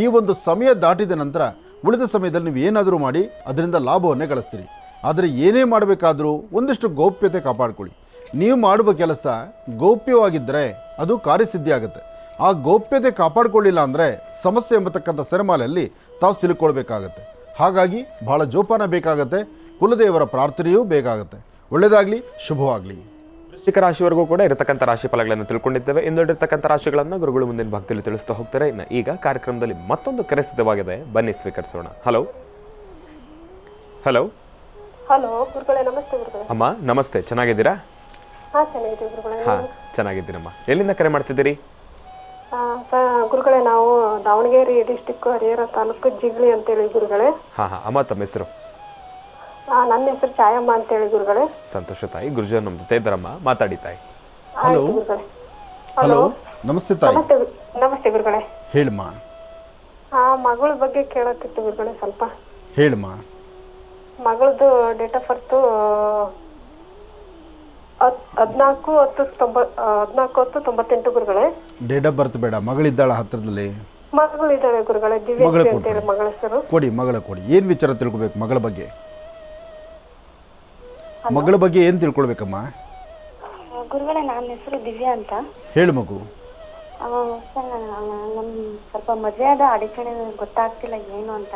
ಈ ಒಂದು ಸಮಯ ದಾಟಿದ ನಂತರ ಉಳಿದ ಸಮಯದಲ್ಲಿ ನೀವು ಏನಾದರೂ ಮಾಡಿ ಅದರಿಂದ ಲಾಭವನ್ನೇ ಗಳಿಸ್ತೀರಿ. ಆದರೆ ಏನೇ ಮಾಡಬೇಕಾದರೂ ಒಂದಿಷ್ಟು ಗೌಪ್ಯತೆ ಕಾಪಾಡಿಕೊಳ್ಳಿ. ನೀವು ಮಾಡುವ ಕೆಲಸ ಗೌಪ್ಯವಾಗಿದ್ದರೆ ಅದು ಕಾರ್ಯಸಿದ್ಧಿ ಆಗುತ್ತೆ. ಆ ಗೌಪ್ಯತೆ ಕಾಪಾಡಿಕೊಳ್ಳಿಲ್ಲ ಅಂದರೆ ಸಮಸ್ಯೆ ಎಂಬತಕ್ಕಂಥ ಸೆರೆಮಾಲೆಯಲ್ಲಿ ತಾವು ಸಿಲುಕೊಳ್ಬೇಕಾಗತ್ತೆ. ಹಾಗಾಗಿ ಬಹಳ ಜೋಪಾನ ಬೇಕಾಗತ್ತೆ. ಕುಲದೇವರ ಪ್ರಾರ್ಥನೆಯೂ ಬೇಕಾಗುತ್ತೆ. ಒಳ್ಳೆಯದಾಗಲಿ, ಶುಭವಾಗಲಿ. ವೃಶ್ಚಿಕ ರಾಶಿವರೆಗೂ ಕೂಡ ಇರತಕ್ಕಂಥ ರಾಶಿ ಫಲಗಳನ್ನು ತಿಳ್ಕೊಂಡಿದ್ದೇವೆ. ಇನ್ನೊಂದಿರ್ತಕ್ಕಂಥ ರಾಶಿಗಳನ್ನು ಗುರುಗಳು ಮುಂದಿನ ಭಾಗದಲ್ಲಿ ತಿಳಿಸ್ತಾ ಹೋಗ್ತಾರೆ. ಇನ್ನು ಈಗ ಕಾರ್ಯಕ್ರಮದಲ್ಲಿ ಮತ್ತೊಂದು ಕರೆ ಸಿದ್ಧವಾಗಿದೆ, ಬನ್ನಿ ಸ್ವೀಕರಿಸೋಣ. ಹಲೋ ಗುರುಗಳೇ, ನಮಸ್ತೆ ಗುರುಗಳೇ. ಅಮ್ಮ ನಮಸ್ತೆ, ಚೆನ್ನಾಗಿದ್ದೀರಾ? ಚೆನ್ನಾಗಿದ್ದೀವಿ ಗುರುಗಳೇ. ಚೆನ್ನಾಗಿದ್ದೀನಮ್ಮ. ಎಲ್ಲಿಂದ ಕರೆ ಮಾಡ್ತಿದ್ದೀರಿ? ಗುರುಗಳೇ, ನಾವು ದಾವಣಗೆರೆ ಡಿಸ್ಟಿಕ್ ಹರಿಹರ ತಾಲೂಕು ಜಿಗ್ಳಿ ಅಂತೇಳಿ ಗುರುಗಳೇ. ಅಮ್ಮ ತಮ್ಮ ಹೆಸರು? ನನ್ನ ಹೆಸರು ಛಾಯಮ್ಮ ಅಂತೇಳಿ ಗುರುಗಳೇ. ಸಂತೋಷ ತಾಯಿ. ಗುರುಜಿ ನಮ್ಮ ಜೊತೆ ಇದ್ದಾರಮ್ಮ, ಮಾತಾಡಿ ತಾಯಿ. ಹಲೋ, ನಮಸ್ತೆ ತಾಯಿ. ನಮಸ್ತೆ ಗುರುಗಳೇ. ಹೇಳಮ್ಮ. ಮಗಳ ಬಗ್ಗೆ ಕೇಳತ್ತಿತ್ತು ಗುರುಗಳೇ ಸ್ವಲ್ಪ. ಹೇಳಮ್ಮ. ಮಗಳದು ಡೇಟ್ ಆಫ್ ಬರ್ತ್ 14/10/98 ಗುರುಗಳೇ. ಡೇಟ್ ಆಫ್ ಬರ್ತ್ ಬೇಡ, ಮಗಳಿದ್ದಾಳ ಹತ್ರದಲ್ಲಿ? ಮಗಳಿದ್ದಾಳೆ ಗುರುಗಳೇ, ದಿವ್ಯಶ್ರೀ ಅಂತೇಳಿ ಮಗಳ ಹೆಸರು. ಕೊಡಿ. ಏನು ವಿಚಾರ ತಿಳ್ಕೊಬೇಕು ಮಗಳ ಬಗ್ಗೆ? ಏನು ತಿಳ್ಕೊಳ್ಬೇಕಮ್ಮ? ಗುರುಗಳೇ, ನನ್ನ ಹೆಸರು ದಿವ್ಯಾ ಅಂತ. ಹೇಳು ಮಗು. ಸರ್, ನಮ್ಮ ಸ್ವಲ್ಪ ಮದುವೆ ಆದ ಅಡಚಣೆ ಗೊತ್ತಾಗ್ತಿಲ್ಲ ಏನು ಅಂತ.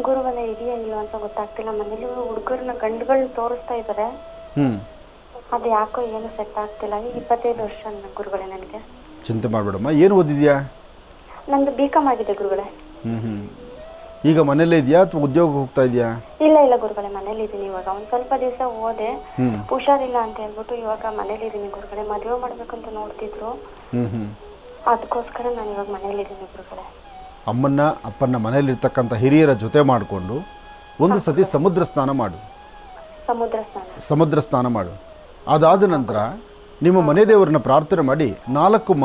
ಗುರುಗಳ ಇದೆಯಾ ಇಲ್ಲ ಅಂತ ಗೊತ್ತಾಗ್ತಿಲ್ಲ. ಮನೇಲಿ ಹುಡುಗರನ್ನ ಗಂಡುಗಳನ್ನ ತೋರಿಸ್ತಾ ಇದ್ದಾರೆ. ಅದು ಯಾಕೋ ಏನು ಸೆಟ್ ಆಗ್ತಿಲ್ಲ. ಈಗ 25 ವರ್ಷ ಗುರುಗಳೇ ನನಗೆ. ಚಿಂತೆ ಮಾಡಬೇಡಮ್ಮ. ಏನು ಓದಿದ್ಯಾ? ನಂದು B.Com ಆಗಿದೆ ಗುರುಗಳೇ. ಈಗ ಮನೇಲೇ ಇದೆಯಾ ಅಥವಾ ಉದ್ಯೋಗಕ್ಕೆ ಹೋಗ್ತಾ ಇದೆಯಾ? ಇಲ್ಲ ಗುರುಗಳೇ, ಮನೇಲಿ ಇದೀನಿ ಇವಾಗ. ಒಂದ್ ಸ್ವಲ್ಪ ದಿವಸ ಹೋದೆ, ಹುಷಾರಿಲ್ಲ ಅಂತ ಹೇಳ್ಬಿಟ್ಟು ಇವಾಗ ಮನೇಲಿ ಇದೀನಿ ಗುರುಗಳೇ. ಮದುವೆ ಮಾಡ್ಬೇಕಂತ ನೋಡ್ತಿದ್ರು, ಅದಕ್ಕೋಸ್ಕರ ನಾನು ಇವಾಗ ಮನೇಲಿ ಇದೀನಿ ಗುರುಗಳೇ. ಅಮ್ಮನ್ನ ಅಪ್ಪನ ಮನೇಲಿರ್ತಕ್ಕಂಥ ಹಿರಿಯರ ಜೊತೆ ಮಾಡಿಕೊಂಡು ಒಂದು ಸತಿ ಸಮುದ್ರ ಸ್ನಾನ ಮಾಡು. ಸಮುದ್ರ ಸ್ನಾನ ಮಾಡು. ಅದಾದ ನಂತರ ನಿಮ್ಮ ಮನೆ ದೇವರನ್ನ ಪ್ರಾರ್ಥನೆ ಮಾಡಿ 4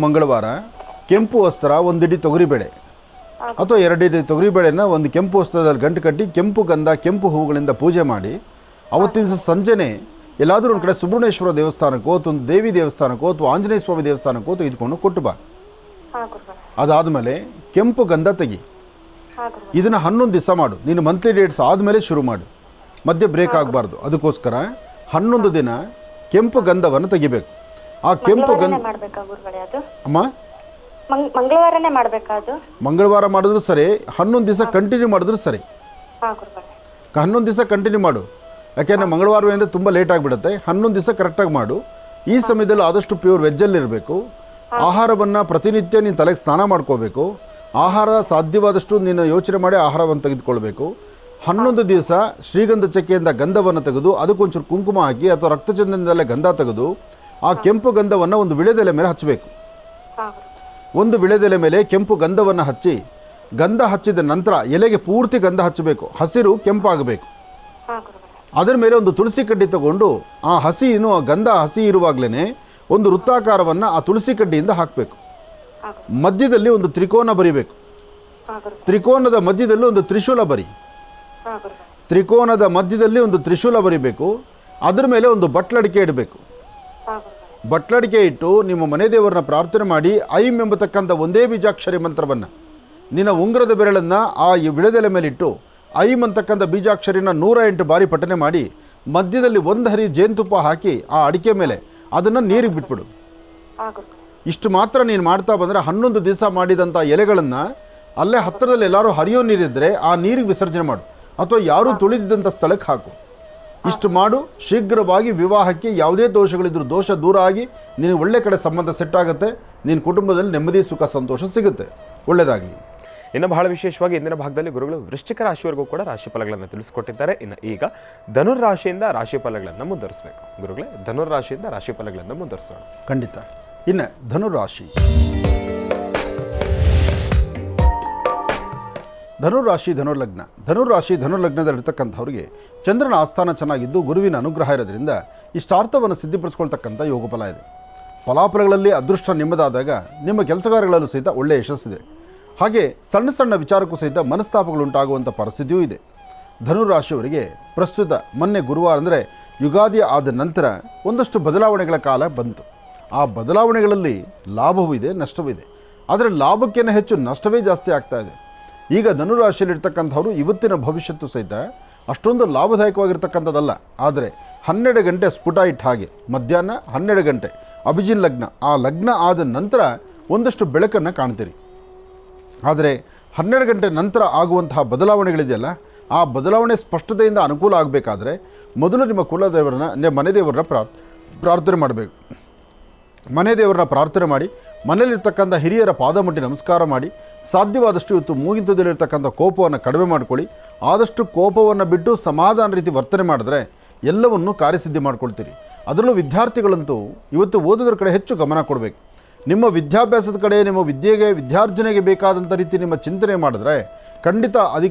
ಮಂಗಳವಾರ ಕೆಂಪು ವಸ್ತ್ರ, 1 ಇಡಿ ತೊಗರಿಬೇಳೆ ಅಥವಾ 2 ಇಡಿ ತೊಗರಿಬೇಳೆನ ಒಂದು ಕೆಂಪು ವಸ್ತ್ರದಲ್ಲಿ ಗಂಟು ಕಟ್ಟಿ ಕೆಂಪು ಗಂಧ ಕೆಂಪು ಹೂವುಗಳಿಂದ ಪೂಜೆ ಮಾಡಿ ಅವತ್ತಿನ ಸಂಜೆನೆ ಎಲ್ಲಾದರೂ ಒಂದು ಕಡೆ ಸುಬ್ರಹ್ಮಣ್ಯೇಶ್ವರ ದೇವಸ್ಥಾನಕ್ಕೋ ಅಥವಾ ದೇವಿ ದೇವಸ್ಥಾನಕ್ಕೋ ಅಥವಾ ಆಂಜನೇಯ ಸ್ವಾಮಿ ದೇವಸ್ಥಾನಕ್ಕೋ ತೆಗೆದುಕೊಂಡು ಕೊಟ್ಟು ಬಾ. ಅದಾದಮೇಲೆ ಕೆಂಪು ಗಂಧ ತೆಗಿ. ಇದನ್ನು 11 ದಿವಸ ಮಾಡು. ನೀನು ಮಂತ್ಲಿ ಡೇಟ್ಸ್ ಆದಮೇಲೆ ಶುರು ಮಾಡು, ಮಧ್ಯೆ ಬ್ರೇಕ್ ಆಗಬಾರ್ದು. ಅದಕ್ಕೋಸ್ಕರ 11 ದಿನ ಕೆಂಪು ಗಂಧವನ್ನು ತೆಗಿಬೇಕು. ಆ ಕೆಂಪು ಗಂಧ ಅಮ್ಮ ಮಂಗಳವಾರನೇ ಮಾಡಬೇಕಾದು? ಮಂಗಳವಾರ ಮಾಡಿದ್ರು ಸರಿ, 11 ದಿವಸ ಕಂಟಿನ್ಯೂ ಮಾಡಿದ್ರು ಸರಿ. 11 ದಿವಸ ಕಂಟಿನ್ಯೂ ಮಾಡು. ಯಾಕೆಂದರೆ ಮಂಗಳವಾರ ಅಂದರೆ ತುಂಬ ಲೇಟ್ ಆಗಿಬಿಡುತ್ತೆ. 11 ದಿವಸ ಕರೆಕ್ಟಾಗಿ ಮಾಡು. ಈ ಸಮಯದಲ್ಲಿ ಆದಷ್ಟು ಪ್ಯೂರ್ ವೆಜ್ಜಲ್ಲಿರಬೇಕು. ಆಹಾರವನ್ನು ಪ್ರತಿನಿತ್ಯ ನೀನು ತಲೆಗೆ ಸ್ನಾನ ಮಾಡ್ಕೋಬೇಕು. ಆಹಾರ ಸಾಧ್ಯವಾದಷ್ಟು ನೀನು ಯೋಚನೆ ಮಾಡಿ ಆಹಾರವನ್ನು ತೆಗೆದುಕೊಳ್ಬೇಕು. 11 ದಿವಸ ಶ್ರೀಗಂಧ ಚಕ್ಕೆಯಿಂದ ಗಂಧವನ್ನು ತೆಗೆದು ಅದಕ್ಕೊಂಚೂರು ಕುಂಕುಮ ಹಾಕಿ ಅಥವಾ ರಕ್ತಚಂದನದಲ್ಲೇ ಗಂಧ ತೆಗೆದು ಆ ಕೆಂಪು ಗಂಧವನ್ನು ಒಂದು ವಿಳೆದೆಲೆ ಮೇಲೆ ಹಚ್ಚಬೇಕು. ಒಂದು ವಿಳೆದೆಲೆ ಮೇಲೆ ಕೆಂಪು ಗಂಧವನ್ನು ಹಚ್ಚಿ, ಗಂಧ ಹಚ್ಚಿದ ನಂತರ ಎಲೆಗೆ ಪೂರ್ತಿ ಗಂಧ ಹಚ್ಚಬೇಕು. ಹಸಿರು ಕೆಂಪಾಗಬೇಕು. ಅದರ ಮೇಲೆ ಒಂದು ತುಳಸಿ ಕಡ್ಡಿ ತಗೊಂಡು ಆ ಗಂಧ ಹಸಿ ಇರುವಾಗಲೇ ಒಂದು ವೃತ್ತಾಕಾರವನ್ನು ಆ ತುಳಸಿ ಕಡ್ಡಿಯಿಂದ ಹಾಕಬೇಕು. ಮಧ್ಯದಲ್ಲಿ ಒಂದು ತ್ರಿಕೋನ ಬರಿಬೇಕು. ತ್ರಿಕೋನದ ಮಧ್ಯದಲ್ಲಿ ಒಂದು ತ್ರಿಶೂಲ ಬರಿ. ತ್ರಿಕೋನದ ಮಧ್ಯದಲ್ಲಿ ಒಂದು ತ್ರಿಶೂಲ ಬರಿಬೇಕು. ಅದರ ಮೇಲೆ ಒಂದು ಬಟ್ಲಡಿಕೆ ಇಡಬೇಕು. ಬಟ್ಲಡಿಕೆ ಇಟ್ಟು ನಿಮ್ಮ ಮನೆ ದೇವರನ್ನ ಪ್ರಾರ್ಥನೆ ಮಾಡಿ ಐಂ ಎಂಬತಕ್ಕಂಥ ಒಂದೇ ಬೀಜಾಕ್ಷರಿ ಮಂತ್ರವನ್ನು ನಿನ್ನ ಉಂಗುರದ ಬೆರಳನ್ನು ಆ ವಿಳೆದೆಲೆ ಮೇಲಿಟ್ಟು ಐಂ ಅಂತಕ್ಕಂಥ ಬೀಜಾಕ್ಷರಿನ 108 ಬಾರಿ ಪಠನೆ ಮಾಡಿ ಮಧ್ಯದಲ್ಲಿ 1 ಹರಿ ಜೇನುತುಪ್ಪ ಹಾಕಿ ಆ ಅಡಿಕೆ ಮೇಲೆ ಅದನ್ನು ನೀರಿಗೆ ಬಿಟ್ಬಿಡು. ಇಷ್ಟು ಮಾತ್ರ ನೀನು ಮಾಡ್ತಾ ಬಂದರೆ 11 ದಿವಸ ಮಾಡಿದಂಥ ಎಲೆಗಳನ್ನು ಅಲ್ಲೇ ಹತ್ತಿರದಲ್ಲಿ ಎಲ್ಲರೂ ಹರಿಯೋ ನೀರಿದ್ದರೆ ಆ ನೀರಿಗೆ ವಿಸರ್ಜನೆ ಮಾಡು ಅಥವಾ ಯಾರೂ ತುಳಿದಿದ್ದಂಥ ಸ್ಥಳಕ್ಕೆ ಹಾಕು. ಇಷ್ಟು ಮಾಡು. ಶೀಘ್ರವಾಗಿ ವಿವಾಹಕ್ಕೆ ಯಾವುದೇ ದೋಷಗಳಿದ್ರೂ ದೋಷ ದೂರ ಆಗಿ ನಿನಗೆ ಒಳ್ಳೆ ಕಡೆ ಸಂಬಂಧ ಸೆಟ್ ಆಗುತ್ತೆ. ನಿನ್ನ ಕುಟುಂಬದಲ್ಲಿ ನೆಮ್ಮದಿ ಸುಖ ಸಂತೋಷ ಸಿಗುತ್ತೆ. ಒಳ್ಳೆಯದಾಗಲಿ. ಇನ್ನು ಬಹಳ ವಿಶೇಷವಾಗಿ ಇಂದಿನ ಭಾಗದಲ್ಲಿ ಗುರುಗಳು ವೃಶ್ಚಿಕ ರಾಶಿಯವರೆಗೂ ಕೂಡ ರಾಶಿ ಫಲಗಳನ್ನು ತಿಳಿಸಿಕೊಟ್ಟಿದ್ದಾರೆ. ಇನ್ನು ಈಗ ಧನುರ್ ರಾಶಿಯಿಂದ ರಾಶಿ ಫಲಗಳನ್ನು ಮುಂದುವರಿಸಬೇಕು. ಗುರುಗಳೇ, ಧನುರ್ ರಾಶಿಯಿಂದ ರಾಶಿ ಫಲಗಳನ್ನು ಮುಂದುವರಿಸೋಣ. ಖಂಡಿತ. ಇನ್ನು ಧನುರಾಶಿ. ಧನುರಾಶಿ ಧನುರ್ಲಗ್ನ. ಧನುರಾಶಿ ಧನುರ್ಲಗ್ನದಲ್ಲಿರ್ತಕ್ಕಂಥವ್ರಿಗೆ ಚಂದ್ರನ ಆಸ್ಥಾನ ಚೆನ್ನಾಗಿದ್ದು ಗುರುವಿನ ಅನುಗ್ರಹ ಇರೋದ್ರಿಂದ ಇಷ್ಟಾರ್ಥವನ್ನು ಸಿದ್ಧಿಪಡಿಸ್ಕೊಳ್ತಕ್ಕಂಥ ಯೋಗ ಫಲ ಇದೆ. ಫಲಾಫಲಗಳಲ್ಲಿ ಅದೃಷ್ಟ ನಿಮ್ಮದಾದಾಗ ನಿಮ್ಮ ಕೆಲಸಗಾರಗಳಲ್ಲೂ ಸಹಿತ ಒಳ್ಳೆಯ ಯಶಸ್ಸಿದೆ. ಹಾಗೆ ಸಣ್ಣ ಸಣ್ಣ ವಿಚಾರಕ್ಕೂ ಸಹಿತ ಮನಸ್ತಾಪಗಳುಂಟಾಗುವಂಥ ಪರಿಸ್ಥಿತಿಯೂ ಇದೆ. ಧನುರಾಶಿಯವರಿಗೆ ಪ್ರಸ್ತುತ ಮೊನ್ನೆ ಗುರುವಾರ ಅಂದರೆ ಯುಗಾದಿ ಆದ ನಂತರ ಒಂದಷ್ಟು ಬದಲಾವಣೆಗಳ ಕಾಲ ಬಂತು. ಆ ಬದಲಾವಣೆಗಳಲ್ಲಿ ಲಾಭವೂ ಇದೆ, ನಷ್ಟವೂ ಇದೆ. ಆದರೆ ಲಾಭಕ್ಕಿಂತ ಹೆಚ್ಚು ನಷ್ಟವೇ ಜಾಸ್ತಿ ಆಗ್ತಾ ಇದೆ. ಈಗ ಧನುರಾಶಿಯಲ್ಲಿರ್ತಕ್ಕಂಥವ್ರು ಇವತ್ತಿನ ಭವಿಷ್ಯತ್ತು ಸಹಿತ ಅಷ್ಟೊಂದು ಲಾಭದಾಯಕವಾಗಿರ್ತಕ್ಕಂಥದ್ದಲ್ಲ. ಆದರೆ 12 ಗಂಟೆ ಸ್ಫುಟ ಇಟ್ಟು ಹಾಗೆ ಮಧ್ಯಾಹ್ನ 12 ಗಂಟೆ ಅಭಿಜಿನ್ ಲಗ್ನ, ಆ ಲಗ್ನ ಆದ ನಂತರ ಒಂದಷ್ಟು ಬೆಳಕನ್ನು ಕಾಣ್ತೀರಿ. ಆದರೆ 12 ಗಂಟೆ ನಂತರ ಆಗುವಂತಹ ಬದಲಾವಣೆಗಳಿದೆಯಲ್ಲ, ಆ ಬದಲಾವಣೆ ಸ್ಪಷ್ಟತೆಯಿಂದ ಅನುಕೂಲ ಆಗಬೇಕಾದ್ರೆ ಮೊದಲು ನಿಮ್ಮ ಕುಲದೇವರನ್ನ ಮನೆ ದೇವರನ್ನ ಪ್ರಾರ್ಥನೆ ಮಾಡಬೇಕು. ಮನೆ ದೇವರನ್ನ ಪ್ರಾರ್ಥನೆ ಮಾಡಿ ಮನೆಯಲ್ಲಿರ್ತಕ್ಕಂಥ ಹಿರಿಯರ ಪಾದ ಮುಟ್ಟಿ ನಮಸ್ಕಾರ ಮಾಡಿ ಸಾಧ್ಯವಾದಷ್ಟು ಇವತ್ತು ಮೂಗಿಂತದಲ್ಲಿರ್ತಕ್ಕಂಥ ಕೋಪವನ್ನು ಕಡಿಮೆ ಮಾಡಿಕೊಳ್ಳಿ. ಆದಷ್ಟು ಕೋಪವನ್ನು ಬಿಟ್ಟು ಸಮಾಧಾನ ರೀತಿ ವರ್ತನೆ ಮಾಡಿದ್ರೆ ಎಲ್ಲವನ್ನೂ ಕಾರ್ಯಸಿದ್ಧಿ ಮಾಡ್ಕೊಳ್ತೀರಿ. ಅದರಲ್ಲೂ ವಿದ್ಯಾರ್ಥಿಗಳಂತೂ ಇವತ್ತು ಓದೋದ್ರ ಕಡೆ ಹೆಚ್ಚು ಗಮನ ಕೊಡಬೇಕು. ನಿಮ್ಮ ವಿದ್ಯಾಭ್ಯಾಸದ ಕಡೆ, ನಿಮ್ಮ ವಿದ್ಯಾರ್ಜನೆಗೆ ಬೇಕಾದಂಥ ರೀತಿ ನಿಮ್ಮ ಚಿಂತನೆ ಮಾಡಿದ್ರೆ ಖಂಡಿತ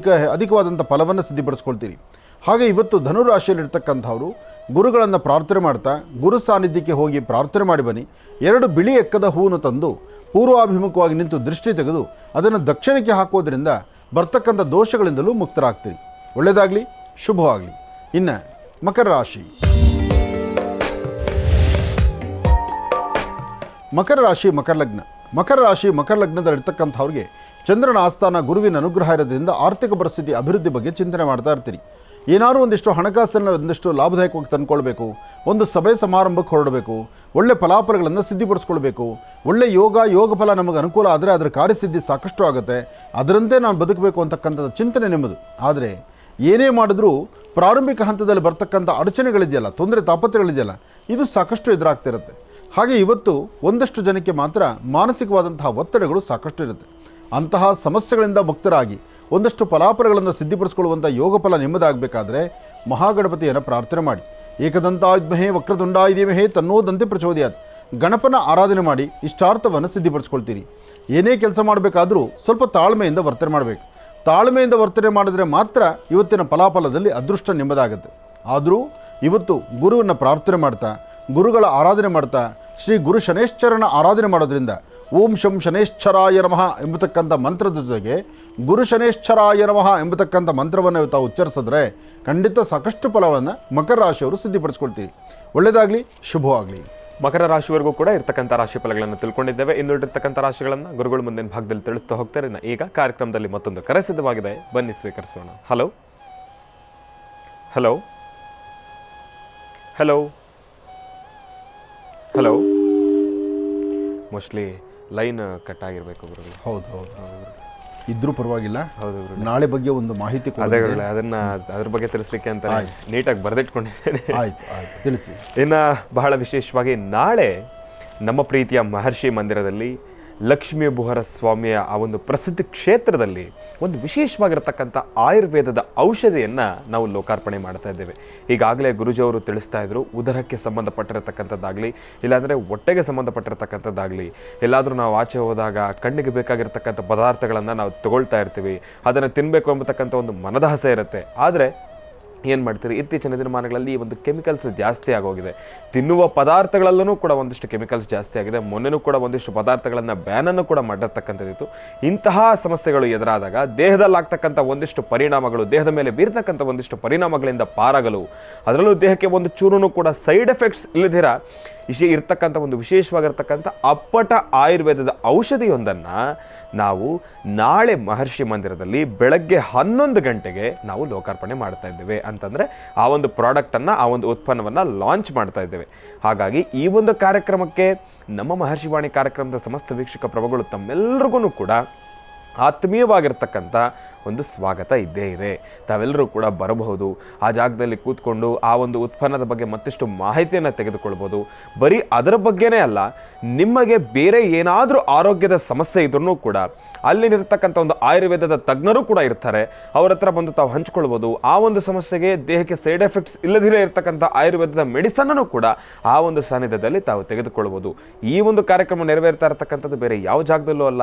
ಅಧಿಕವಾದಂಥ ಫಲವನ್ನು ಸಿದ್ಧಿಪಡಿಸ್ಕೊಳ್ತೀರಿ. ಹಾಗೆ ಇವತ್ತು ಧನುರಾಶಿಯಲ್ಲಿರ್ತಕ್ಕಂಥವರು ಗುರುಗಳನ್ನು ಪ್ರಾರ್ಥನೆ ಮಾಡ್ತಾ ಗುರು ಸಾನ್ನಿಧ್ಯಕ್ಕೆ ಹೋಗಿ ಪ್ರಾರ್ಥನೆ ಮಾಡಿ ಬನ್ನಿ. 2 ಬಿಳಿ ಎಕ್ಕದ ಹೂವನ್ನು ತಂದು ಪೂರ್ವಾಭಿಮುಖವಾಗಿ ನಿಂತು ದೃಷ್ಟಿ ತೆಗೆದು ಅದನ್ನು ದಕ್ಷಿಣಕ್ಕೆ ಹಾಕೋದ್ರಿಂದ ಬರ್ತಕ್ಕಂಥ ದೋಷಗಳಿಂದಲೂ ಮುಕ್ತರಾಗ್ತೀರಿ. ಒಳ್ಳೆಯದಾಗಲಿ, ಶುಭವಾಗಲಿ. ಇನ್ನು ಮಕರ ರಾಶಿ. ಮಕರ ರಾಶಿ ಮಕರ ಲಗ್ನ. ಮಕರ ರಾಶಿ ಮಕರ ಲಗ್ನದಲ್ಲಿರ್ತಕ್ಕಂಥವ್ರಿಗೆ ಚಂದ್ರನ ಆಸ್ಥಾನ ಗುರುವಿನ ಅನುಗ್ರಹ ಇರೋದ್ರಿಂದ ಆರ್ಥಿಕ ಪರಿಸ್ಥಿತಿ ಅಭಿವೃದ್ಧಿ ಬಗ್ಗೆ ಚಿಂತನೆ ಮಾಡ್ತಾ ಇರ್ತೀರಿ. ಏನಾದರೂ ಒಂದಿಷ್ಟು ಹಣಕಾಸನ್ನು ಒಂದಿಷ್ಟು ಲಾಭದಾಯಕವಾಗಿ ತಂದುಕೊಳ್ಬೇಕು, ಒಂದು ಸಭೆ ಸಮಾರಂಭಕ್ಕೆ ಹೊರಡಬೇಕು, ಒಳ್ಳೆ ಫಲಾಫಲಗಳನ್ನು ಸಿದ್ಧಿಪಡಿಸ್ಕೊಳ್ಬೇಕು. ಒಳ್ಳೆ ಯೋಗ ಫಲ ನಮಗೆ ಅನುಕೂಲ ಆದರೆ ಅದರ ಕಾರ್ಯಸಿದ್ಧಿ ಸಾಕಷ್ಟು ಆಗುತ್ತೆ. ಅದರಂತೆ ನಾನು ಬದುಕಬೇಕು ಅಂತಕ್ಕಂಥದ್ದು ಚಿಂತನೆ ನಿಮ್ಮದು. ಆದರೆ ಏನೇ ಮಾಡಿದ್ರೂ ಪ್ರಾರಂಭಿಕ ಹಂತದಲ್ಲಿ ಬರ್ತಕ್ಕಂಥ ಅಡಚಣೆಗಳಿದೆಯಲ್ಲ, ತೊಂದರೆ ತಾಪತ್ರೆಗಳಿದೆಯಲ್ಲ, ಇದು ಸಾಕಷ್ಟು ಎದುರಾಗ್ತಿರುತ್ತೆ. ಹಾಗೆ ಇವತ್ತು ಒಂದಷ್ಟು ಜನಕ್ಕೆ ಮಾತ್ರ ಮಾನಸಿಕವಾದಂತಹ ಒತ್ತಡಗಳು ಸಾಕಷ್ಟು ಇರುತ್ತೆ. ಅಂತಹ ಸಮಸ್ಯೆಗಳಿಂದ ಮುಕ್ತರಾಗಿ ಒಂದಷ್ಟು ಫಲಾಫಲಗಳನ್ನು ಸಿದ್ಧಿಪಡಿಸಿಕೊಳ್ಳುವಂಥ ಯೋಗ ಫಲ ನಿಮ್ಮದಾಗಬೇಕಾದ್ರೆ ಮಹಾಗಣಪತಿಯನ್ನು ಪ್ರಾರ್ಥನೆ ಮಾಡಿ. ಏಕದಂತಾದ್ಮಹೇ ವಕ್ರತುಂಡಾಯ ಧೀಮಹಿ ತನ್ನೋದಂತೆ ಪ್ರಚೋದಯಾತ್. ಗಣಪನ ಆರಾಧನೆ ಮಾಡಿ ಇಷ್ಟಾರ್ಥವನ್ನು ಸಿದ್ಧಿಪಡಿಸ್ಕೊಳ್ತೀರಿ. ಏನೇ ಕೆಲಸ ಮಾಡಬೇಕಾದ್ರೂ ಸ್ವಲ್ಪ ತಾಳ್ಮೆಯಿಂದ ವರ್ತನೆ ಮಾಡಬೇಕು. ತಾಳ್ಮೆಯಿಂದ ವರ್ತನೆ ಮಾಡಿದ್ರೆ ಮಾತ್ರ ಇವತ್ತಿನ ಫಲಾಫಲದಲ್ಲಿ ಅದೃಷ್ಟ ನಿಮ್ಮದಾಗುತ್ತೆ. ಆದರೂ ಇವತ್ತು ಗುರುವನ್ನು ಪ್ರಾರ್ಥನೆ ಮಾಡ್ತಾ, ಗುರುಗಳ ಆರಾಧನೆ ಮಾಡ್ತಾ, ಶ್ರೀ ಗುರು ಶನೇಶ್ವರನ ಆರಾಧನೆ ಮಾಡೋದ್ರಿಂದ ಓಂ ಶಂ ಶನೇಶ್ವರಾಯ ನಮಃ ಎಂಬತಕ್ಕಂಥ ಮಂತ್ರದ ಜೊತೆಗೆ ಗುರು ಶನೇಶ್ವರಾಯ ನಮಃ ಎಂಬತಕ್ಕಂಥ ಮಂತ್ರವನ್ನು ತಾವು ಉಚ್ಚರಿಸಿದ್ರೆ ಖಂಡಿತ ಸಾಕಷ್ಟು ಫಲವನ್ನು ಮಕರ ರಾಶಿಯವರು ಸಿದ್ಧಿಪಡಿಸ್ಕೊಳ್ತೀರಿ. ಒಳ್ಳೆಯದಾಗಲಿ, ಶುಭವಾಗಲಿ. ಮಕರ ರಾಶಿವರೆಗೂ ಕೂಡ ಇರ್ತಕ್ಕಂಥ ರಾಶಿ ಫಲಗಳನ್ನು ತಿಳ್ಕೊಂಡಿದ್ದೇವೆ. ಇನ್ನುಳಿದಿರ್ತಕ್ಕಂಥ ರಾಶಿಗಳನ್ನು ಗುರುಗಳು ಮುಂದಿನ ಭಾಗದಲ್ಲಿ ತಿಳಿಸ್ತಾ ಹೋಗ್ತಾರೆ. ಈಗ ಕಾರ್ಯಕ್ರಮದಲ್ಲಿ ಮತ್ತೊಂದು ಕರೆ ಸಿದ್ಧವಾಗಿದೆ, ಬನ್ನಿ ಸ್ವೀಕರಿಸೋಣ. Hello hello hello hello mostly line cut ಆಗಿರಬೇಕು ಗುರುಗಳು. ಹೌದು ಹೌದು ಇದ್ರೂ ಪರವಾಗಿಲ್ಲ. ಹೌದು ಗುರು, ನಾಳೆ ಬಗ್ಗೆ ಒಂದು ಮಾಹಿತಿ ಅದೇ ಗುರುಗಳೇ, ಅದ್ರ ಬಗ್ಗೆ ತಿಳಿಸ್ಲಿಕ್ಕೆ ಅಂತ ನೀಟಾಗಿ ಬರೆದಿಟ್ಕೊಂಡಿದ್ದೇನೆ. ಆಯ್ತು ಆಯ್ತು, ತಿಳಿಸಿ. ಇನ್ನು ಬಹಳ ವಿಶೇಷವಾಗಿ ನಾಳೆ ನಮ್ಮ ಪ್ರೀತಿಯ ಮಹರ್ಷಿ ಮಂದಿರದಲ್ಲಿ ಲಕ್ಷ್ಮೀ ಬುಹರ ಸ್ವಾಮಿಯ ಆ ಒಂದು ಪ್ರಸಿದ್ಧ ಕ್ಷೇತ್ರದಲ್ಲಿ ಒಂದು ವಿಶೇಷವಾಗಿರತಕ್ಕಂಥ ಆಯುರ್ವೇದದ ಔಷಧಿಯನ್ನು ನಾವು ಲೋಕಾರ್ಪಣೆ ಮಾಡ್ತಾ ಇದ್ದೇವೆ. ಈಗಾಗಲೇ ಗುರುಜಿಯವರು ತಿಳಿಸ್ತಾ ಇದ್ರು, ಉದರಕ್ಕೆ ಸಂಬಂಧಪಟ್ಟಿರತಕ್ಕಂಥದ್ದಾಗಲಿ, ಇಲ್ಲಾಂದರೆ ಹೊಟ್ಟೆಗೆ ಸಂಬಂಧಪಟ್ಟಿರತಕ್ಕಂಥದ್ದಾಗಲಿ, ಎಲ್ಲಾದರೂ ನಾವು ಆಚೆ ಹೋದಾಗ ಕಣ್ಣಿಗೆ ಬೇಕಾಗಿರ್ತಕ್ಕಂಥ ಪದಾರ್ಥಗಳನ್ನು ನಾವು ತಗೊಳ್ತಾ ಇರ್ತೀವಿ, ಅದನ್ನು ತಿನ್ನಬೇಕು ಎಂಬತಕ್ಕಂಥ ಒಂದು ಮನದಾಸೆ ಇರುತ್ತೆ. ಆದರೆ ಏನು ಮಾಡ್ತೀರಿ, ಇತ್ತೀಚಿನ ದಿನಮಾನಗಳಲ್ಲಿ ಈ ಒಂದು ಕೆಮಿಕಲ್ಸ್ ಜಾಸ್ತಿ ಆಗೋಗಿದೆ. ತಿನ್ನುವ ಪದಾರ್ಥಗಳಲ್ಲೂ ಕೂಡ ಒಂದಿಷ್ಟು ಕೆಮಿಕಲ್ಸ್ ಜಾಸ್ತಿ ಆಗಿದೆ. ಮೊನ್ನೆನೂ ಕೂಡ ಒಂದಿಷ್ಟು ಪದಾರ್ಥಗಳನ್ನು ಬ್ಯಾನನ್ನು ಕೂಡ ಮಾಡಿರ್ತಕ್ಕಂಥದ್ದಿತ್ತು. ಇಂತಹ ಸಮಸ್ಯೆಗಳು ಎದುರಾದಾಗ ದೇಹದಲ್ಲಾಗ್ತಕ್ಕಂಥ ಒಂದಿಷ್ಟು ಪರಿಣಾಮಗಳು, ದೇಹದ ಮೇಲೆ ಬೀರ್ತಕ್ಕಂಥ ಒಂದಿಷ್ಟು ಪರಿಣಾಮಗಳಿಂದ ಪಾರಾಗಲು, ಅದರಲ್ಲೂ ದೇಹಕ್ಕೆ ಒಂದು ಚೂರು ಕೂಡ ಸೈಡ್ ಎಫೆಕ್ಟ್ಸ್ ಇಲ್ಲದಿರ ಇರ್ತಕ್ಕಂಥ ಒಂದು ವಿಶೇಷವಾಗಿರ್ತಕ್ಕಂಥ ಅಪ್ಪಟ ಆಯುರ್ವೇದದ ಔಷಧಿಯೊಂದನ್ನು ನಾವು ನಾಳೆ ಮಹರ್ಷಿ ಮಂದಿರದಲ್ಲಿ ಬೆಳಗ್ಗೆ 11 ಗಂಟೆಗೆ ನಾವು ಲೋಕಾರ್ಪಣೆ ಮಾಡ್ತಾ ಇದ್ದೇವೆ. ಅಂತಂದರೆ ಆ ಒಂದು ಪ್ರಾಡಕ್ಟನ್ನು, ಆ ಒಂದು ಉತ್ಪನ್ನವನ್ನು ಲಾಂಚ್ ಮಾಡ್ತಾ ಇದ್ದೇವೆ. ಹಾಗಾಗಿ ಈ ಒಂದು ಕಾರ್ಯಕ್ರಮಕ್ಕೆ ನಮ್ಮ ಮಹರ್ಷಿವಾಣಿ ಕಾರ್ಯಕ್ರಮದ ಸಮಸ್ತ ವೀಕ್ಷಕ ಪ್ರಭುಗಳು ತಮ್ಮೆಲ್ಲರಿಗೂ ಕೂಡ ಆತ್ಮೀಯವಾಗಿರ್ತಕ್ಕಂಥ ಒಂದು ಸ್ವಾಗತ ಇದ್ದೇ ಇದೆ. ತಾವೆಲ್ಲರೂ ಕೂಡ ಬರಬಹುದು. ಆ ಜಾಗದಲ್ಲಿ ಕೂತ್ಕೊಂಡು ಆ ಒಂದು ಉತ್ಪನ್ನದ ಬಗ್ಗೆ ಮತ್ತಷ್ಟು ಮಾಹಿತಿಯನ್ನು ತೆಗೆದುಕೊಳ್ಬೋದು. ಬರೀ ಅದರ ಬಗ್ಗೆನೇ ಅಲ್ಲ, ನಿಮಗೆ ಬೇರೆ ಏನಾದರೂ ಆರೋಗ್ಯದ ಸಮಸ್ಯೆ ಇದ್ರೂ ಕೂಡ ಅಲ್ಲಿನಿರ್ತಕ್ಕಂಥ ಒಂದು ಆಯುರ್ವೇದದ ತಜ್ಞರು ಕೂಡ ಇರ್ತಾರೆ. ಅವ್ರ ಹತ್ರ ಬಂದು ತಾವು ಹಂಚ್ಕೊಳ್ಬೋದು. ಆ ಒಂದು ಸಮಸ್ಯೆಗೆ ದೇಹಕ್ಕೆ ಸೈಡ್ ಎಫೆಕ್ಟ್ಸ್ ಇಲ್ಲದಿರೇ ಇರ್ತಕ್ಕಂಥ ಆಯುರ್ವೇದದ ಮೆಡಿಸನ್ನನ್ನು ಕೂಡ ಆ ಒಂದು ಸಾನ್ನಿಧ್ಯದಲ್ಲಿ ತಾವು ತೆಗೆದುಕೊಳ್ಬೋದು. ಈ ಒಂದು ಕಾರ್ಯಕ್ರಮ ನೆರವೇರ್ತಾ ಇರತಕ್ಕಂಥದ್ದು ಬೇರೆ ಯಾವ ಜಾಗದಲ್ಲೂ ಅಲ್ಲ,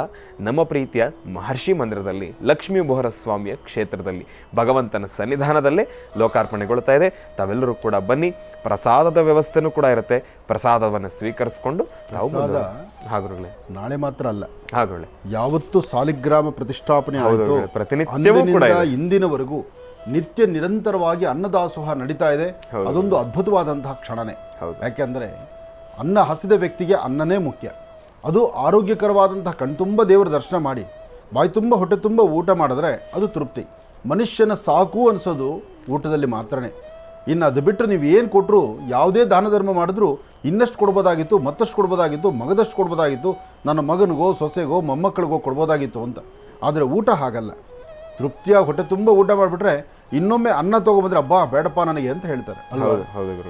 ನಮ್ಮ ಪ್ರೀತಿಯ ಮಹರ್ಷಿ ಮಂದಿರದಲ್ಲಿ ಲಕ್ಷ್ಮೀ ಬುಹರ ಸ್ವಾಮಿಯ ಕ್ಷೇತ್ರದಲ್ಲಿ ಭಗವಂತನ ಸನ್ನಿಧಾನದಲ್ಲೇ ಲೋಕಾರ್ಪಣೆಗೊಳ್ತಾ ಇದೆ. ತಾವೆಲ್ಲರೂ ಕೂಡ ಬನ್ನಿ. ಪ್ರಸಾದದ ವ್ಯವಸ್ಥೆನೂ ಕೂಡ ಇರುತ್ತೆ. ಪ್ರಸಾದವನ್ನು ಸ್ವೀಕರಿಸಿಕೊಂಡು ಹಾಗುರುಗಳೇ ನಾಳೆ ಮಾತ್ರ ಅಲ್ಲ, ಹಾಗುರುಗಳೇ ಯಾವತ್ತು ಸಾಲಿಗ್ರಾಮ ಪ್ರತಿಷ್ಠಾಪನೆ ಆಯಿತು ಪ್ರತಿನಿತ್ಯವೂ ಕೂಡ ಇಂದಿನವರೆಗೂ ನಿತ್ಯ ನಿರಂತರವಾಗಿ ಅನ್ನದಾಸೋಹ ನಡೀತಾ ಇದೆ. ಅದೊಂದು ಅದ್ಭುತವಾದಂತಹ ಕ್ಷಣನೇ. ಯಾಕೆಂದರೆ ಅನ್ನ ಹಸಿದ ವ್ಯಕ್ತಿಗೆ ಅನ್ನನೇ ಮುಖ್ಯ. ಅದು ಆರೋಗ್ಯಕರವಾದಂತಹ ಕಣ್ತುಂಬ ದೇವರ ದರ್ಶನ ಮಾಡಿ ಬಾಯಿ ತುಂಬ ಹೊಟ್ಟೆ ತುಂಬ ಊಟ ಮಾಡಿದ್ರೆ ಅದು ತೃಪ್ತಿ. ಮನುಷ್ಯನ ಸಾಕು ಅನಿಸೋದು ಊಟದಲ್ಲಿ ಮಾತ್ರನೇ. ಇನ್ನು ಅದು ಬಿಟ್ಟರೆ ನೀವು ಏನು ಕೊಟ್ಟರು, ಯಾವುದೇ ದಾನ ಧರ್ಮ ಮಾಡಿದ್ರೂ ಇನ್ನಷ್ಟು ಕೊಡ್ಬೋದಾಗಿತ್ತು, ಮತ್ತಷ್ಟು ಕೊಡ್ಬೋದಾಗಿತ್ತು, ಮಗದಷ್ಟು ಕೊಡ್ಬೋದಾಗಿತ್ತು, ನನ್ನ ಮಗನಿಗೋ ಸೊಸೆಗೋ ಮೊಮ್ಮಕ್ಕಳಿಗೋ ಕೊಡ್ಬೋದಾಗಿತ್ತು ಅಂತ. ಆದರೆ ಊಟ ಹಾಗಲ್ಲ. ತೃಪ್ತಿಯಾಗಿ ಹೊಟ್ಟೆ ತುಂಬ ಊಟ ಮಾಡಿಬಿಟ್ರೆ ಇನ್ನೊಮ್ಮೆ ಅನ್ನ ತೊಗೊಬಂದ್ರೆ ಅಬ್ಬಾ ಬೇಡಪ್ಪ ನನಗೆ ಅಂತ ಹೇಳ್ತಾರೆ ಅಲ್ವಾ.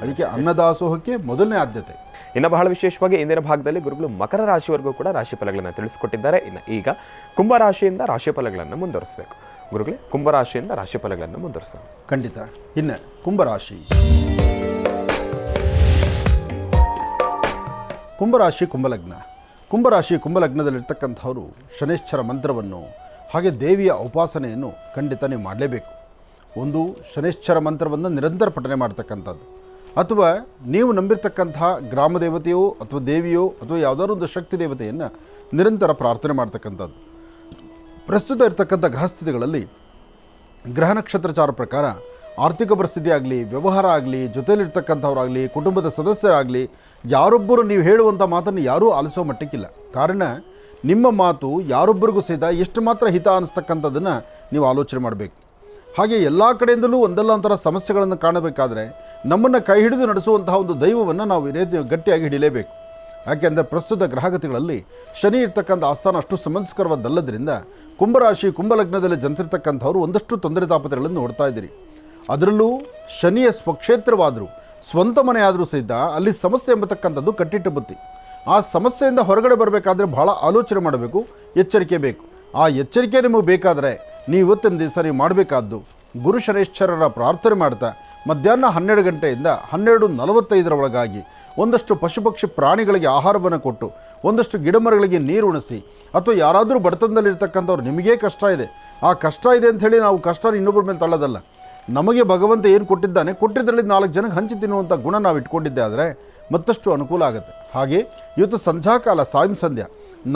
ಅದಕ್ಕೆ ಅನ್ನದಾಸೋಹಕ್ಕೆ ಮೊದಲನೇ ಆದ್ಯತೆ. ಇನ್ನು ಬಹಳ ವಿಶೇಷವಾಗಿ ಇಂದಿನ ಭಾಗದಲ್ಲಿ ಗುರುಗಳು ಮಕರ ರಾಶಿವರೆಗೂ ಕೂಡ ರಾಶಿ ಫಲಗಳನ್ನು ತಿಳಿಸಿಕೊಟ್ಟಿದ್ದಾರೆ. ಇನ್ನು ಈಗ ಕುಂಭರಾಶಿಯಿಂದ ರಾಶಿ ಫಲಗಳನ್ನು ಮುಂದುವರಿಸಬೇಕು. ಗುರುಗಳೇ, ಕುಂಭರಾಶಿಯಿಂದ ರಾಶಿ ಫಲಗಳನ್ನು ಮುಂದುವರಿಸೋಣ. ಖಂಡಿತ. ಇನ್ನು ಕುಂಭರಾಶಿ, ಕುಂಭಲಗ್ನ. ಕುಂಭರಾಶಿ ಕುಂಭಲಗ್ನದಲ್ಲಿರ್ತಕ್ಕಂಥವರು ಶನೇಶ್ವರ ಮಂತ್ರವನ್ನು ಹಾಗೆ ದೇವಿಯ ಉಪಾಸನೆಯನ್ನು ಖಂಡಿತ ನೀವು ಮಾಡಲೇಬೇಕು. ಒಂದು ಶನೇಶ್ವರ ಮಂತ್ರವನ್ನು ನಿರಂತರ ಪಠನೆ ಮಾಡ್ತಕ್ಕಂಥದ್ದು, ಅಥವಾ ನೀವು ನಂಬಿರ್ತಕ್ಕಂತಹ ಗ್ರಾಮ ದೇವತೆಯೋ ಅಥವಾ ದೇವಿಯೋ ಅಥವಾ ಯಾವುದಾದ್ರು ಒಂದು ಶಕ್ತಿ ದೇವತೆಯನ್ನು ನಿರಂತರ ಪ್ರಾರ್ಥನೆ ಮಾಡ್ತಕ್ಕಂಥದ್ದು. ಪ್ರಸ್ತುತ ಇರತಕ್ಕಂಥ ಗ್ರಹಸ್ಥಿತಿಗಳಲ್ಲಿ ಗ್ರಹ ನಕ್ಷತ್ರಚಾರ ಪ್ರಕಾರ ಆರ್ಥಿಕ ಪರಿಸ್ಥಿತಿ ಆಗಲಿ, ವ್ಯವಹಾರ ಆಗಲಿ, ಜೊತೆಯಲ್ಲಿರ್ತಕ್ಕಂಥವ್ರಾಗಲಿ, ಕುಟುಂಬದ ಸದಸ್ಯರಾಗಲಿ, ಯಾರೊಬ್ಬರು ನೀವು ಹೇಳುವಂಥ ಮಾತನ್ನು ಯಾರೂ ಆಲಿಸೋ ಮಟ್ಟಕ್ಕಿಲ್ಲ. ಕಾರಣ ನಿಮ್ಮ ಮಾತು ಯಾರೊಬ್ಬರಿಗೂ ಸಹಿತ ಎಷ್ಟು ಮಾತ್ರ ಹಿತ ಅನ್ನಿಸ್ತಕ್ಕಂಥದ್ದನ್ನು ನೀವು ಆಲೋಚನೆ ಮಾಡಬೇಕು. ಹಾಗೆ ಎಲ್ಲ ಕಡೆಯಿಂದಲೂ ಒಂದಲ್ಲ ಒಂಥರ ಸಮಸ್ಯೆಗಳನ್ನು ಕಾಣಬೇಕಾದ್ರೆ ನಮ್ಮನ್ನು ಕೈ ಹಿಡಿದು ನಡೆಸುವಂತಹ ಒಂದು ದೈವವನ್ನು ನಾವು ಗಟ್ಟಿಯಾಗಿ ಹಿಡಿಯಲೇಬೇಕು. ಯಾಕೆಂದರೆ ಪ್ರಸ್ತುತ ಗ್ರಹಗತಿಗಳಲ್ಲಿ ಶನಿ ಇರ್ತಕ್ಕಂಥ ಆಸ್ಥಾನ ಅಷ್ಟು ಸಮಂಜಸಕರವಾದಲ್ಲದ್ರಿಂದ ಕುಂಭರಾಶಿ ಕುಂಭಲಗ್ನದಲ್ಲಿ ಜನಿಸಿರ್ತಕ್ಕಂಥವ್ರು ಒಂದಷ್ಟು ತೊಂದರೆ ತಾಪತ್ರೆಗಳನ್ನು ನೋಡ್ತಾ ಇದ್ದೀರಿ. ಅದರಲ್ಲೂ ಶನಿಯ ಸ್ವಕ್ಷೇತ್ರವಾದರೂ ಸ್ವಂತ ಮನೆ ಆದರೂ ಸಹಿತ ಅಲ್ಲಿ ಸಮಸ್ಯೆ ಎಂಬತಕ್ಕಂಥದ್ದು ಕಟ್ಟಿಟ್ಟ ಬುತ್ತಿ. ಆ ಸಮಸ್ಯೆಯಿಂದ ಹೊರಗಡೆ ಬರಬೇಕಾದ್ರೆ ಬಹಳ ಆಲೋಚನೆ ಮಾಡಬೇಕು, ಎಚ್ಚರಿಕೆ ಬೇಕು. ಆ ಎಚ್ಚರಿಕೆ ನಿಮಗೆ ಬೇಕಾದರೆ ನೀವು ಇವತ್ತಿನ ದಿವಸ ನೀವು ಮಾಡಬೇಕಾದ್ದು ಗುರು ಶನೈಶ್ಚರರ ಪ್ರಾರ್ಥನೆ ಮಾಡ್ತಾ ಮಧ್ಯಾಹ್ನ 12 ಗಂಟೆಯಿಂದ 12:45 ಒಳಗಾಗಿ ಒಂದಷ್ಟು ಪಶುಪಕ್ಷಿ ಪ್ರಾಣಿಗಳಿಗೆ ಆಹಾರವನ್ನು ಕೊಟ್ಟು ಒಂದಷ್ಟು ಗಿಡಮರಗಳಿಗೆ ನೀರು ಉಣಿಸಿ, ಅಥವಾ ಯಾರಾದರೂ ಬಡತನದಲ್ಲಿರ್ತಕ್ಕಂಥವ್ರು ನಿಮಗೇ ಕಷ್ಟ ಇದೆ, ಆ ಕಷ್ಟ ಇದೆ ಅಂಥೇಳಿ ನಾವು ಕಷ್ಟನ ಇನ್ನೊಬ್ಬರ ಮೇಲೆ ತಳ್ಳೋದಲ್ಲ. ನಮಗೆ ಭಗವಂತ ಏನು ಕೊಟ್ಟಿದ್ದಾನೆ, ಕೊಟ್ಟಿದ್ದರಲ್ಲಿ 4 ಜನಕ್ಕೆ ಹಂಚಿ ತಿನ್ನುವಂಥ ಗುಣ ನಾವು ಇಟ್ಕೊಂಡಿದ್ದೆ ಆದರೆ ಮತ್ತಷ್ಟು ಅನುಕೂಲ ಆಗುತ್ತೆ. ಹಾಗೆ ಇವತ್ತು ಸಂಧ್ಯಾಕಾಲ ಸಾಯಂ ಸಂಧ್ಯಾ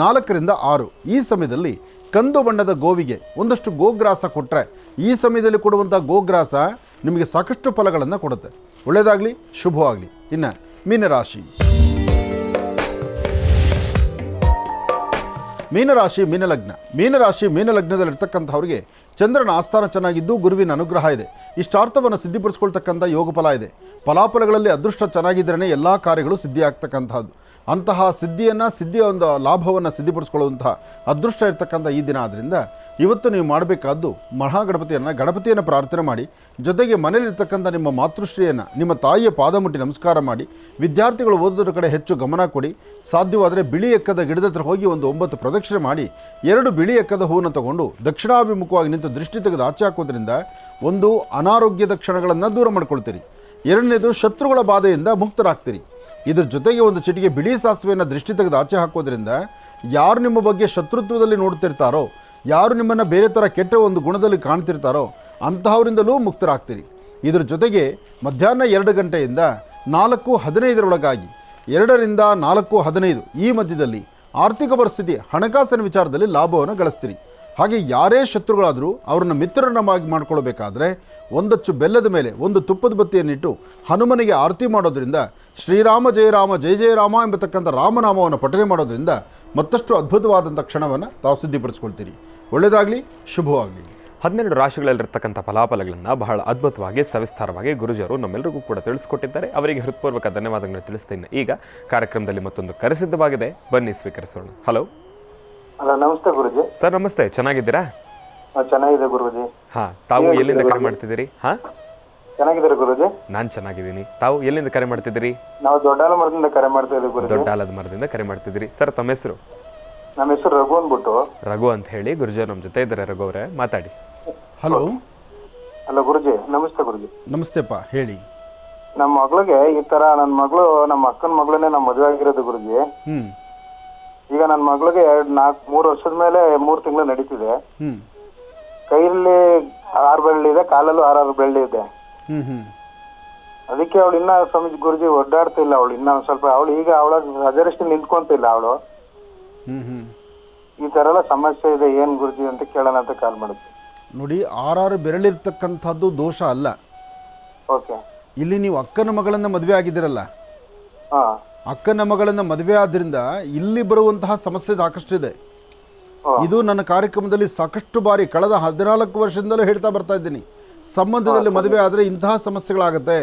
4 ರಿಂದ 6 ಈ ಸಮಯದಲ್ಲಿ ಕಂದು ಬಣ್ಣದ ಗೋವಿಗೆ ಒಂದಷ್ಟು ಗೋಗ್ರಾಸ ಕೊಟ್ಟರೆ, ಈ ಸಮಯದಲ್ಲಿ ಕೊಡುವಂಥ ಗೋಗ್ರಾಸ ನಿಮಗೆ ಸಾಕಷ್ಟು ಫಲಗಳನ್ನು ಕೊಡುತ್ತೆ. ಒಳ್ಳೆಯದಾಗಲಿ, ಶುಭವಾಗಲಿ. ಇನ್ನು ಮೀನರಾಶಿ. ಮೀನರಾಶಿ ಮೀನಲಗ್ನದಲ್ಲಿರ್ತಕ್ಕಂಥವ್ರಿಗೆ ಚಂದ್ರನ ಆಸ್ಥಾನ ಚೆನ್ನಾಗಿದ್ದು ಗುರುವಿನ ಅನುಗ್ರಹ ಇದೆ. ಇಷ್ಟಾರ್ಥವನ್ನು ಸಿದ್ಧಿಪಡಿಸ್ಕೊಳ್ತಕ್ಕಂಥ ಯೋಗ ಫಲ ಇದೆ. ಫಲಾಫಲಗಳಲ್ಲಿ ಅದೃಷ್ಟ ಚೆನ್ನಾಗಿದ್ರೇ ಎಲ್ಲ ಕಾರ್ಯಗಳು ಸಿದ್ಧಿಯಾಗ್ತಕ್ಕಂಥದ್ದು. ಅಂತಹ ಸಿದ್ಧಿಯ ಒಂದು ಲಾಭವನ್ನು ಸಿದ್ಧಿಪಡಿಸ್ಕೊಳ್ಳುವಂತಹ ಅದೃಷ್ಟ ಇರ್ತಕ್ಕಂಥ ಈ ದಿನ ಆದ್ದರಿಂದ ಇವತ್ತು ನೀವು ಮಾಡಬೇಕಾದ್ದು ಗಣಪತಿಯನ್ನು ಪ್ರಾರ್ಥನೆ ಮಾಡಿ, ಜೊತೆಗೆ ಮನೆಯಲ್ಲಿರ್ತಕ್ಕಂಥ ನಿಮ್ಮ ಮಾತೃಶ್ರೀಯನ್ನು, ನಿಮ್ಮ ತಾಯಿಯ ಪಾದ ಮುಟ್ಟಿ ನಮಸ್ಕಾರ ಮಾಡಿ, ವಿದ್ಯಾರ್ಥಿಗಳು ಓದೋದ್ರ ಕಡೆ ಹೆಚ್ಚು ಗಮನ ಕೊಡಿ. ಸಾಧ್ಯವಾದರೆ ಬಿಳಿ ಎಕ್ಕದ ಗಿಡದ ಹತ್ರ ಹೋಗಿ ಒಂದು 9 ಪ್ರದಕ್ಷಿಣೆ ಮಾಡಿ 2 ಬಿಳಿ ಎಕ್ಕದ ಹೂವನ್ನು ತಗೊಂಡು ದಕ್ಷಿಣಾಭಿಮುಖವಾಗಿ ನಿಂತು ದೃಷ್ಟಿ ತೆಗೆದು ಆಚೆ ಹಾಕೋದ್ರಿಂದ ಒಂದು ಅನಾರೋಗ್ಯದ ಕ್ಷಣಗಳನ್ನು ದೂರ ಮಾಡ್ಕೊಳ್ತೀರಿ. 2ನೇದು ಶತ್ರುಗಳ ಬಾಧೆಯಿಂದ ಮುಕ್ತರಾಗ್ತೀರಿ. ಇದ್ರ ಜೊತೆಗೆ ಒಂದು ಚಿಟಿಕೆ ಬಿಳಿ ಸಾಸಿವೆಯನ್ನು ದೃಷ್ಟಿ ತೆಗೆದು ಆಚೆ ಹಾಕೋದ್ರಿಂದ ಯಾರು ನಿಮ್ಮ ಬಗ್ಗೆ ಶತ್ರುತ್ವದಲ್ಲಿ ನೋಡ್ತಿರ್ತಾರೋ, ಯಾರು ನಿಮ್ಮನ್ನು ಬೇರೆ ಥರ ಕೆಟ್ಟ ಒಂದು ಗುಣದಲ್ಲಿ ಕಾಣ್ತಿರ್ತಾರೋ ಅಂತಹವರಿಂದಲೂ ಮುಕ್ತರಾಗ್ತೀರಿ. ಇದ್ರ ಜೊತೆಗೆ ಮಧ್ಯಾಹ್ನ 2 ಗಂಟೆಯಿಂದ 4:15 ಒಳಗಾಗಿ 2 ರಿಂದ 4:15 ಈ ಮಧ್ಯದಲ್ಲಿ ಆರ್ಥಿಕ ಪರಿಸ್ಥಿತಿ ಹಣಕಾಸಿನ ವಿಚಾರದಲ್ಲಿ ಲಾಭವನ್ನು ಗಳಿಸ್ತೀರಿ. ಹಾಗೆ ಯಾರೇ ಶತ್ರುಗಳಾದರೂ ಅವರನ್ನು ಮಿತ್ರರನ್ನಾಗಿ ಮಾಡ್ಕೊಳ್ಬೇಕಾದ್ರೆ ಒಂದಚ್ಚು ಬೆಲ್ಲದ ಮೇಲೆ ಒಂದು ತುಪ್ಪದ ಬತ್ತಿಯನ್ನಿಟ್ಟು ಹನುಮನಿಗೆ ಆರತಿ ಮಾಡೋದ್ರಿಂದ ಶ್ರೀರಾಮ ಜಯ ರಾಮ ಜಯ ಜಯ ರಾಮ ಎಂಬತಕ್ಕಂಥ ರಾಮನಾಮವನ್ನು ಪಠನೆ ಮಾಡೋದ್ರಿಂದ ಮತ್ತಷ್ಟು ಅದ್ಭುತವಾದಂಥ ಕ್ಷಣವನ್ನು ತಾವು ಸಿದ್ಧಿಪಡಿಸ್ಕೊಳ್ತೀರಿ. ಒಳ್ಳೆಯದಾಗಲಿ, ಶುಭವಾಗಲಿ. 12 ರಾಶಿಗಳಲ್ಲಿರ್ತಕ್ಕಂಥ ಫಲಾಫಲಗಳನ್ನು ಬಹಳ ಅದ್ಭುತವಾಗಿ ಸವಿಸ್ತಾರವಾಗಿ ಗುರುಜಿಯವರು ನಮ್ಮೆಲ್ಲರಿಗೂ ಕೂಡ ತಿಳಿಸ್ಕೊಟ್ಟಿದ್ದಾರೆ. ಅವರಿಗೆ ಹೃತ್ಪೂರ್ವಕ ಧನ್ಯವಾದಗಳನ್ನು ತಿಳಿಸ್ತೇನೆ. ಈಗ ಕಾರ್ಯಕ್ರಮದಲ್ಲಿ ಮತ್ತೊಂದು ಕರೆಸಿದ್ಧವಾಗಿದೆ, ಬನ್ನಿ ಸ್ವೀಕರಿಸೋಣ. ಹಲೋ. ನಮಸ್ತೆ ಗುರುಜಿ. ಸರ್ ನಮಸ್ತೆ, ಚೆನ್ನಾಗಿದ್ದೀರಾ? ಚೆನ್ನಾಗಿದೆ ಗುರುಜಿ. ತಾವು ಎಲ್ಲಿಂದ ಕರೆ ಮಾಡ್ತಿದ್ದೀರಿ? ಚೆನ್ನಾಗಿದ್ದೀರಾ ಗುರುಜಿ? ನಾನು ಚೆನ್ನಾಗಿದ್ದೀನಿ. ತಾವು ಎಲ್ಲಿಂದ ಕರೆ ಮಾಡ್ತಿದ್ದೀರಿ? ನಾವು ದೊಡ್ಡಾಲ ಮರದಿಂದ ಕರೆ ಮಾಡ್ತಾ ಇದ್ದೀವಿ ಗುರುಜಿ. ದೊಡ್ಡಾಲದ ಮರದಿಂದ ಕರೆ ಮಾಡ್ತಿದ್ದೀರಿ. ಸರ್ ತಮ್ಮ ಹೆಸರು? ನಮ್ಮ ಹೆಸರು ರಘು ಅಂದ್ಬಿಟ್ಟು. ರಘು ಅಂತ ಹೇಳಿ. ಗುರುಜಿ ನಮ್ಮ ಜೊತೆ ಇದ್ದಾರೆ. ರಘು ಅವರೇ ಮಾತಾಡಿ. ಹಲೋ. ಹಲೋ ಗುರುಜಿ, ನಮಸ್ತೆ ಗುರುಜಿ. ನಮಸ್ತೆಪ್ಪ, ಹೇಳಿ. ನಮ್ಮ ಮಗಳಿಗೆ ಈ ತರ, ನನ್ನ ಮಗಳು ನಮ್ಮ ಅಕ್ಕನ ಮಗಳನ್ನೇ ನಮ್ಮ ಮದುವೆ ಆಗಿರೋದು ಗುರುಜಿ. ಈಗ ನನ್ನ ಮಗಳಿಗೆ 3 ವರ್ಷದ ಮೇಲೆ 3 ತಿಂಗಳು ನಡೀತಿದೆ. ಕೈಯಲ್ಲಿ 6 ಬೆಳ್ಳಿ ಇದೆ, ಕಾಲಲ್ಲೂ 6 ಬೆಳ್ಳಿ ಇದೆ. ಅದಕ್ಕೆ ಅವಳು ಇನ್ನ ಸ್ವಾಮೀಜಿ ಗುರುಜಿ ಒಡ್ಡಾಡ್ತಿಲ್ಲ. ಅವಳು ಇನ್ನ ಸ್ವಲ್ಪ ಈಗ ಅವಳ ಹಜರಷ್ಟು ನಿಂತ್ಕೊಂತಿಲ್ಲ ಅವಳು. ಈ ತರ ಎಲ್ಲ ಸಮಸ್ಯೆ ಇದೆ, ಏನ್ ಗುರುಜಿ ಅಂತ ಕೇಳೋಣ ಅಂತ ಕಾಲ್ ಮಾಡುತ್ತೆ. ನೋಡಿ, 6 ಬೆರಳಿರ್ತಕ್ಕಂಥದ್ದು ದೋಷ ಅಲ್ಲ. ಓಕೆ. ಇಲ್ಲಿ ನೀವು ಅಕ್ಕನ ಮಗಳನ್ನ ಮದುವೆ ಆಗಿದ್ದೀರಲ್ಲ, ಅಕ್ಕನ ಮಗಳನ್ನ ಮದುವೆ ಆದ್ರಿಂದ ಇಲ್ಲಿ ಬರುವಂತಹ ಸಮಸ್ಯೆ ಸಾಕಷ್ಟಿದೆ. ಇದು ನನ್ನ ಕಾರ್ಯಕ್ರಮದಲ್ಲಿ ಸಾಕಷ್ಟು ಬಾರಿ ಕಳೆದ 14 ವರ್ಷದಿಂದಲೂ ಹೇಳ್ತಾ ಬರ್ತಾ ಇದ್ದೀನಿ. ಸಂಬಂಧದಲ್ಲಿ ಮದುವೆ ಆದರೆ ಇಂತಹ ಸಮಸ್ಯೆಗಳಾಗುತ್ತೆ.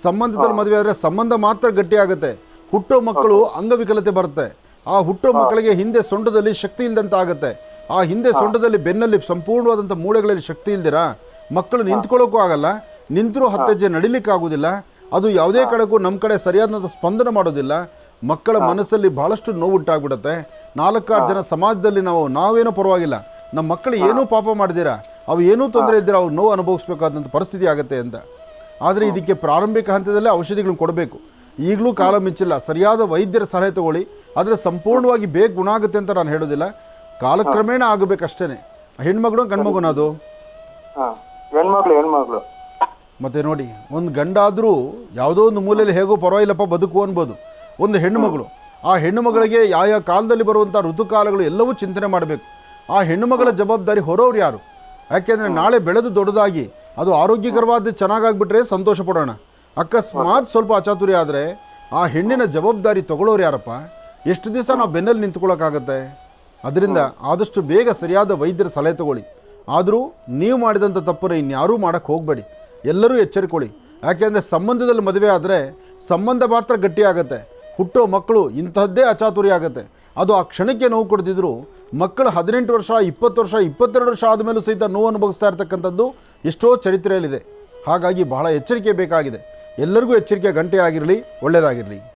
ಸಂಬಂಧದಲ್ಲಿ ಮದುವೆ ಆದರೆ ಸಂಬಂಧ ಮಾತ್ರ ಗಟ್ಟಿ ಆಗುತ್ತೆ. ಹುಟ್ಟೋ ಮಕ್ಕಳು ಅಂಗವಿಕಲತೆ ಬರುತ್ತೆ. ಆ ಹುಟ್ಟೋ ಮಕ್ಕಳಿಗೆ ಹಿಂದೆ ಸೊಂಟದಲ್ಲಿ ಶಕ್ತಿ ಇಲ್ದಂತ ಆಗುತ್ತೆ. ಆ ಹಿಂದೆ ಸೊಂಟದಲ್ಲಿ ಬೆನ್ನಲ್ಲಿ ಸಂಪೂರ್ಣವಾದಂಥ ಮೂಳೆಗಳಲ್ಲಿ ಶಕ್ತಿ ಇಲ್ದಿರಾ ಮಕ್ಕಳು ನಿಂತ್ಕೊಳ್ಳೋಕ್ಕೂ ಆಗಲ್ಲ. ನಿಂತರೂ 10 ಹೆಜ್ಜೆ ನಡಿಲಿಕ್ಕಾಗೋದಿಲ್ಲ. ಅದು ಯಾವುದೇ ಕಡೆಗೂ ನಮ್ಮ ಕಡೆ ಸರಿಯಾದಂಥ ಸ್ಪಂದನ ಮಾಡೋದಿಲ್ಲ. ಮಕ್ಕಳ ಮನಸ್ಸಲ್ಲಿ ಭಾಳಷ್ಟು ನೋವುಂಟಾಗ್ಬಿಡುತ್ತೆ. 4-6 ಜನ ಸಮಾಜದಲ್ಲಿ ನಾವೇನೋ ಪರವಾಗಿಲ್ಲ, ನಮ್ಮ ಮಕ್ಕಳು ಏನೂ ಪಾಪ ಮಾಡಿದ್ದೀರಾ, ಅವು ಏನೂ ತೊಂದರೆ ಇದ್ದೀರಾ, ಅವ್ರು ನೋವು ಅನುಭವಿಸ್ಬೇಕಾದಂಥ ಪರಿಸ್ಥಿತಿ ಆಗುತ್ತೆ ಅಂತ. ಆದರೆ ಇದಕ್ಕೆ ಪ್ರಾರಂಭಿಕ ಹಂತದಲ್ಲೇ ಔಷಧಿಗಳನ್ನ ಕೊಡಬೇಕು. ಈಗಲೂ ಕಾಲ ಮಿಂಚಿಲ್ಲ. ಸರಿಯಾದ ವೈದ್ಯರ ಸಲಹೆ ತಗೊಳ್ಳಿ. ಆದರೆ ಸಂಪೂರ್ಣವಾಗಿ ಬೇಗ ಗುಣ ಆಗುತ್ತೆ ಅಂತ ನಾನು ಹೇಳೋದಿಲ್ಲ. ಕಾಲಕ್ರಮೇಣ ಆಗಬೇಕಷ್ಟೇ. ಹೆಣ್ಮಗಳು ಗಂಡ್ಮಗುನ ಅದು ಹೆಣ್ಮಗಳು. ಮತ್ತು ನೋಡಿ, ಒಂದು ಗಂಡಾದರೂ ಯಾವುದೋ ಒಂದು ಮೂಲೆಯಲ್ಲಿ ಹೇಗೋ ಪರವಾಗಿಲ್ಲಪ್ಪ ಬದುಕು ಅನ್ಬೋದು. ಒಂದು ಹೆಣ್ಣುಮಗಳು, ಆ ಹೆಣ್ಣುಮಗಳಿಗೆ ಯಾವ ಕಾಲದಲ್ಲಿ ಬರುವಂಥ ಋತುಕಾಲಗಳು ಎಲ್ಲವೂ ಚಿಂತನೆ ಮಾಡಬೇಕು. ಆ ಹೆಣ್ಣುಮಗಳ ಜವಾಬ್ದಾರಿ ಹೊರೋರು ಯಾರು? ಯಾಕೆಂದರೆ ನಾಳೆ ಬೆಳೆದು ದೊಡ್ಡದಾಗಿ ಅದು ಆರೋಗ್ಯಕರವಾದ ಚೆನ್ನಾಗಾಗ್ಬಿಟ್ರೆ ಸಂತೋಷ ಪಡೋಣ. ಅಕಸ್ಮಾತ್ ಸ್ವಲ್ಪ ಅಚಾತುರ್ಯ ಆದರೆ ಆ ಹೆಣ್ಣಿನ ಜವಾಬ್ದಾರಿ ತಗೊಳ್ಳೋರು ಯಾರಪ್ಪ? ಎಷ್ಟು ದಿವಸ ನಾವು ಬೆನ್ನಲ್ಲಿ ನಿಂತ್ಕೊಳ್ಳೋಕ್ಕಾಗತ್ತೆ? ಅದರಿಂದ ಆದಷ್ಟು ಬೇಗ ಸರಿಯಾದ ವೈದ್ಯರ ಸಲಹೆ ತಗೊಳ್ಳಿ. ಆದರೂ ನೀವು ಮಾಡಿದಂಥ ತಪ್ಪನ್ನು ಇನ್ಯಾರೂ ಮಾಡೋಕ್ಕೆ ಹೋಗಬೇಡಿ. ಎಲ್ಲರೂ ಎಚ್ಚರಿಕೊಳ್ಳಿ. ಯಾಕೆಂದರೆ ಸಂಬಂಧದಲ್ಲಿ ಮದುವೆ ಆದರೆ ಸಂಬಂಧ ಮಾತ್ರ ಗಟ್ಟಿಯಾಗತ್ತೆ. ಹುಟ್ಟೋ ಮಕ್ಕಳು ಇಂಥದ್ದೇ ಅಚಾತುರ್ಯ ಆಗುತ್ತೆ. ಅದು ಆ ಕ್ಷಣಕ್ಕೆ ನೋವು ಕೊಡ್ತಿದ್ರು. ಮಕ್ಕಳು 18 ವರ್ಷ 20 ವರ್ಷ 22 ವರ್ಷ ಆದಮೇಲೂ ಸಹಿತ ನೋವು ಅನುಭವಿಸ್ತಾ ಇರ್ತಕ್ಕಂಥದ್ದು ಎಷ್ಟೋ ಚರಿತ್ರೆಯಲ್ಲಿದೆ. ಹಾಗಾಗಿ ಬಹಳ ಎಚ್ಚರಿಕೆ ಬೇಕಾಗಿದೆ. ಎಲ್ಲರಿಗೂ ಎಚ್ಚರಿಕೆ ಗಂಟೆ ಆಗಿರಲಿ. ಒಳ್ಳೆಯದಾಗಿರಲಿ.